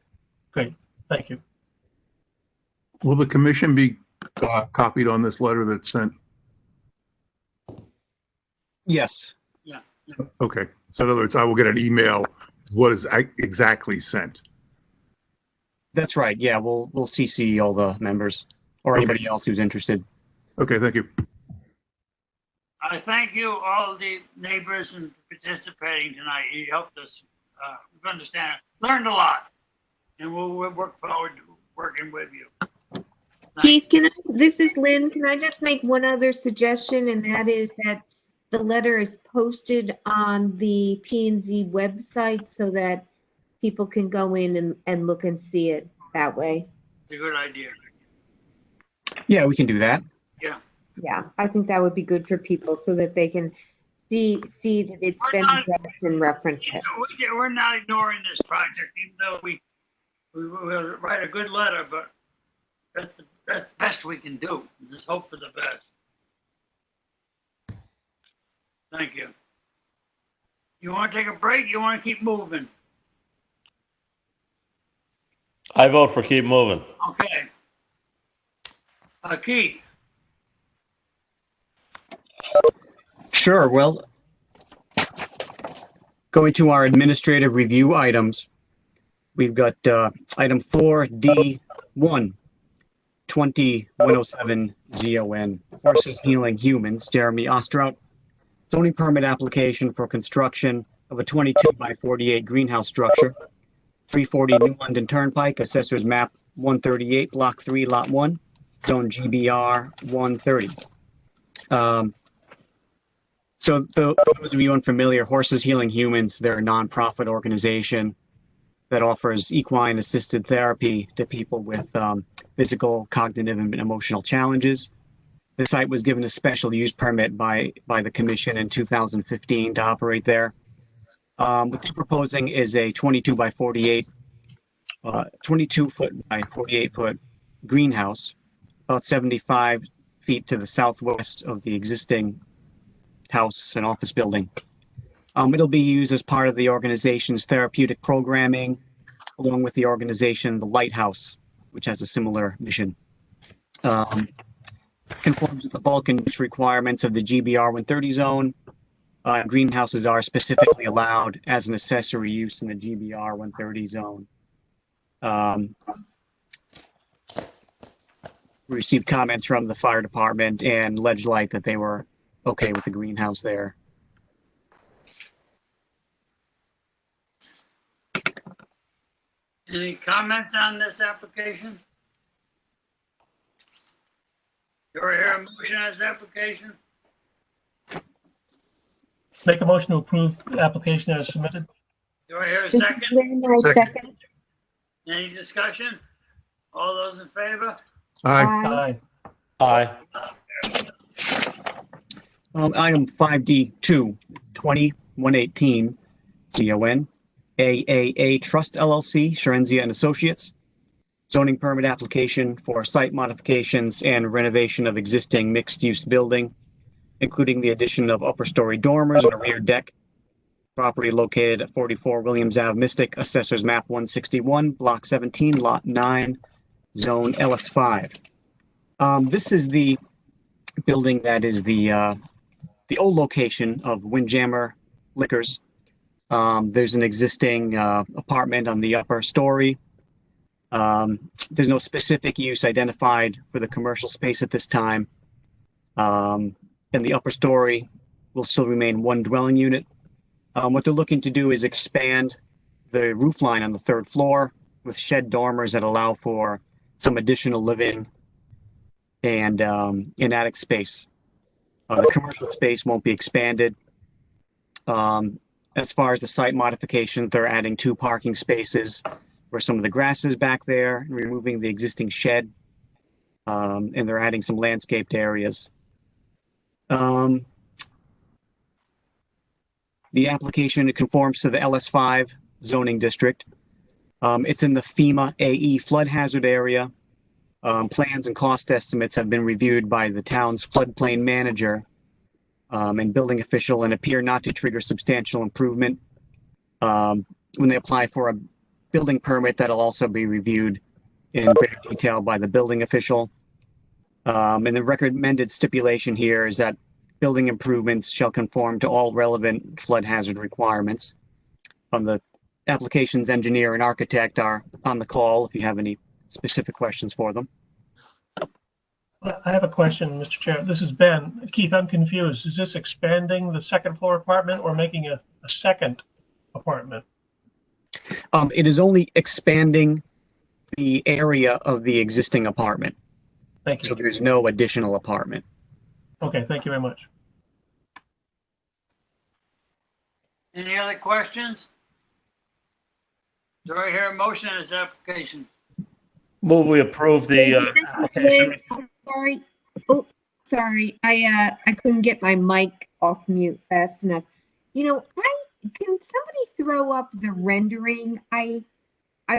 Great, thank you. Will the commission be copied on this letter that's sent? Yes. Yeah. Okay. So in other words, I will get an email. What is exactly sent? That's right. Yeah, we'll CC all the members or anybody else who's interested. Okay, thank you. I thank you, all the neighbors, and participating tonight. You helped us understand, learned a lot, and we'll work forward to working with you. Keith, this is Lynn. Can I just make one other suggestion, and that is that the letter is posted on the P&Z website so that people can go in and look and see it that way. It's a good idea. Yeah, we can do that. Yeah. Yeah, I think that would be good for people so that they can see that it's been addressed and reference it. We're not ignoring this project, even though we will write a good letter, but that's the best we can do. Just hope for the best. Thank you. You want to take a break? You want to keep moving? I vote for keep moving. Okay. Keith. Sure. Well, going to our administrative review items, we've got item 4D1, 20107 ZON, Horses Healing Humans, Jeremy Ostrout. Zoning permit application for construction of a 22 by 48 greenhouse structure, 340 New London Turnpike, Assessor's Map 138, Block 3, Lot 1, Zone GBR 130. So for those of you unfamiliar, Horses Healing Humans, they're a nonprofit organization that offers equine assisted therapy to people with physical, cognitive, and emotional challenges. The site was given a special use permit by the commission in 2015 to operate there. What they're proposing is a 22 by 48, 22 foot by 48 foot greenhouse, about 75 feet to the southwest of the existing house and office building. It'll be used as part of the organization's therapeutic programming, along with the organization, the Lighthouse, which has a similar mission. Conforms with the bulk and use requirements of the GBR 130 zone. Greenhouses are specifically allowed as an accessory use in the GBR 130 zone. We received comments from the fire department and Ledge Light that they were okay with the greenhouse there. Any comments on this application? Do I hear a motion on this application? Make a motion to approve the application as submitted. Do I hear a This is second? Lynn, I second. Any discussion? All those in favor? Aye. Aye. Item 5D2, 20118 ZON, AAA Trust LLC, Sherenzia and Associates. Zoning permit application for site modifications and renovation of existing mixed-use building, including the addition of upper story dormers and a rear deck. Property located at 44 Williams Ave, Mystic, Assessor's Map 161, Block 17, Lot 9, Zone LS5. This is the building that is the old location of Windjammer Liquors. There's an existing apartment on the upper story. There's no specific use identified for the commercial space at this time. And the upper story will still remain one dwelling unit. What they're looking to do is expand the roof line on the third floor with shed dormers that allow for some additional living and in attic space. The commercial space won't be expanded. As far as the site modifications, they're adding 2 parking spaces where some of the grass is back there, removing the existing shed, and they're adding some landscaped areas. The application conforms to the LS5 zoning district. It's in the Fema AE flood hazard area. Plans and cost estimates have been reviewed by the town's floodplain manager and building official and appear not to trigger substantial improvement. When they apply for a building permit, that'll also be reviewed in greater detail by the building official. And the recommended stipulation here is that building improvements shall conform to all relevant flood hazard requirements. The application's engineer and architect are on the call if you have any specific questions for them. I have a question, Mr. Chair. This is Ben. Keith, I'm confused. Is this expanding the second floor apartment or making a second apartment? It is only expanding the area of the existing apartment. Thank you. So there's no additional apartment. Okay, thank you very much. Any other questions? Do I hear a motion on this application? Move we approve the application. Sorry. Oh, sorry. I couldn't get my mic off mute fast enough. You know, can somebody throw up the rendering? I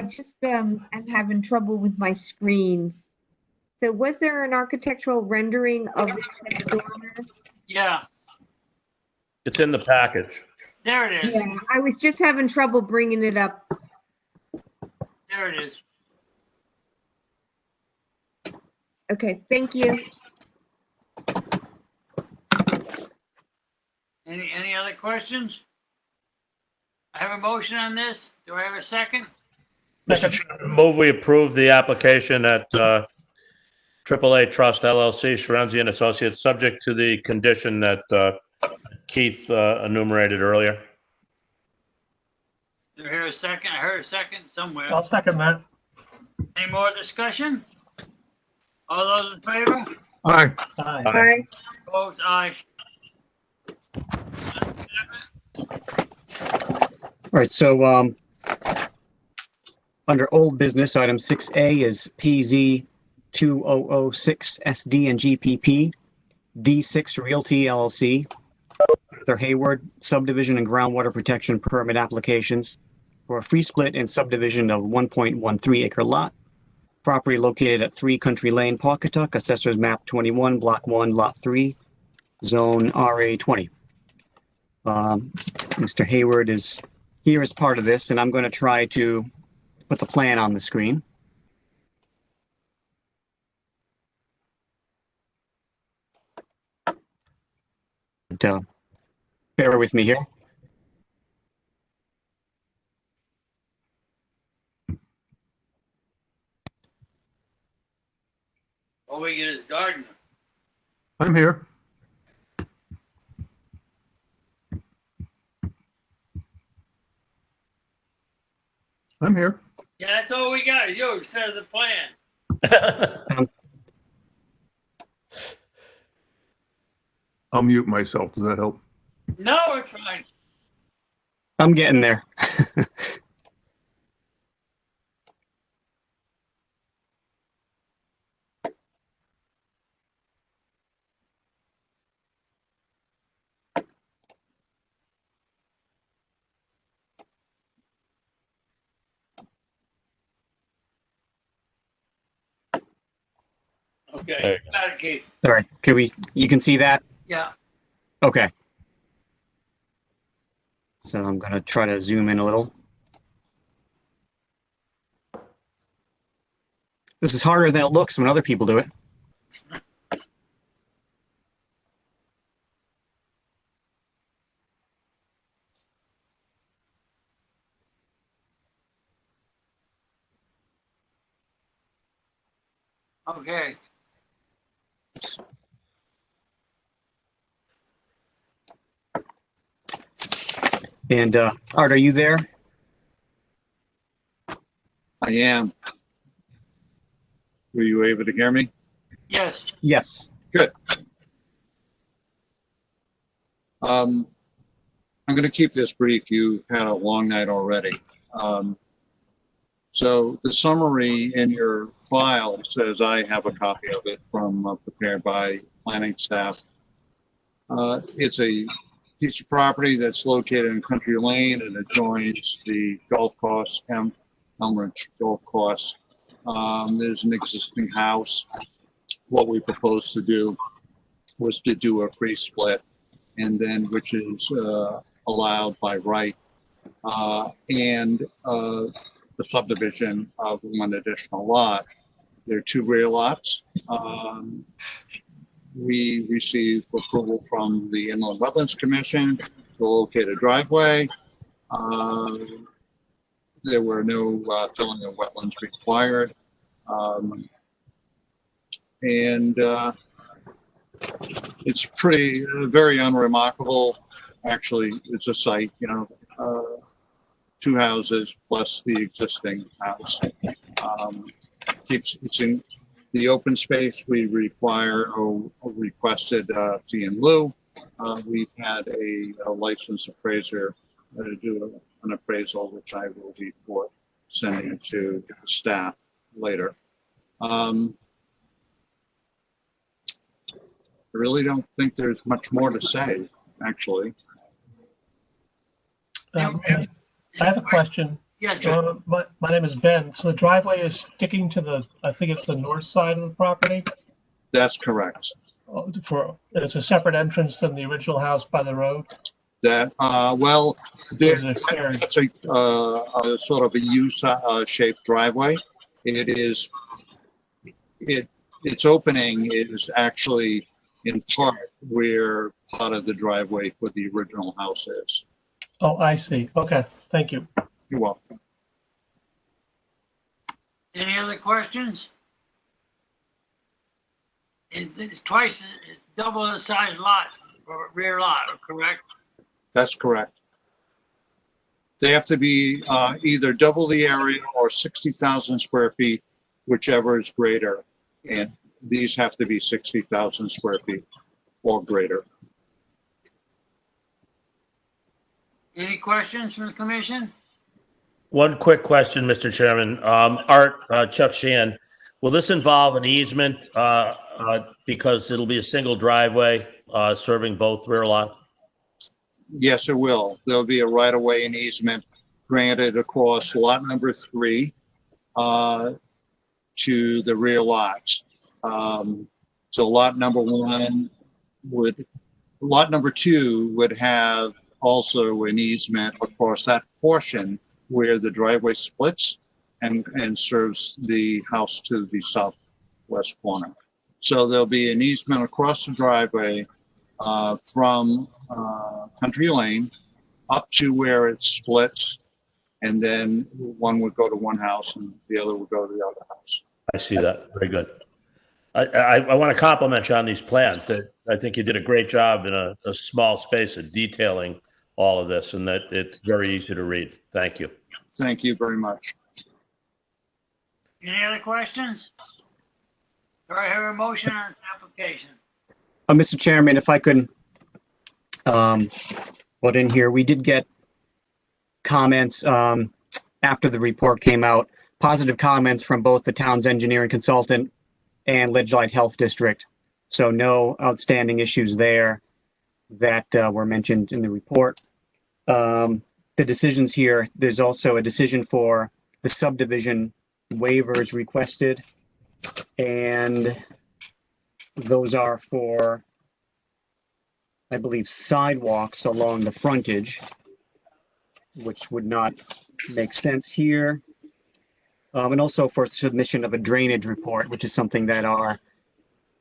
just am having trouble with my screens. So was there an architectural rendering of the dormer? Yeah, It's in the package. there it is. Yeah, I was just having trouble bringing it up. There it is. Okay, thank you. Any other questions? I have a motion on this. Do I have a second? Mr. Chairman, move we approve the application at AAA Trust LLC, Sharenzi and Associates, subject to the condition that Keith enumerated earlier. Do I hear a second? I heard a second somewhere. I'll second that. Any more discussion? All those in favor? Aye. Aye. Aye. Opposed? Aye. All right, so under old business, item 6A is PZ 2006 SD and GPP, D6 Realty LLC, Arthur Hayward subdivision and groundwater protection permit applications for a free split and subdivision of 1.13 acre lot. Property located at 3 Country Lane, Pawcatuck, Assessor's Map 21, Block 1, Lot 3, Zone RA 20. Mr. Hayward is here as part of this, and I'm going to try to put the plan on the screen. And, bear with me here. All we get is gardener. I'm here. I'm here. Yeah, that's all we got. You said the plan. I'll mute myself. Does that help? No, it's fine. I'm getting there. Okay. Got it, Keith. All right, you can see that? Yeah. Okay. So I'm going to try to zoom in a little. This is harder than it looks when other people do it. Okay. And Art, are you there? I am. Were you able to hear me? Yes. Yes. Good. I'm going to keep this brief. You had a long night already. So the summary in your file says I have a copy of it from prepared by planning staff. It's a piece of property that's located in Country Lane and adjoins the golf course, Elmridge Golf Course. There's an existing house. What we proposed to do was to do a free split, and then which is allowed by right, and the subdivision of one additional lot. There are 2 rear lots. We received approval from the Inland Wetlands Commission to locate a driveway. There were no filling of wetlands required. And it's pretty, very unremarkable. Actually, it's a site, 2 houses plus the existing house. It's in the open space. We require or requested fee in lieu. We've had a licensed appraiser do an appraisal, which I will be sending to the staff later. I really don't think there's much more to say. actually. I have a question. Yes, sir. My name is Ben. So the driveway is sticking to the, I think it's the north side of the property? That's correct. It's a separate entrance than the original house by the road? That, well, that's a sort of a U-shaped driveway. Its opening is actually in part where part of the driveway for the original house is. Oh, I see. Okay, thank you. You're welcome. Any other questions? It's twice, it's double the size lot, or rear lot, correct? That's correct. They have to be either double the area or 60,000 square feet, whichever is greater. And these have to be 60,000 square feet or greater. Any questions from the commission? One quick question, Mr. Chairman. Chuck Sheehan, will this involve an easement because it'll be a single driveway serving both rear lots? Yes, it will. There'll be a right-of-way and easement granted across lot number 3 to the rear lots. So lot number 2 would have also an easement across that portion where the driveway splits and serves the house to the southwest corner. So there'll be an easement across the driveway from Country Lane up to where it splits, and then one would go to one house and the other would go to the other house. I see that. Very good. I want to compliment you on these plans. That I think you did a great job in a small space of detailing all of this, and that it's very easy to read. Thank you. Thank you very much. Any other questions? Do I hear a motion on this application? Mr. Chairman, if I could put in here, we did get comments after the report came out, positive comments from both the town's engineering consultant and Ledgelight Health District. So no outstanding issues there that were mentioned in the report. The decisions here, there's also a decision for the subdivision waivers requested, and those are for, I believe, sidewalks along the frontage, which would not make sense here. And also for submission of a drainage report, which is something that our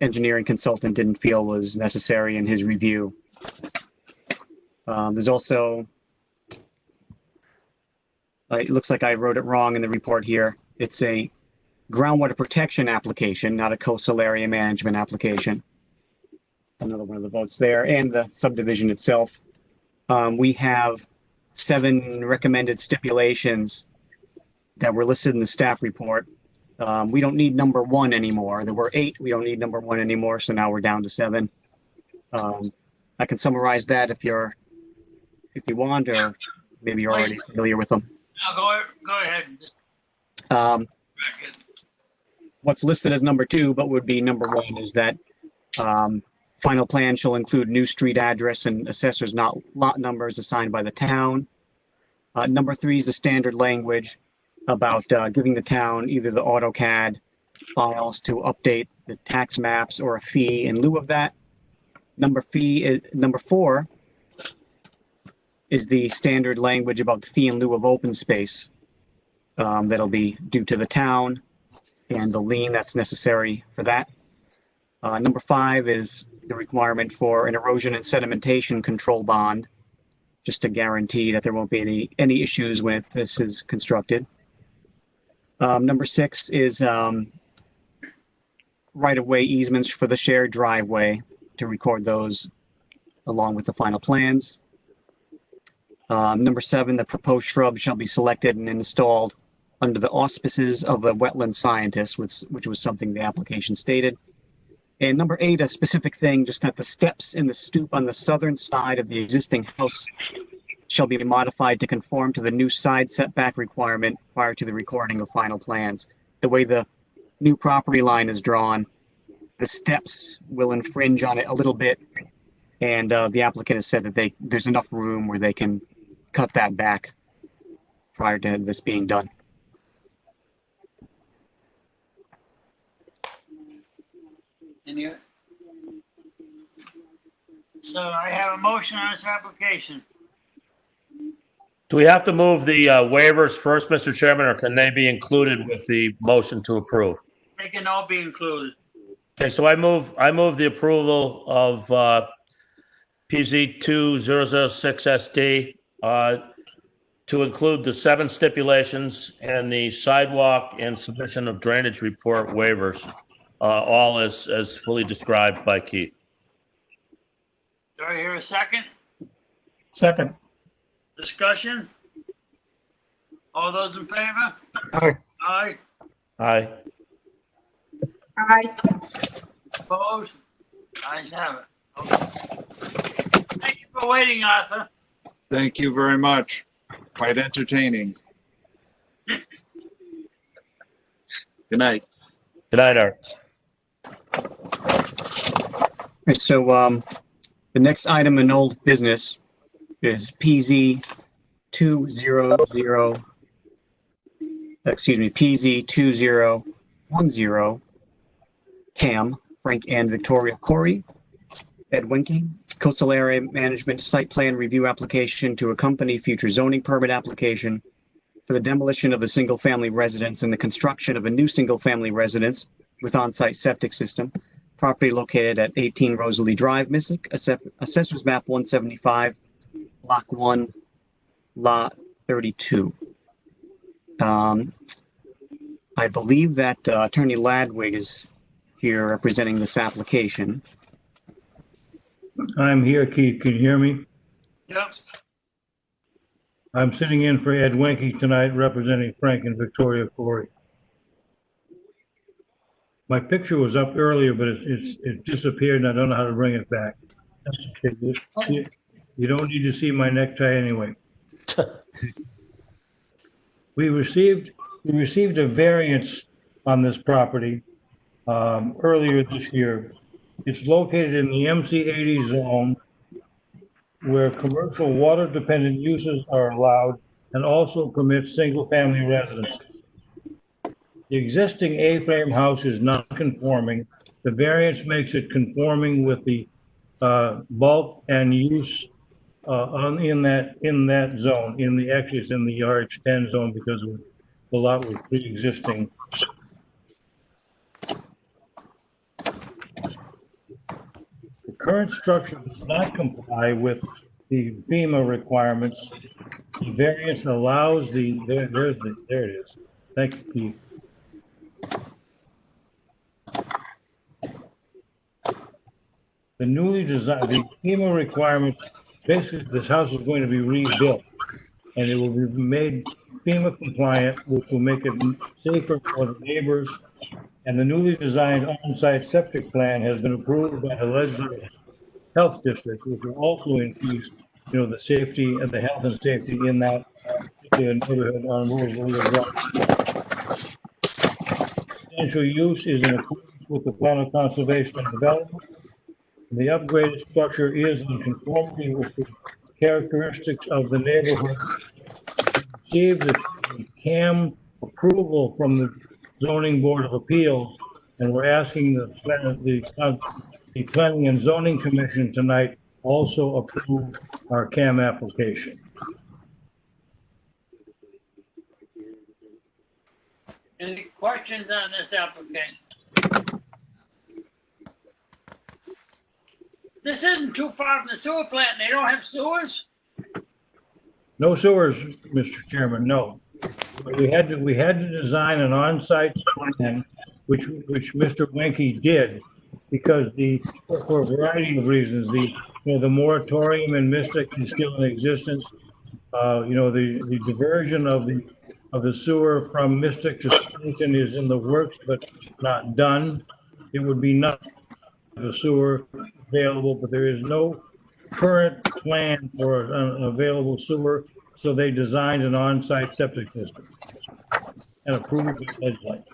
engineering consultant didn't feel was necessary in his review. There's also, it looks like I wrote it wrong in the report here. It's a groundwater protection application, not a coastal area management application. Another one of the votes there, and the subdivision itself. We have 7 recommended stipulations that were listed in the staff report. We don't need number 1 anymore. There were 8. We don't need number 1 anymore, so now we're down to 7. I can summarize that if you want, or maybe you're already familiar with them. No, go ahead. Just what's listed as number 2, but would be number 1, is that final plan shall include new street address and assessors not lot numbers assigned by the town. Number 3 is the standard language about giving the town either the AutoCAD files to update the tax maps or a fee in lieu of that. Number 4 is the standard language about the fee in lieu of open space that'll be due to the town and the lien that's necessary for that. Number 5 is the requirement for an erosion and sedimentation control bond, just to guarantee that there won't be any issues when this is constructed. Number 6 is right-of-way easements for the shared driveway, to record those along with the final plans. Number 7, the proposed shrub shall be selected and installed under the auspices of a wetland scientist, which was something the application stated. And number 8, a specific thing, just that the steps in the stoop on the southern side of the existing house shall be modified to conform to the new side setback requirement prior to the recording of final plans. The way the new property line is drawn, the steps will infringe on it a little bit, And the applicant has said that there's enough room where they can cut that back prior to this being done. So I have a motion on this application. Do we have to move the waivers first, Mr. Chairman, or can they be included with the motion to approve? They can all be included. Okay, so I move the approval of PZ 2006 SD to include the 7 stipulations and the sidewalk and submission of drainage report waivers, all as fully described by Keith. Do I hear a second? Second. Discussion? All those in favor? Aye. Aye. Aye. Aye. Opposed? Ayes have it. Okay. Thank you for waiting, Arthur. Thank you very much. Quite entertaining. Good night. Good night, Art. Okay, so the next item in old business is PZ 2010 CAM, Frank and Victoria Corey, Ed Winkie, Coastal Area Management Site Plan Review Application to accompany future zoning permit application for the demolition of a single-family residence and the construction of a new single-family residence with on-site septic system. Property located at 18 Rosalie Drive, Mystic, Assessors Map 175, Block 1, Lot 32. I believe that Attorney Ladwig is here representing this application. I'm here, Keith. Can you hear me? Yep. I'm sitting in for Ed Winkie tonight, representing Frank and Victoria Corey. My picture was up earlier, but it disappeared, and I don't know how to bring it back. That's okay. You don't need to see my necktie anyway. We received a variance on this property earlier this year. It's located in the MC80 zone where commercial water-dependent uses are allowed and also permits single-family residences. The existing A-frame house is not conforming. The variance makes it conforming with the bulk and use in that zone. Actually, it's in the RH10 zone because the lot was pre-existing. The current structure does not comply with the Fema requirements. The variance allows there it is. Thank you, Keith. The newly designed, the FEMA requirements, basically this house is going to be rebuilt and it will be made FEMA compliant, which will make it safer for the neighbors. And the newly designed on-site septic plan has been approved by the Legislative Health District, which will also increase, the safety and the health and safety in that neighborhood on Rosalie Drive. Potential use is in accordance with the Plan of Conservation and Development. The upgraded structure is in conformity with the characteristics of the neighborhood. We received the CAM approval from the Zoning Board of Appeals, and we're asking the Planning and Zoning Commission tonight also approve our CAM application. Any questions on this application? This isn't too far from the sewer plant. They don't have sewers? No sewers, Mr. Chairman, no. We had to design an on-site plan, which Mr. Winkie did, because for a variety of reasons, the moratorium in Mystic is still in existence. The diversion of the sewer from Mystic to Stonington is in the works, but not done. It would be not the sewer available, but there is no current plan for an available sewer, so they designed an on-site septic system and approved the legislature.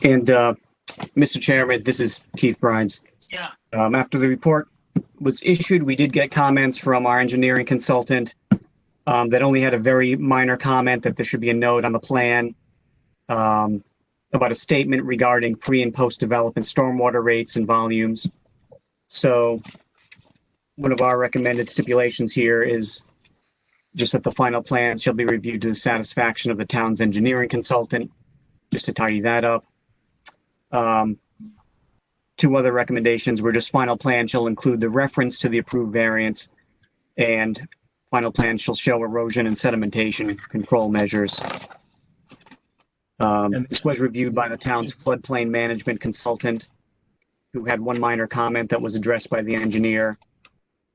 And Mr. Chairman, this is Keith Brines. Yeah. After the report was issued, we did get comments from our engineering consultant that only had a very minor comment that there should be a note on the plan about a statement regarding pre and post development stormwater rates and volumes. So one of our recommended stipulations here is just that the final plan shall be reviewed to the satisfaction of the town's engineering consultant, just to tidy that up. Two other recommendations were just final plan shall include the reference to the approved variance, and final plan shall show erosion and sedimentation control measures. This was reviewed by the town's floodplain management consultant, who had one minor comment that was addressed by the engineer.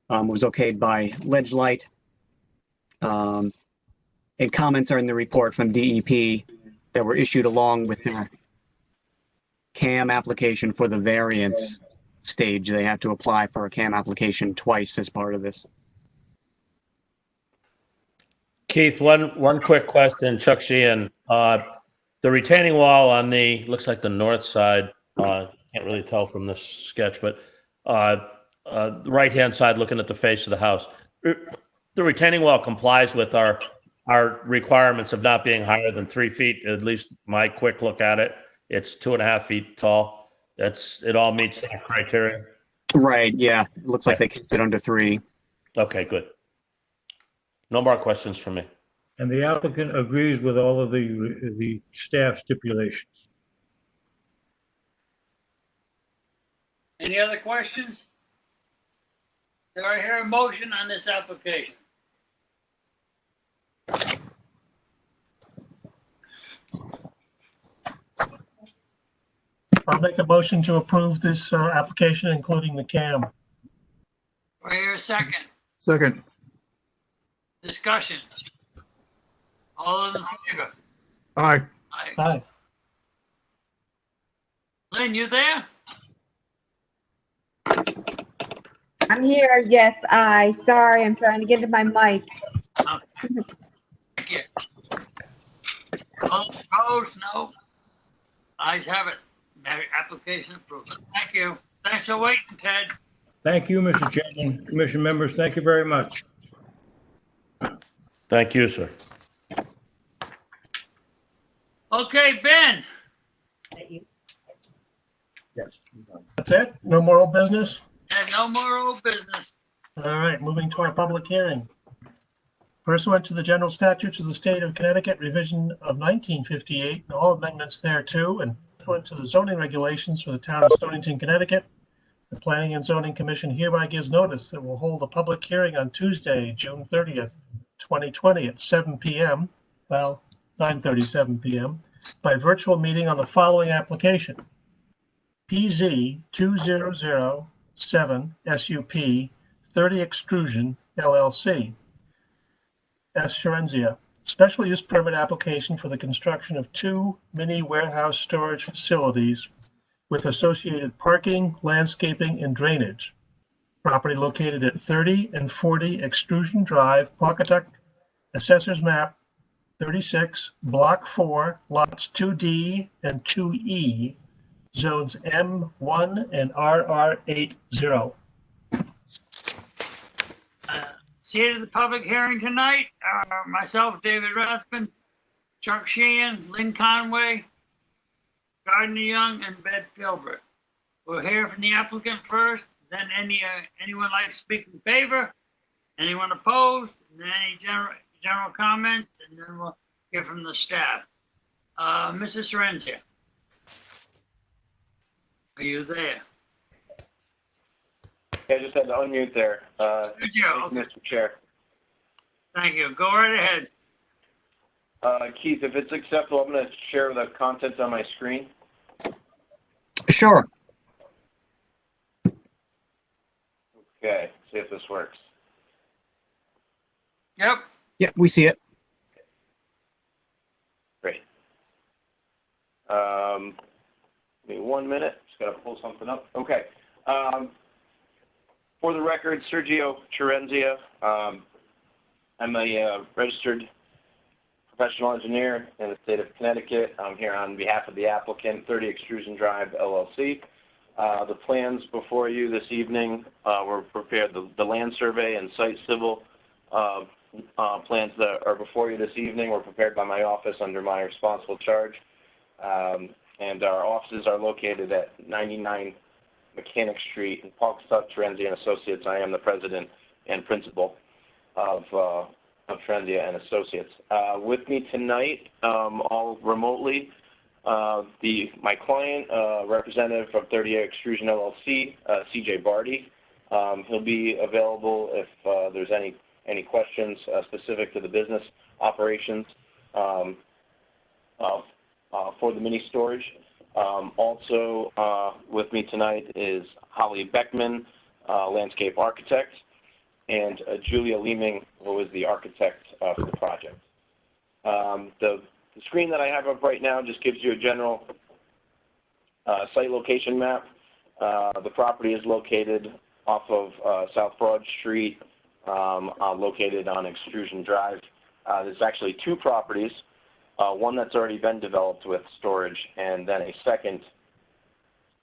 Was okayed by Ledgelight. And comments are in the report from DEP that were issued along with their CAM application for the variance stage. They have to apply for a CAM application twice as part of this. Keith, one quick question, Chuck Sheehan. The retaining wall on the, looks like the north side, can't really tell from this sketch, but the right-hand side looking at the face of the house. The retaining wall complies with our requirements of not being higher than 3 feet, at least my quick look at it. It's 2.5 feet tall. It all meets that criteria. Right, yeah. It looks like they kept it under 3. Okay, good. No more questions from me. And the applicant agrees with all of the staff stipulations. Any other questions? Do I hear a motion on this application? I'll make a motion to approve this application, including the CAM. Do I hear a second? Second. Discussion. All those in favor? Aye. Aye. Lynn, you there? I'm here. Yes, aye. Sorry, I'm trying to get to my mic. Thank you. All opposed? No. Ayes have it. Application approved. Thank you. Thanks for waiting, Ted. Thank you, Mr. Chairman. Commission members, thank you very much. Thank you, sir. Okay, Ben. That's it? No more old business? And no more old business. All right, moving to our public hearing. Pursuant to the general statutes of the state of Connecticut, revision of 1958, and all amendments thereto, and pursuant to the zoning regulations for the town of Stonington, Connecticut, the Planning and Zoning Commission hereby gives notice that we'll hold a public hearing on Tuesday, June 30th, 2020 at 7 p.m., well, 9:37 p.m., by virtual meeting on the following application. PZ 2007 SUP 30 Extrusion LLC. S. Sharenzia, special use permit application for the construction of 2 mini warehouse storage facilities with associated parking, landscaping, and drainage. Property located at 30 and 40 Extrusion Drive, Pawcatuck, Assessor's Map 36, Block 4, Lots 2D and 2E, Zones M1 and RR80. Seated at the public hearing tonight are myself, David Rathman, Chuck Sheehan, Lynn Conway, Gardner Young, and Ben Filbert. We'll hear from the applicant first, then anyone like to speak in favor, anyone opposed, and then any general comments, and then we'll hear from the staff. Mrs. Sharenzia, are you there? I just had to unmute there. Thank you, Mr. Chair. Thank you. Go right ahead. Keith, if it's acceptable, I'm going to share the contents on my screen. Sure. Okay, see if this works. Yep. Yep, we see it. Great. Give me 1 minute. Just got to pull something up. Okay. For the record, Sergio Sharenzia. I'm a registered professional engineer in the state of Connecticut. I'm here on behalf of the applicant, 30 Extrusion Drive, LLC. The plans before you this evening were prepared, the land survey and site civil plans that are before you this evening were prepared by my office under my responsible charge. And our offices are located at 99 Mechanic Street in Pawcatuck, Trenzia & Associates. I am the president and principal of Trenzia and Associates. With me tonight, all remotely, my client, representative from 30 Extrusion LLC, CJ Barty. He'll be available if there's any questions specific to the business operations for the mini storage. Also with me tonight is Holly Beckman, landscape architect, and Julia Leeming, who is the architect for the project. The screen that I have up right now just gives you a general site location map. The property is located off of South Broad Street, located on Extrusion Drive. There's actually two properties, one that's already been developed with storage, and then a second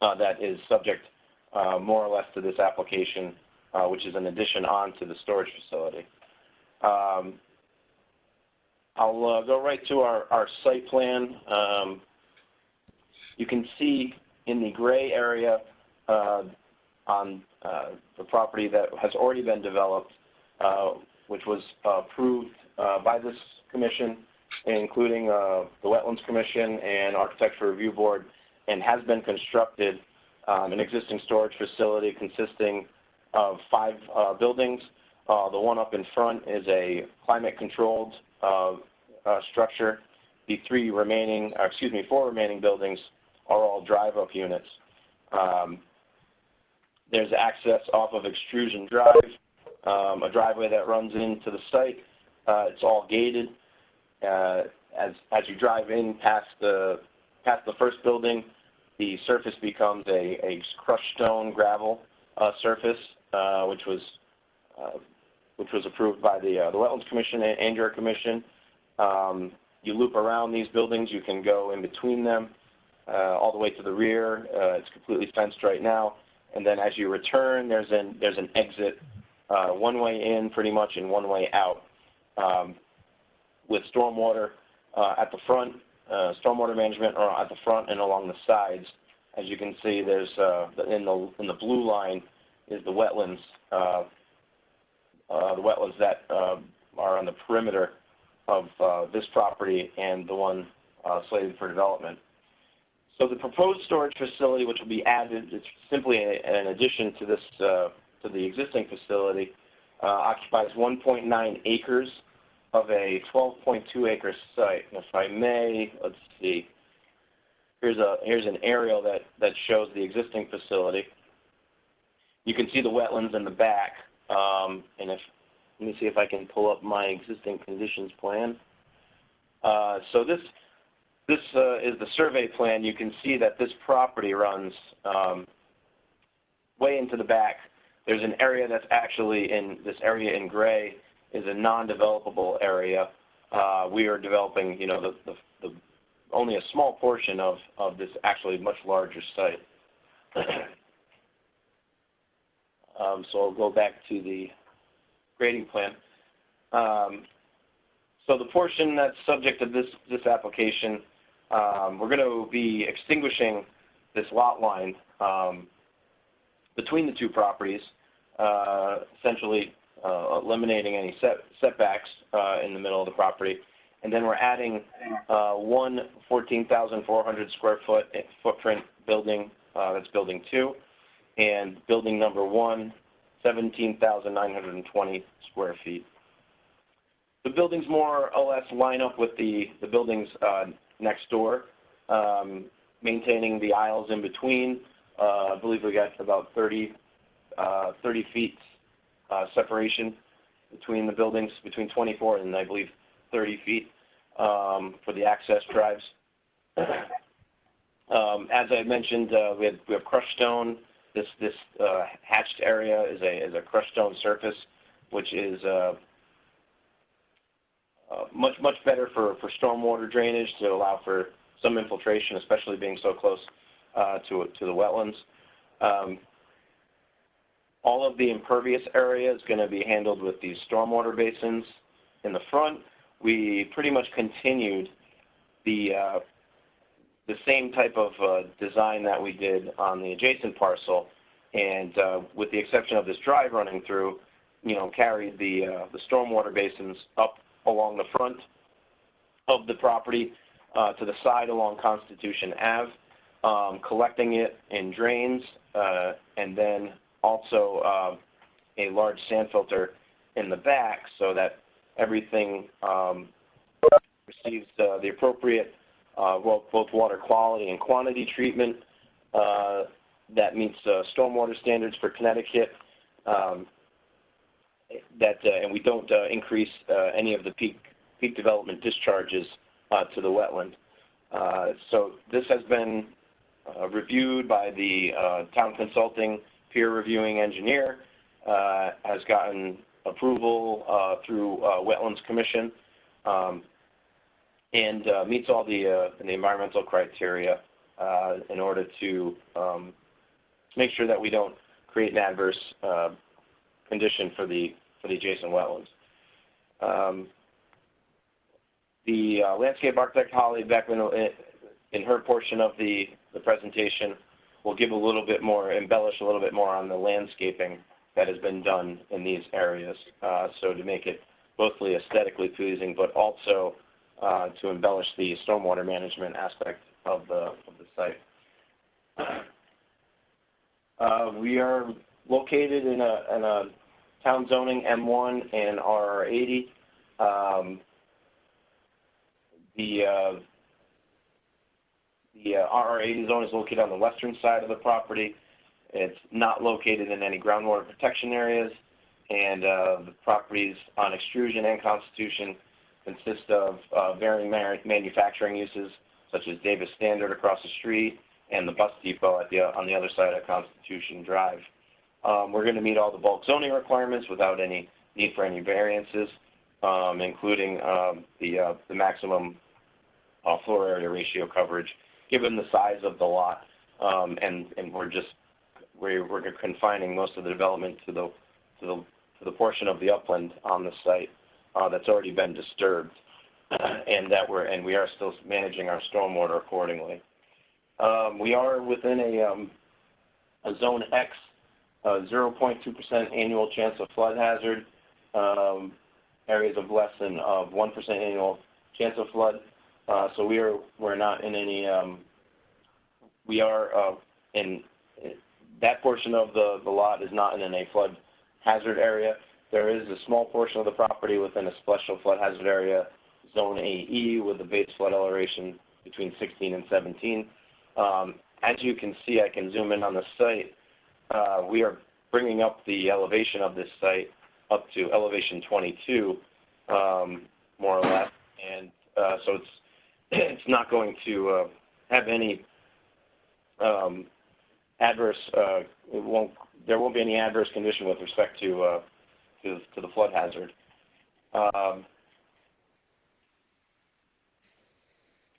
that is subject more or less to this application, which is an addition onto the storage facility. I'll go right to our site plan. You can see in the gray area on the property that has already been developed, which was approved by this commission, including the Wetlands Commission and Architecture Review Board, and has been constructed an existing storage facility consisting of 5 buildings. The one up in front is a climate-controlled structure. The 4 remaining buildings are all drive-up units. There's access off of Extrusion Drive, a driveway that runs into the site. It's all gated. As you drive in past the first building, the surface becomes a crushed stone gravel surface, which was approved by the Wetlands Commission and your commission. You loop around these buildings. You can go in between them all the way to the rear. It's completely fenced right now. And then as you return, there's an exit, one way in pretty much and one way out, with stormwater at the front, stormwater management at the front and along the sides. As you can see, there's in the blue line is the wetlands that are on the perimeter of this property and the one slated for development. So the proposed storage facility, which will be added, it's simply an addition to this to the existing facility, occupies 1.9 acres of a 12.2 acre site. If I may, let's see. Here's an aerial that shows the existing facility. You can see the wetlands in the back, and let me see if I can pull up my existing conditions plan. So this is the survey plan. You can see that this property runs way into the back. There's an area that's actually in this area in gray is a non-developable area. We are developing, the only a small portion of this actually much larger site. So I'll go back to the grading plan. So the portion that's subject to this application, we're going to be extinguishing this lot line between the two properties, essentially eliminating any setbacks in the middle of the property. And then we're adding one 14,400 square foot footprint building, that's building 2, and building number 1, 17,920 square feet. The buildings more or less line up with the buildings next door, maintaining the aisles in between. I believe we got about 30 feet separation between the buildings, between 24 and I believe 30 feet for the access drives. As I mentioned, we have crushed stone. This hatched area is a crushed stone surface, which is much better for stormwater drainage to allow for some infiltration, especially being so close to the wetlands. All of the impervious area is going to be handled with these stormwater basins in the front. We pretty much continued the same type of design that we did on the adjacent parcel, and with the exception of this drive running through, carried the stormwater basins up along the front of the property to the side along Constitution Ave, collecting it in drains, and then also a large sand filter in the back so that everything receives the appropriate both water quality and quantity treatment that meets stormwater standards for Connecticut, and we don't increase any of the peak development discharges to the wetland. So this has been reviewed by the town consulting peer reviewing engineer, has gotten approval through Wetlands Commission, and meets all the environmental criteria in order to make sure that we don't create an adverse condition for the adjacent wetlands. The landscape architect Holly Beckman, in her portion of the presentation, will give a little bit more, embellish a little bit more on the landscaping that has been done in these areas, so to make it mostly aesthetically pleasing, but also to embellish the stormwater management aspect of the site. We are located in a town zoning M1 and RR80. The RR80 zone is located on the western side of the property. It's not located in any groundwater protection areas, and the properties on Extrusion and Constitution consist of varying manufacturing uses, such as Davis Standard across the street and the bus depot on the other side of Constitution Drive. We're going to meet all the bulk zoning requirements without any need for any variances, including the maximum floor area ratio coverage, given the size of the lot, and we're confining most of the development to the portion of the upland on the site that's already been disturbed, and we are still managing our stormwater accordingly. We are within a Zone X, 0.2% annual chance of flood hazard, areas of less than 1% annual chance of flood. So we're not in any. We are in that portion of the lot is not in a flood hazard area. There is a small portion of the property within a special flood hazard area, Zone AE, with a base flood elevation between 16 and 17. As you can see, I can zoom in on the site. We are bringing up the elevation of this site up to elevation 22, more or less, and so it's not going to have any adverse. There won't be any adverse condition with respect to the flood hazard.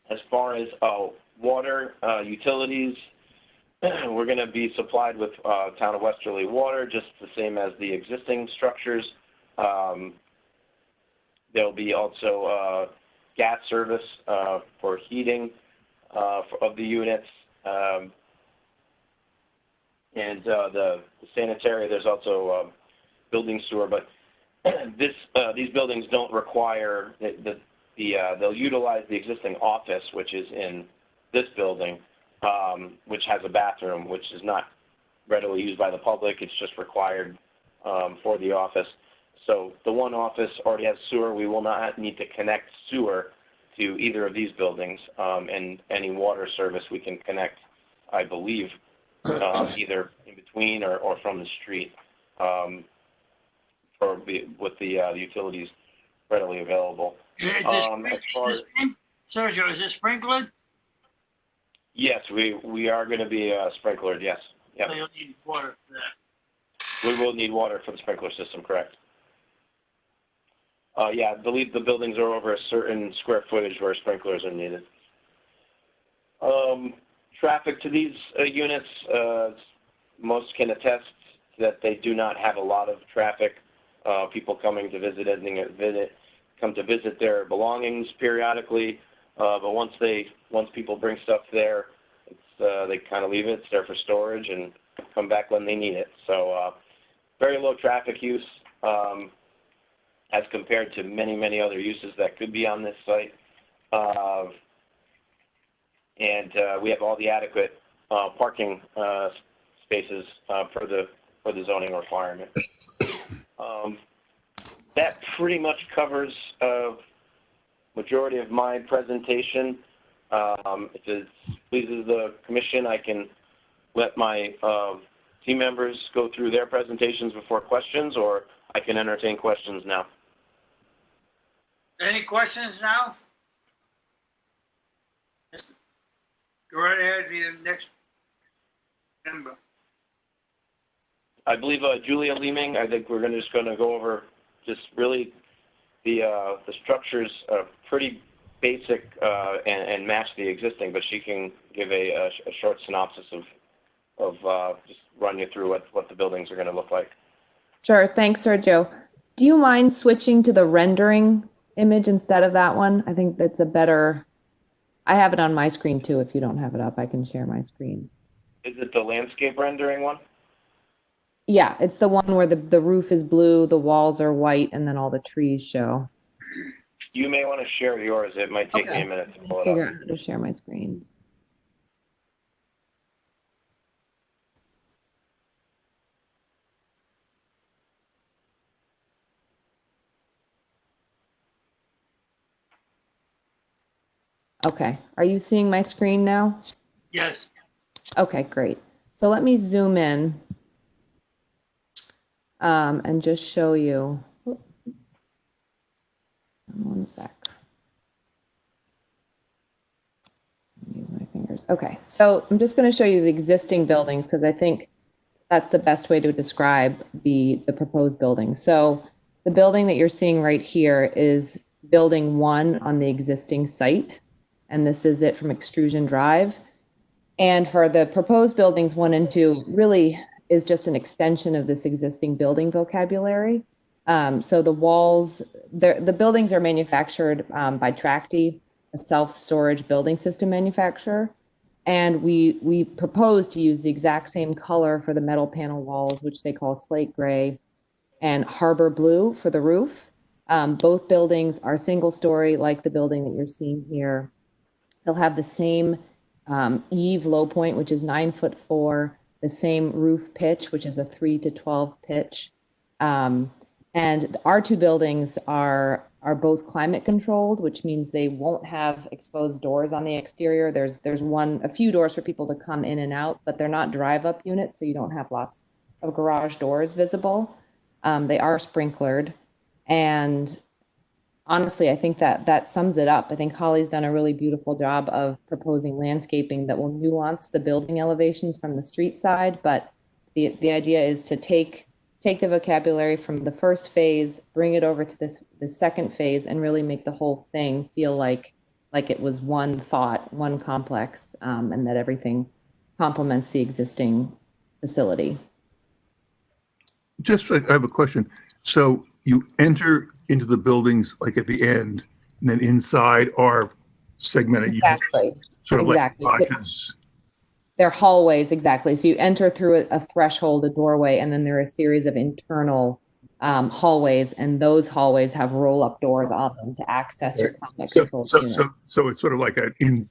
As far as water utilities, we're going to be supplied with Town of Westerly water, just the same as the existing structures. There'll be also gas service for heating of the units, and the sanitary. There's also building sewer, but these buildings don't require they'll utilize the existing office, which is in this building, which has a bathroom, which is not readily used by the public. It's just required for the office. So the one office already has sewer. We will not need to connect sewer to either of these buildings, and any water service we can connect, I believe, either in between or from the street, with the utilities readily available. Sergio, is it sprinkled? Yes, we are going to be sprinklered, yes. Yep. So you'll need water for that. We will need water for the sprinkler system, correct. Yeah, I believe the buildings are over a certain square footage where sprinklers are needed. Traffic to these units, most can attest that they do not have a lot of traffic. People coming to visit, come to visit their belongings periodically. But once people bring stuff there, they kind of leave it. It's there for storage and come back when they need it. So very low traffic use as compared to many, many other uses that could be on this site. And we have all the adequate parking spaces for the zoning requirement. That pretty much covers majority of my presentation. If it pleases the commission, I can let my team members go through their presentations before questions, or I can entertain questions now. Any questions now? Yes. Go right ahead, the next member. I believe Julia Leeming, I think we're just going to go over just really the structures are pretty basic and match the existing, but she can give a short synopsis of just run you through what the buildings are going to look like. Sure. Thanks, Sergio. Do you mind switching to the rendering image instead of that one? I think that's a better, I have it on my screen too. If you don't have it up, I can share my screen. Is it the landscape rendering one? Yeah, it's the one where the roof is blue, the walls are white, and then all the trees show. You may want to share yours. It might take me a minute to pull it Figure up. out how to share my screen. Okay, are you seeing my screen now? Yes. Okay, great. So let me zoom in and just show you. One sec. Use my fingers. Okay, so I'm just going to show you the existing buildings because I think that's the best way to describe the proposed building. So the building that you're seeing right here is building 1 on the existing site, and this is it from Extrusion Drive. And for the proposed buildings 1 and 2 really is just an extension of this existing building vocabulary. So the walls, the buildings are manufactured by Tracti, a self-storage building system manufacturer. And we propose to use the exact same color for the metal panel walls, which they call slate gray, and harbor blue for the roof. Both buildings are single story, like the building that you're seeing here. They'll have the same eave low point, which is 9'4", the same roof pitch, which is a 3 to 12 pitch. And our 2 buildings are both climate controlled, which means they won't have exposed doors on the exterior. There's a few doors for people to come in and out, but they're not drive-up units, so you don't have lots of garage doors visible. They are sprinklered, and honestly, I think that sums it up. I think Holly's done a really beautiful job of proposing landscaping that will nuance the building elevations from the street side, but the idea is to take the vocabulary from the first phase, bring it over to the second phase, and really make the whole thing feel like it was one thought, one complex, and that everything complements the existing facility. Just, I have a question. So you enter into the buildings like at the end, and then inside are segmented Exactly. units, sort of Exactly. like lodges. They're hallways, exactly. So you enter through a threshold, a doorway, and then there are a series of internal hallways, and those hallways have roll-up doors on them to access your climate control unit. So it's sort of like an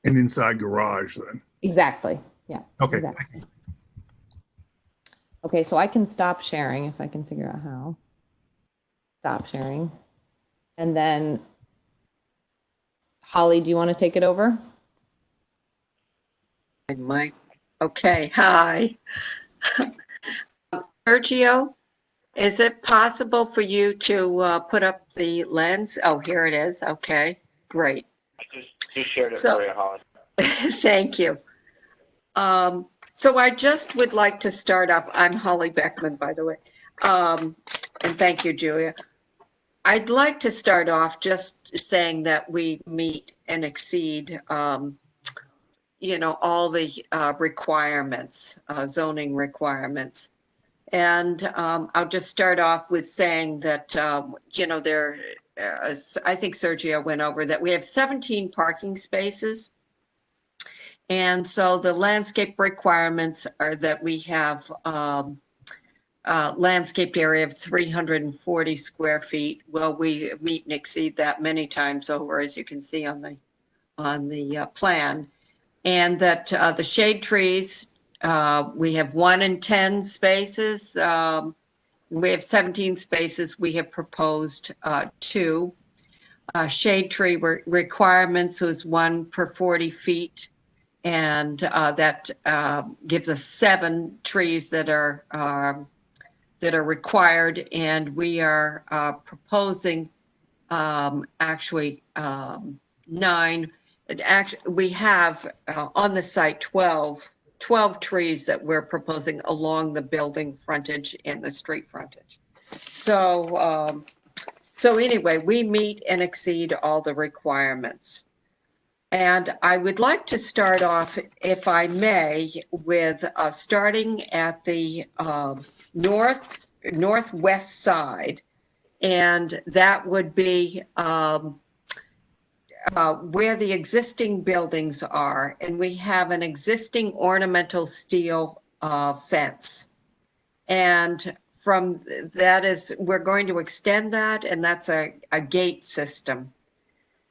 inside garage then. Exactly. Yeah. Okay. Exactly. Okay, so I can stop sharing if I can figure out how. Stop sharing. And then, Holly, do you want to take it over? Mike. Okay, hi. Sergio, is it possible for you to put up the lens? Oh, here it is. Okay, great. I just shared it for you, Holly. Thank you. So I just would like to start off. I'm Holly Beckman, by the way. And thank you, Julia. I'd like to start off just saying that we meet and exceed, you know, all the requirements, zoning requirements. And I'll just start off with saying that, you know, I think Sergio went over that we have 17 parking spaces. And so the landscape requirements are that we have landscaped area of 340 square feet. Well, we meet and exceed that many times over, as you can see on the plan. And that the shade trees, we have 1 in 10 spaces. We have 17 spaces. We have proposed 2. Shade tree requirements was 1 per 40 feet. And that gives us 7 trees that are required, and we are proposing actually 9. We have on the site 12 trees that we're proposing along the building frontage and the street frontage. So anyway, we meet and exceed all the requirements. And I would like to start off, if I may, with starting at the northwest side, and that would be where the existing buildings are. And we have an existing ornamental steel fence. And from that we're going to extend that, and that's a gate system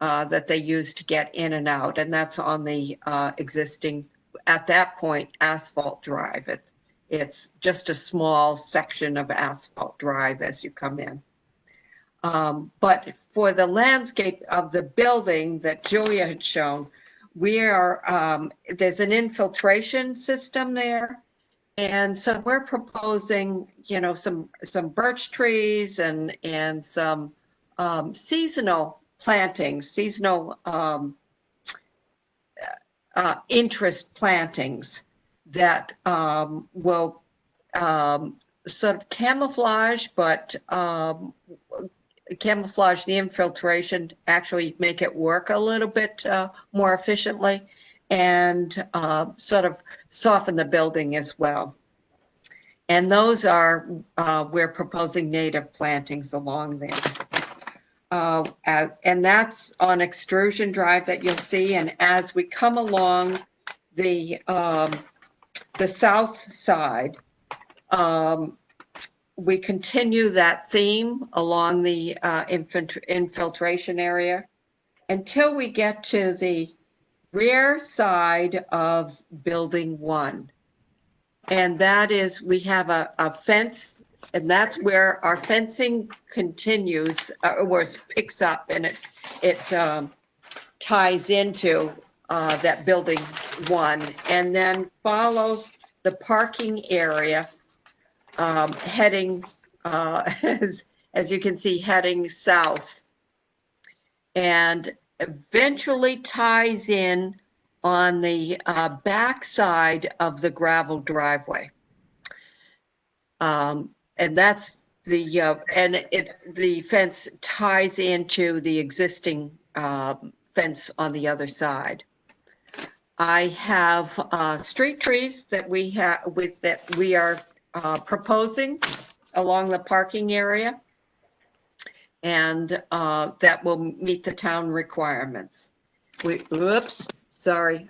that they use to get in and out. And that's on the existing, at that point, asphalt drive. It's just a small section of asphalt drive as you come in. But for the landscape of the building that Julia had shown, there's an infiltration system there. And so we're proposing, you know, some birch trees and some seasonal plantings, seasonal interest plantings that will sort of camouflage, but camouflage the infiltration, actually make it work a little bit more efficiently, and sort of soften the building as well. And those are, we're proposing native plantings along there. And that's on Extrusion Drive that you'll see. And as we come along the south side, we continue that theme along the infiltration area until we get to the rear side of Building 1. And that is, we have a fence, and that's where our fencing continues, or picks up, and it ties into that Building 1, and then follows the parking area heading, as you can see, heading south, and eventually ties in on the back side of the gravel driveway. And that's the, the fence ties into the existing fence on the other side. I have street trees that we are proposing along the parking area, and that will meet the town requirements. Oops, sorry.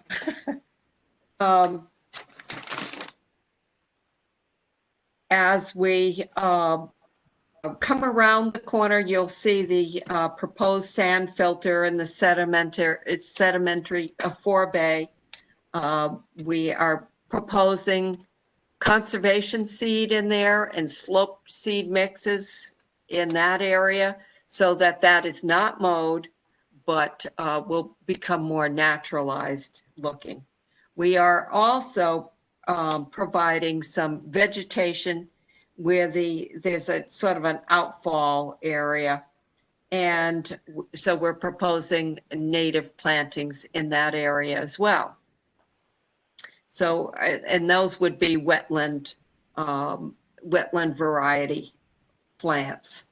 As we come around the corner, you'll see the proposed sand filter and the sedimentary forebay. We are proposing conservation seed in there and slope seed mixes in that area, so that is not mowed, but will become more naturalized looking. We are also providing some vegetation where there's a sort of an outfall area. And so we're proposing native plantings in that area as well. So, and those would be wetland variety plants.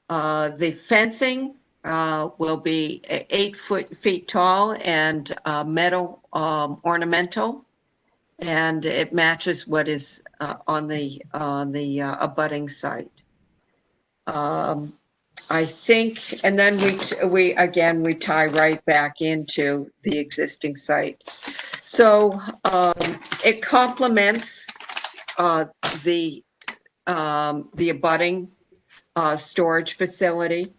The fencing will be 8 feet tall and metal ornamental, and it matches what is on the abutting site. I think, and then we tie right back into the existing site. So it complements the abutting storage facility.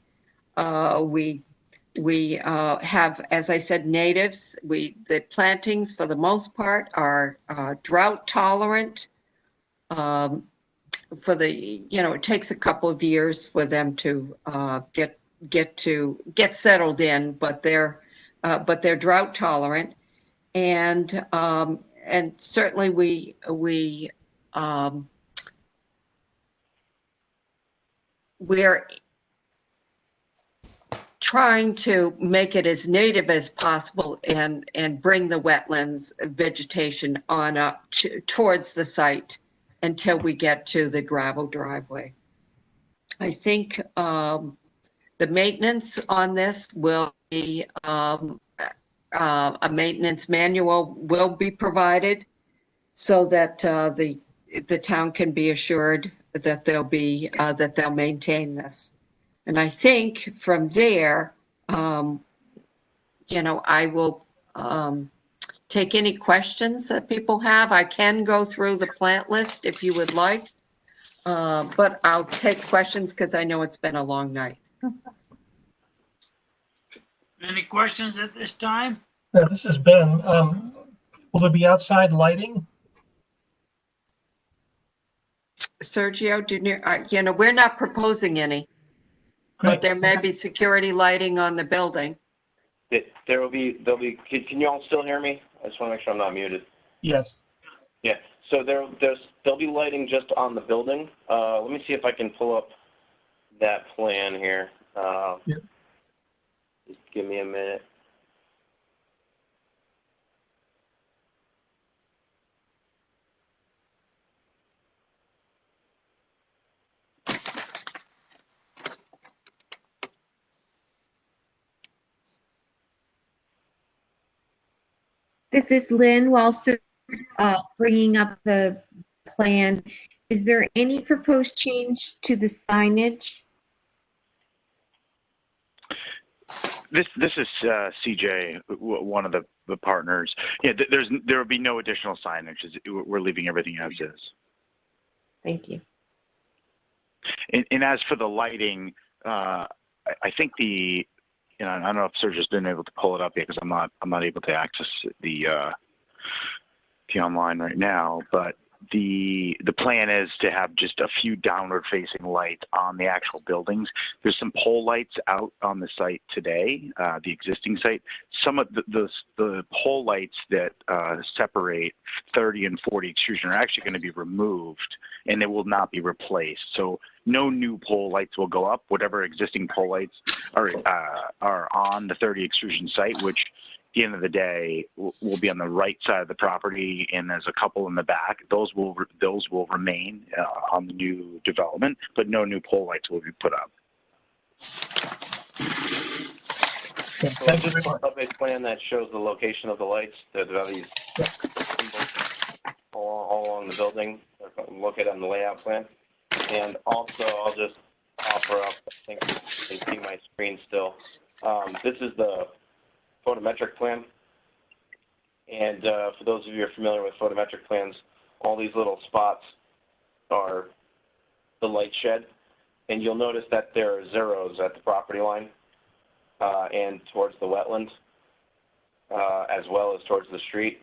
We have, as I said, natives. The plantings for the most part are drought tolerant. It takes a couple of years for them to get settled in, but they're drought tolerant, and certainly we're trying to make it as native as possible and bring the wetlands vegetation on up towards the site until we get to the gravel driveway. I think the maintenance on this will be a maintenance manual will be provided so that the town can be assured that they'll maintain this. And I think from there, I will take any questions that people have. I can go through the plant list if you would like, but I'll take questions because I know it's been a long night. Any questions at this time? Yeah, this is Ben. Will there be outside lighting? Sergio, we're not proposing any, but there may be security lighting on the building. There'll be. Can you all still hear me? I just want to make sure I'm not muted. Yes. Yeah. So there'll be lighting just on the building. Let me see if I can pull up that plan here. Yeah. Just give me a minute. This is Lynn. While bringing up the plan, is there any proposed change to the signage? This is CJ, one of the partners. Yeah, there will be no additional signage. We're leaving everything as is. Thank you. And as for the lighting, I think I don't know if Sergio's been able to pull it up yet because I'm not able to access the online right now. But the plan is to have just a few downward facing lights on the actual buildings. There's some pole lights out on the site today, the existing site. Some of the pole lights that separate 30 and 40 extrusion are actually going to be removed, and they will not be replaced. So no new pole lights will go up. Whatever existing pole lights are on the 30 extrusion site, which at the end of the day will be on the right side of the property, and there's a couple in the back. Those will remain on the new development, but no new pole lights will be put up. Thank you very much. A plan that shows the location of the lights. There's these all along the building. Look at it on the layout plan. And also, I'll just offer up, I think they see my screen still. This is the photometric plan. And for those of you who are familiar with photometric plans, all these little spots are the light shed. And you'll notice that there are zeros at the property line and towards the wetland, as well as towards the street.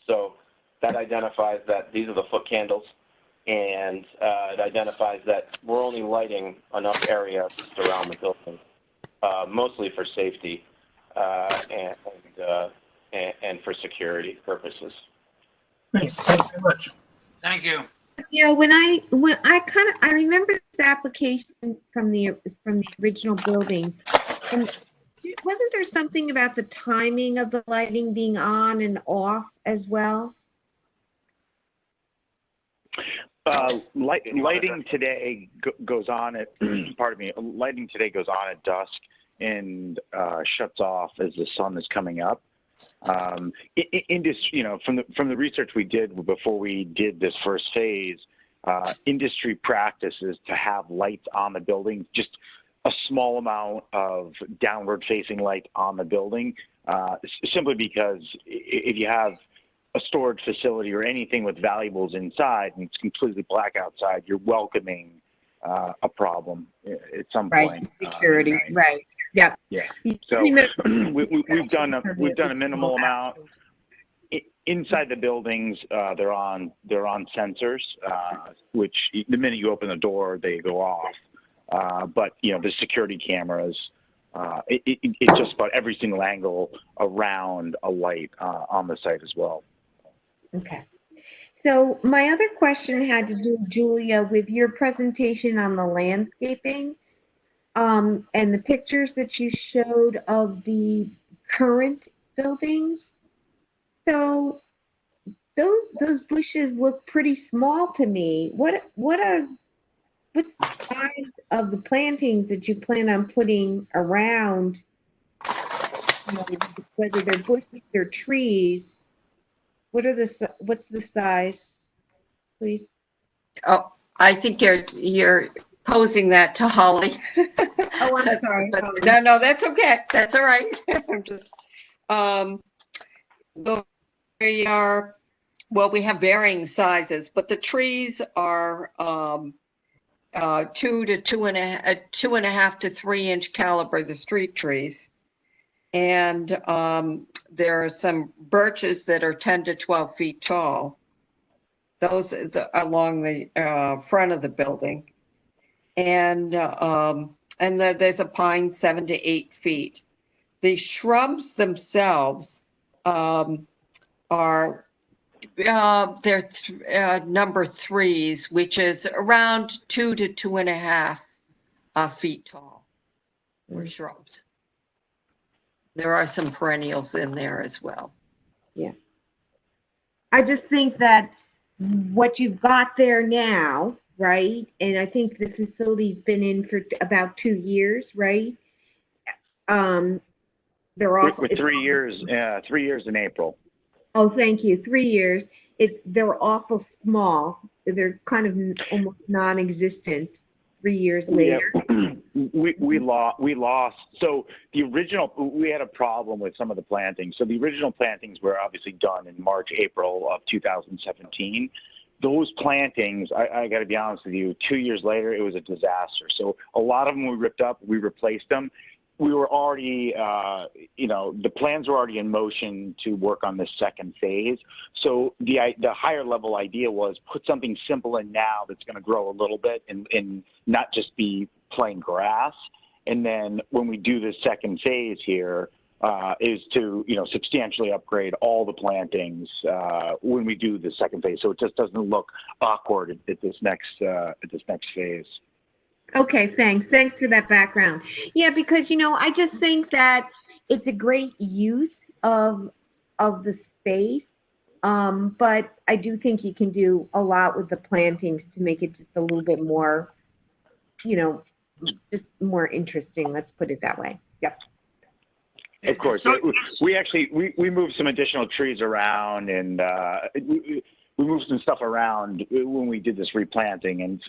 So that identifies that these are the foot candles. And it identifies that we're only lighting enough area just around the building, mostly for safety and for security purposes. Great. Thank you very much. Thank you. Yeah, when I remember this application from the original building, and wasn't there something about the timing of the lighting being on and off as well? Lighting today goes on at, pardon me, lighting today goes on at dusk and shuts off as the sun is coming up. Industry, from the research we did before we did this first phase, industry practice is to have lights on the building, just a small amount of downward facing light on the building, simply because if you have a storage facility or anything with valuables inside and it's completely black outside, you're welcoming a problem at some point. Security, right. Yeah. Yeah. So we've done a minimal amount inside the buildings. They're on sensors, which the minute you open the door, they go off. But the security cameras, it's just about every single angle around a light on the site as well. Okay. So my other question had to do, Julia, with your presentation on the landscaping. And the pictures that you showed of the current buildings. So those bushes look pretty small to me. What's the size of the plantings that you plan on putting around, whether they're bushes or trees? What's the size, please? Oh, I think you're posing that to Holly. Oh, I'm sorry. No, that's okay. That's all right. I'm just, we have varying sizes, but the trees are 2 to 2.5 to 3 inch caliber, the street trees. And there are some birches that are 10 to 12 feet tall. Those along the front of the building. And there's a pine 7 to 8 feet. The shrubs themselves are they're number 3s, which is around 2 to 2.5 feet tall for shrubs. There are some perennials in there as well. Yeah. I just think that what you've got there now, right? And I think the facility's been in for about 2 years, right? They're off with 3 years. 3 years in April. Oh, thank you. 3 years. They're awful small. They're kind of almost non-existent 3 years later. Yeah. We lost. So the original, we had a problem with some of the plantings. So the original plantings were obviously done in March, April of 2017. Those plantings, I got to be honest with you, 2 years later, it was a disaster. So a lot of them we ripped up, we replaced them. We were already, the plans were already in motion to work on this second phase. So the higher level idea was put something simple in now that's going to grow a little bit and not just be plain grass. And then when we do this second phase here, is to substantially upgrade all the plantings when we do the second phase, so it just doesn't look awkward at this next phase. Okay, thanks. Thanks for that background. Yeah, because I just think that it's a great use of the space, but I do think you can do a lot with the plantings to make it just a little bit more, just more interesting. Let's put it that way. Yep. Of course, we actually moved some additional trees around, and we moved some stuff around when we did this replanting, and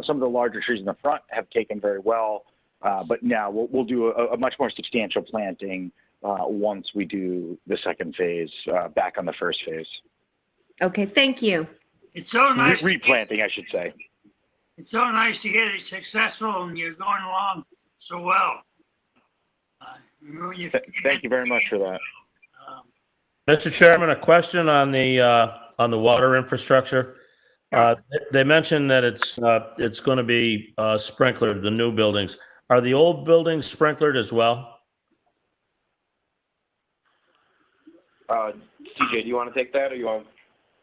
some of the larger trees in the front have taken very well, but now we'll do a much more substantial planting once we do the second phase, back on the first phase. Okay, thank you. It's so nice. Replanting, I should say. It's so nice to get it successful, and you're going along so well. Thank you very much for that. Mr. Chairman, a question on the water infrastructure. They mentioned that it's going to be sprinklered, the new buildings. Are the old buildings sprinklered as well? CJ, do you want to take that, or you want?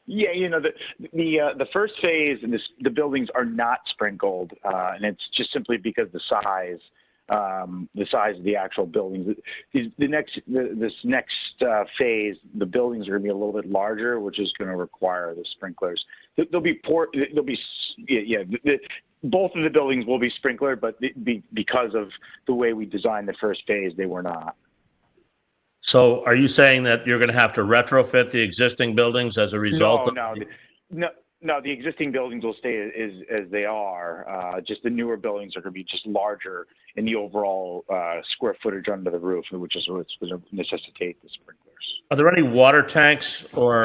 Yeah, the first phase and the buildings are not sprinkled, and it's just simply because the size. the size of the actual buildings. This next phase, the buildings are going to be a little bit larger, which is going to require the sprinklers. Both of the buildings will be sprinklered, but because of the way we designed the first phase, they were not. So are you saying that you're going to have to retrofit the existing buildings as a result? No, the existing buildings will stay as they are. Just the newer buildings are going to be just larger in the overall square footage under the roof, which is what's going to necessitate the sprinklers. Are there any water tanks or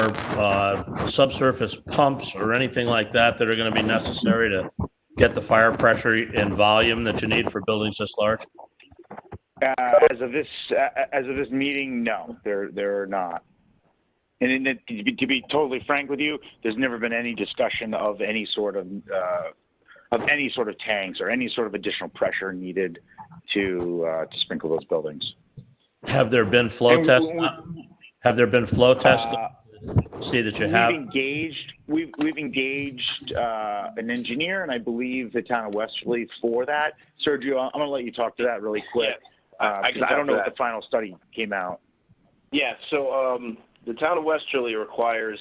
subsurface pumps or anything like that are going to be necessary to get the fire pressure and volume that you need for buildings this large? As of this meeting, no, there are not. And to be totally frank with you, there's never been any discussion of any sort of tanks or any sort of additional pressure needed to sprinkle those buildings. Have there been flow tests? Have there been flow tests? See that you have. We've engaged an engineer, and I believe the town of Westerly for that. Sergio, I'm going to let you talk to that really quick. I don't know if the final study came out. Yeah, so the town of Westerly requires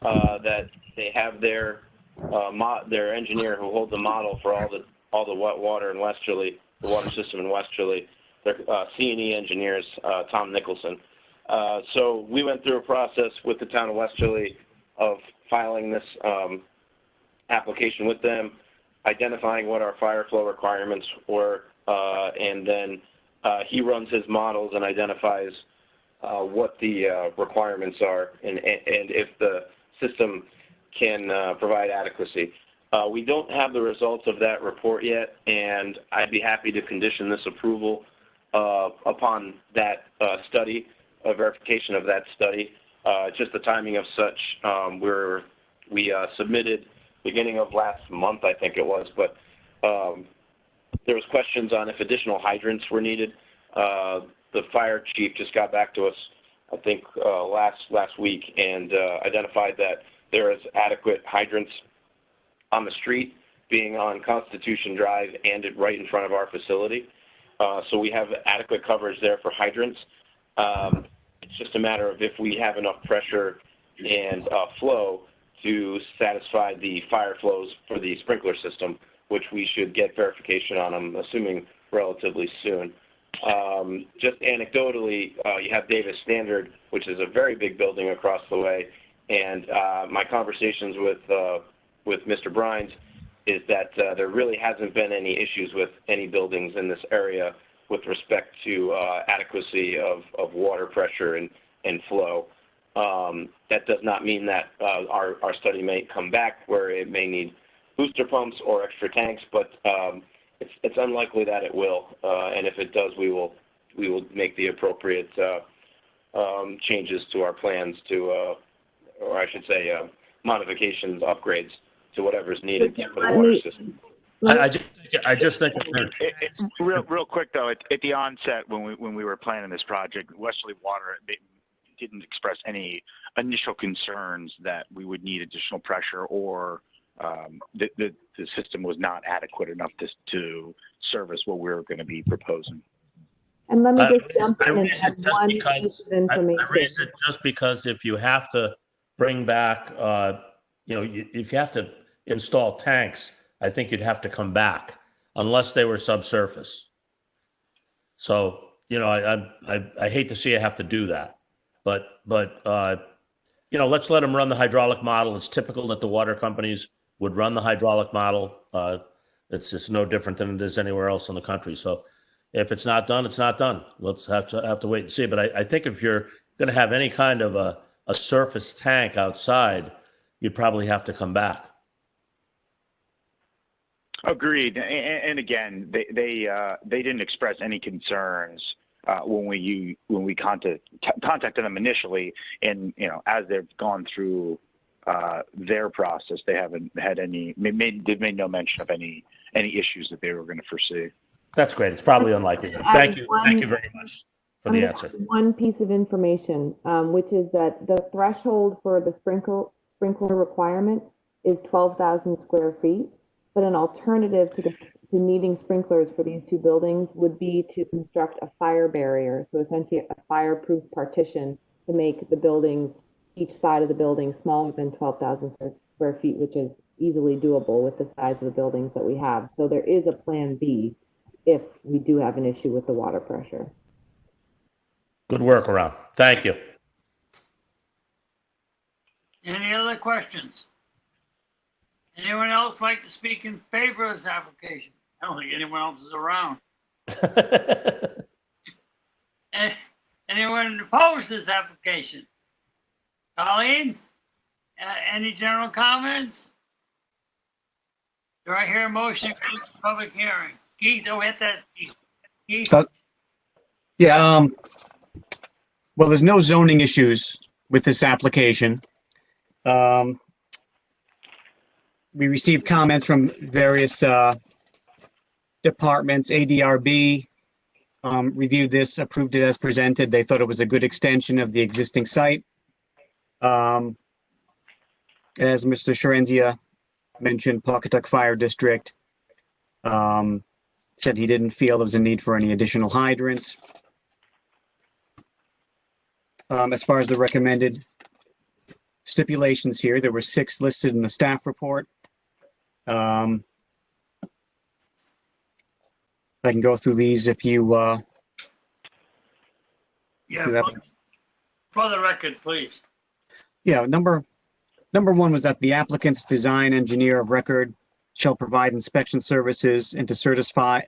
that they have their engineer who holds the model for all the wet water in Westerly, the water system in Westerly. They're C&E engineers, Tom Nicholson. So we went through a process with the town of Westerly of filing this application with them, identifying what our fire flow requirements were, and then he runs his models and identifies what the requirements are and if the system can provide adequacy. We don't have the results of that report yet, and I'd be happy to condition this approval upon that study, a verification of that study. Just the timing of such, we submitted beginning of last month, I think it was, but there was questions on if additional hydrants were needed. The fire chief just got back to us, I think, last week, and identified that there is adequate hydrants on the street, being on Constitution Drive and right in front of our facility. So we have adequate coverage there for hydrants. It's just a matter of if we have enough pressure and flow to satisfy the fire flows for the sprinkler system, which we should get verification on, I'm assuming, relatively soon. Just anecdotally, you have Davis Standard, which is a very big building across the way, and my conversations with Mr. Brines is that there really hasn't been any issues with any buildings in this area with respect to adequacy of water pressure and flow. That does not mean that our study may come back where it may need booster pumps or extra tanks, but it's unlikely that it will. And if it does, we will make the appropriate changes to our plans to, or I should say, modifications, upgrades to whatever's needed for the water system. I just think real quick though, at the onset when we were planning this project, Westerly Water didn't express any initial concerns that we would need additional pressure or the system was not adequate enough to service what we were going to be proposing. And let me just jump in and add one piece of information. I raise it just because if you have to bring back, if you have to install tanks, I think you'd have to come back unless they were subsurface. So, I hate to see you have to do that, but let's let them run the hydraulic model. It's typical that the water companies would run the hydraulic model. It's just no different than it is anywhere else in the country. So if it's not done, it's not done. Let's have to wait and see. But I think if you're going to have any kind of a surface tank outside, you'd probably have to come back. Agreed. And again, they didn't express any concerns when we contacted them initially, and as they've gone through their process, they haven't had they've made no mention of any issues that they were going to foresee. That's great. It's probably unlikely. Thank you very much for the answer. One piece of information, which is that the threshold for the sprinkler requirement is 12,000 square feet, but an alternative needing sprinklers for these two buildings would be to construct a fire barrier, so essentially a fireproof partition to make the buildings, each side of the building, smaller than 12,000 square feet, which is easily doable with the size of the buildings that we have. So there is a plan B if we do have an issue with the water pressure. Good workaround. Thank you. Any other questions? Anyone else like to speak in favor of this application? I don't think anyone else is around. Anyone opposed to this application? Colleen, any general comments? Do I hear a motion to close the public hearing? Keith, don't hit that. Keith? Yeah, well, there's no zoning issues with this application. We received comments from various departments. ADRB reviewed this, approved it as presented. They thought it was a good extension of the existing site. As Mr. Sharenzia mentioned, Pawcatuck Fire District said he didn't feel there was a need for any additional hydrants. As far as the recommended stipulations here, there were 6 listed in the staff report. I can go through these if you Yeah, for the record, please. Yeah, number 1 was that the applicant's design engineer of record shall provide inspection services and to certify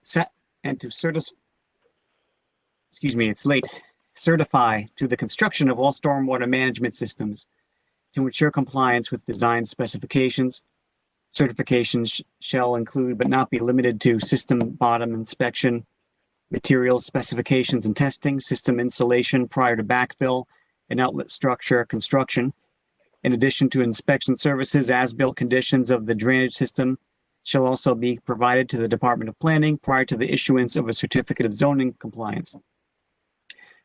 to the construction of all stormwater management systems to ensure compliance with design specifications. Certifications shall include but not be limited to system bottom inspection, material specifications and testing, system installation prior to backfill, and outlet structure construction. In addition to inspection services, as-built conditions of the drainage system shall also be provided to the Department of Planning prior to the issuance of a certificate of zoning compliance.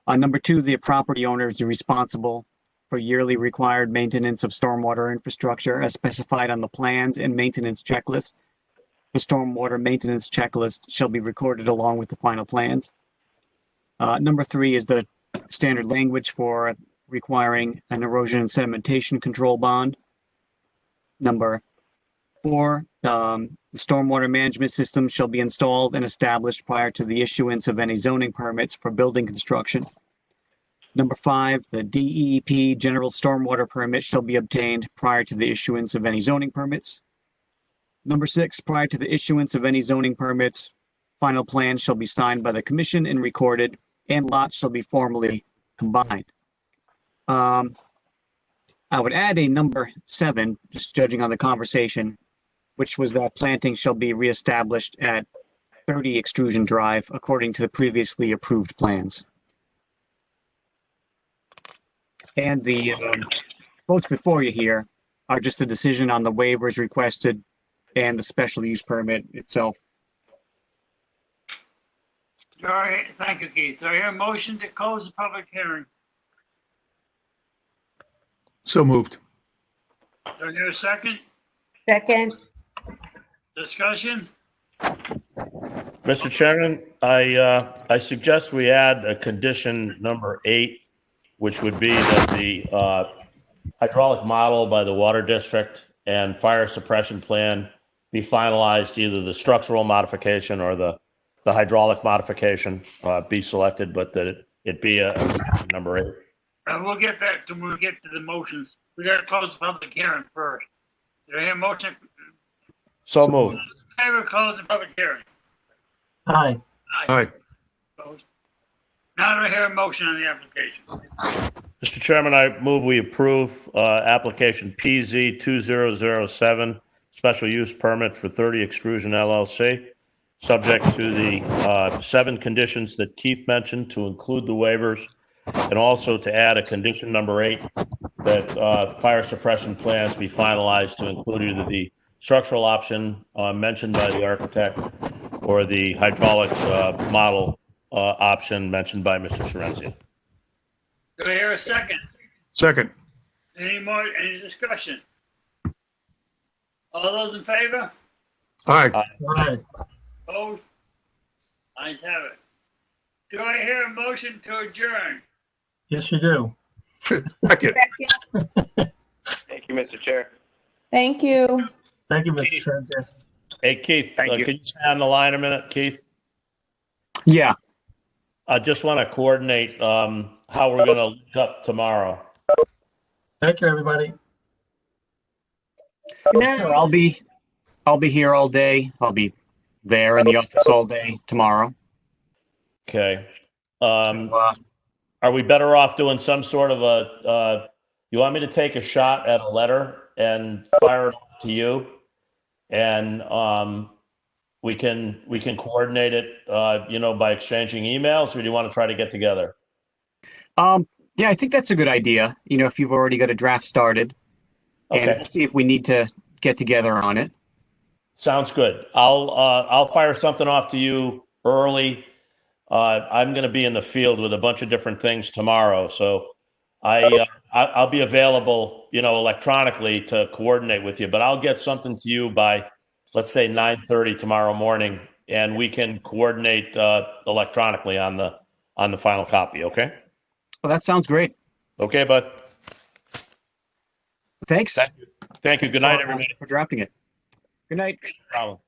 Number 2, the property owner is responsible for yearly required maintenance of stormwater infrastructure as specified on the plans and maintenance checklist. The stormwater maintenance checklist shall be recorded along with the final plans. Number 3 is the standard language for requiring an erosion and sedimentation control bond. Number 4, the stormwater management system shall be installed and established prior to the issuance of any zoning permits for building construction. Number 5, the DEP general stormwater permit shall be obtained prior to the issuance of any zoning permits. Number 6, prior to the issuance of any zoning permits, final plans shall be signed by the commission and recorded, and lots shall be formally combined. I would add a number 7, just judging on the conversation, which was that planting shall be reestablished at 30 Extrusion Drive according to the previously approved plans. And the votes before you here are just the decision on the waivers requested and the special use permit itself. All right, thank you, Keith. Do I hear a motion to close the public hearing? So moved. Do I hear a second? Second. Discussion? Mr. Chairman, I suggest we add a condition number 8, which would be that the hydraulic model by the water district and fire suppression plan be finalized, either the structural modification or the hydraulic modification be selected, but that it be a number 8. We'll get back to when we get to the motions. We got to close the public hearing first. Do I hear a motion? So moved. I will close the public hearing. Aye. Aye. Opposed? Now do I hear a motion on the application? Mr. Chairman, I move we approve application PZ 2007, special use permit for 30 Extrusion LLC, subject to the 7 conditions that Keith mentioned, to include the waivers, and also to add a condition number 8 that fire suppression plans be finalized to include either the structural option mentioned by the architect or the hydraulic model option mentioned by Mr. Sharenzia. Do I hear a second? Second. Any discussion? All those in favor? Aye. Aye. Opposed? Ayes have it. Do I hear a motion to adjourn? Yes, you do. Second. Thank you, Mr. Chair. Thank you. Thank you, Mr. Transier. Hey, Keith, can you stay on the line a minute, Keith? Yeah. I just want to coordinate how we're going to link up tomorrow. Thank you, everybody. Sure, I'll be here all day. I'll be there in the office all day tomorrow. Okay. Are we better off doing some sort of you want me to take a shot at a letter and fire it off to you? And we can coordinate it, by exchanging emails, or do you want to try to get together? Yeah, I think that's a good idea. If you've already got a draft started, and we'll see if we need to get together on it. Sounds good. I'll fire something off to you early. I'm going to be in the field with a bunch of different things tomorrow, so I'll be available, electronically to coordinate with you. But I'll get something to you by, let's say, 9:30 tomorrow morning, and we can coordinate electronically on the final copy. Okay. Well, that sounds great. Okay, bud. Thanks. Thank you. Good night, everybody. For drafting it. Good night. No problem.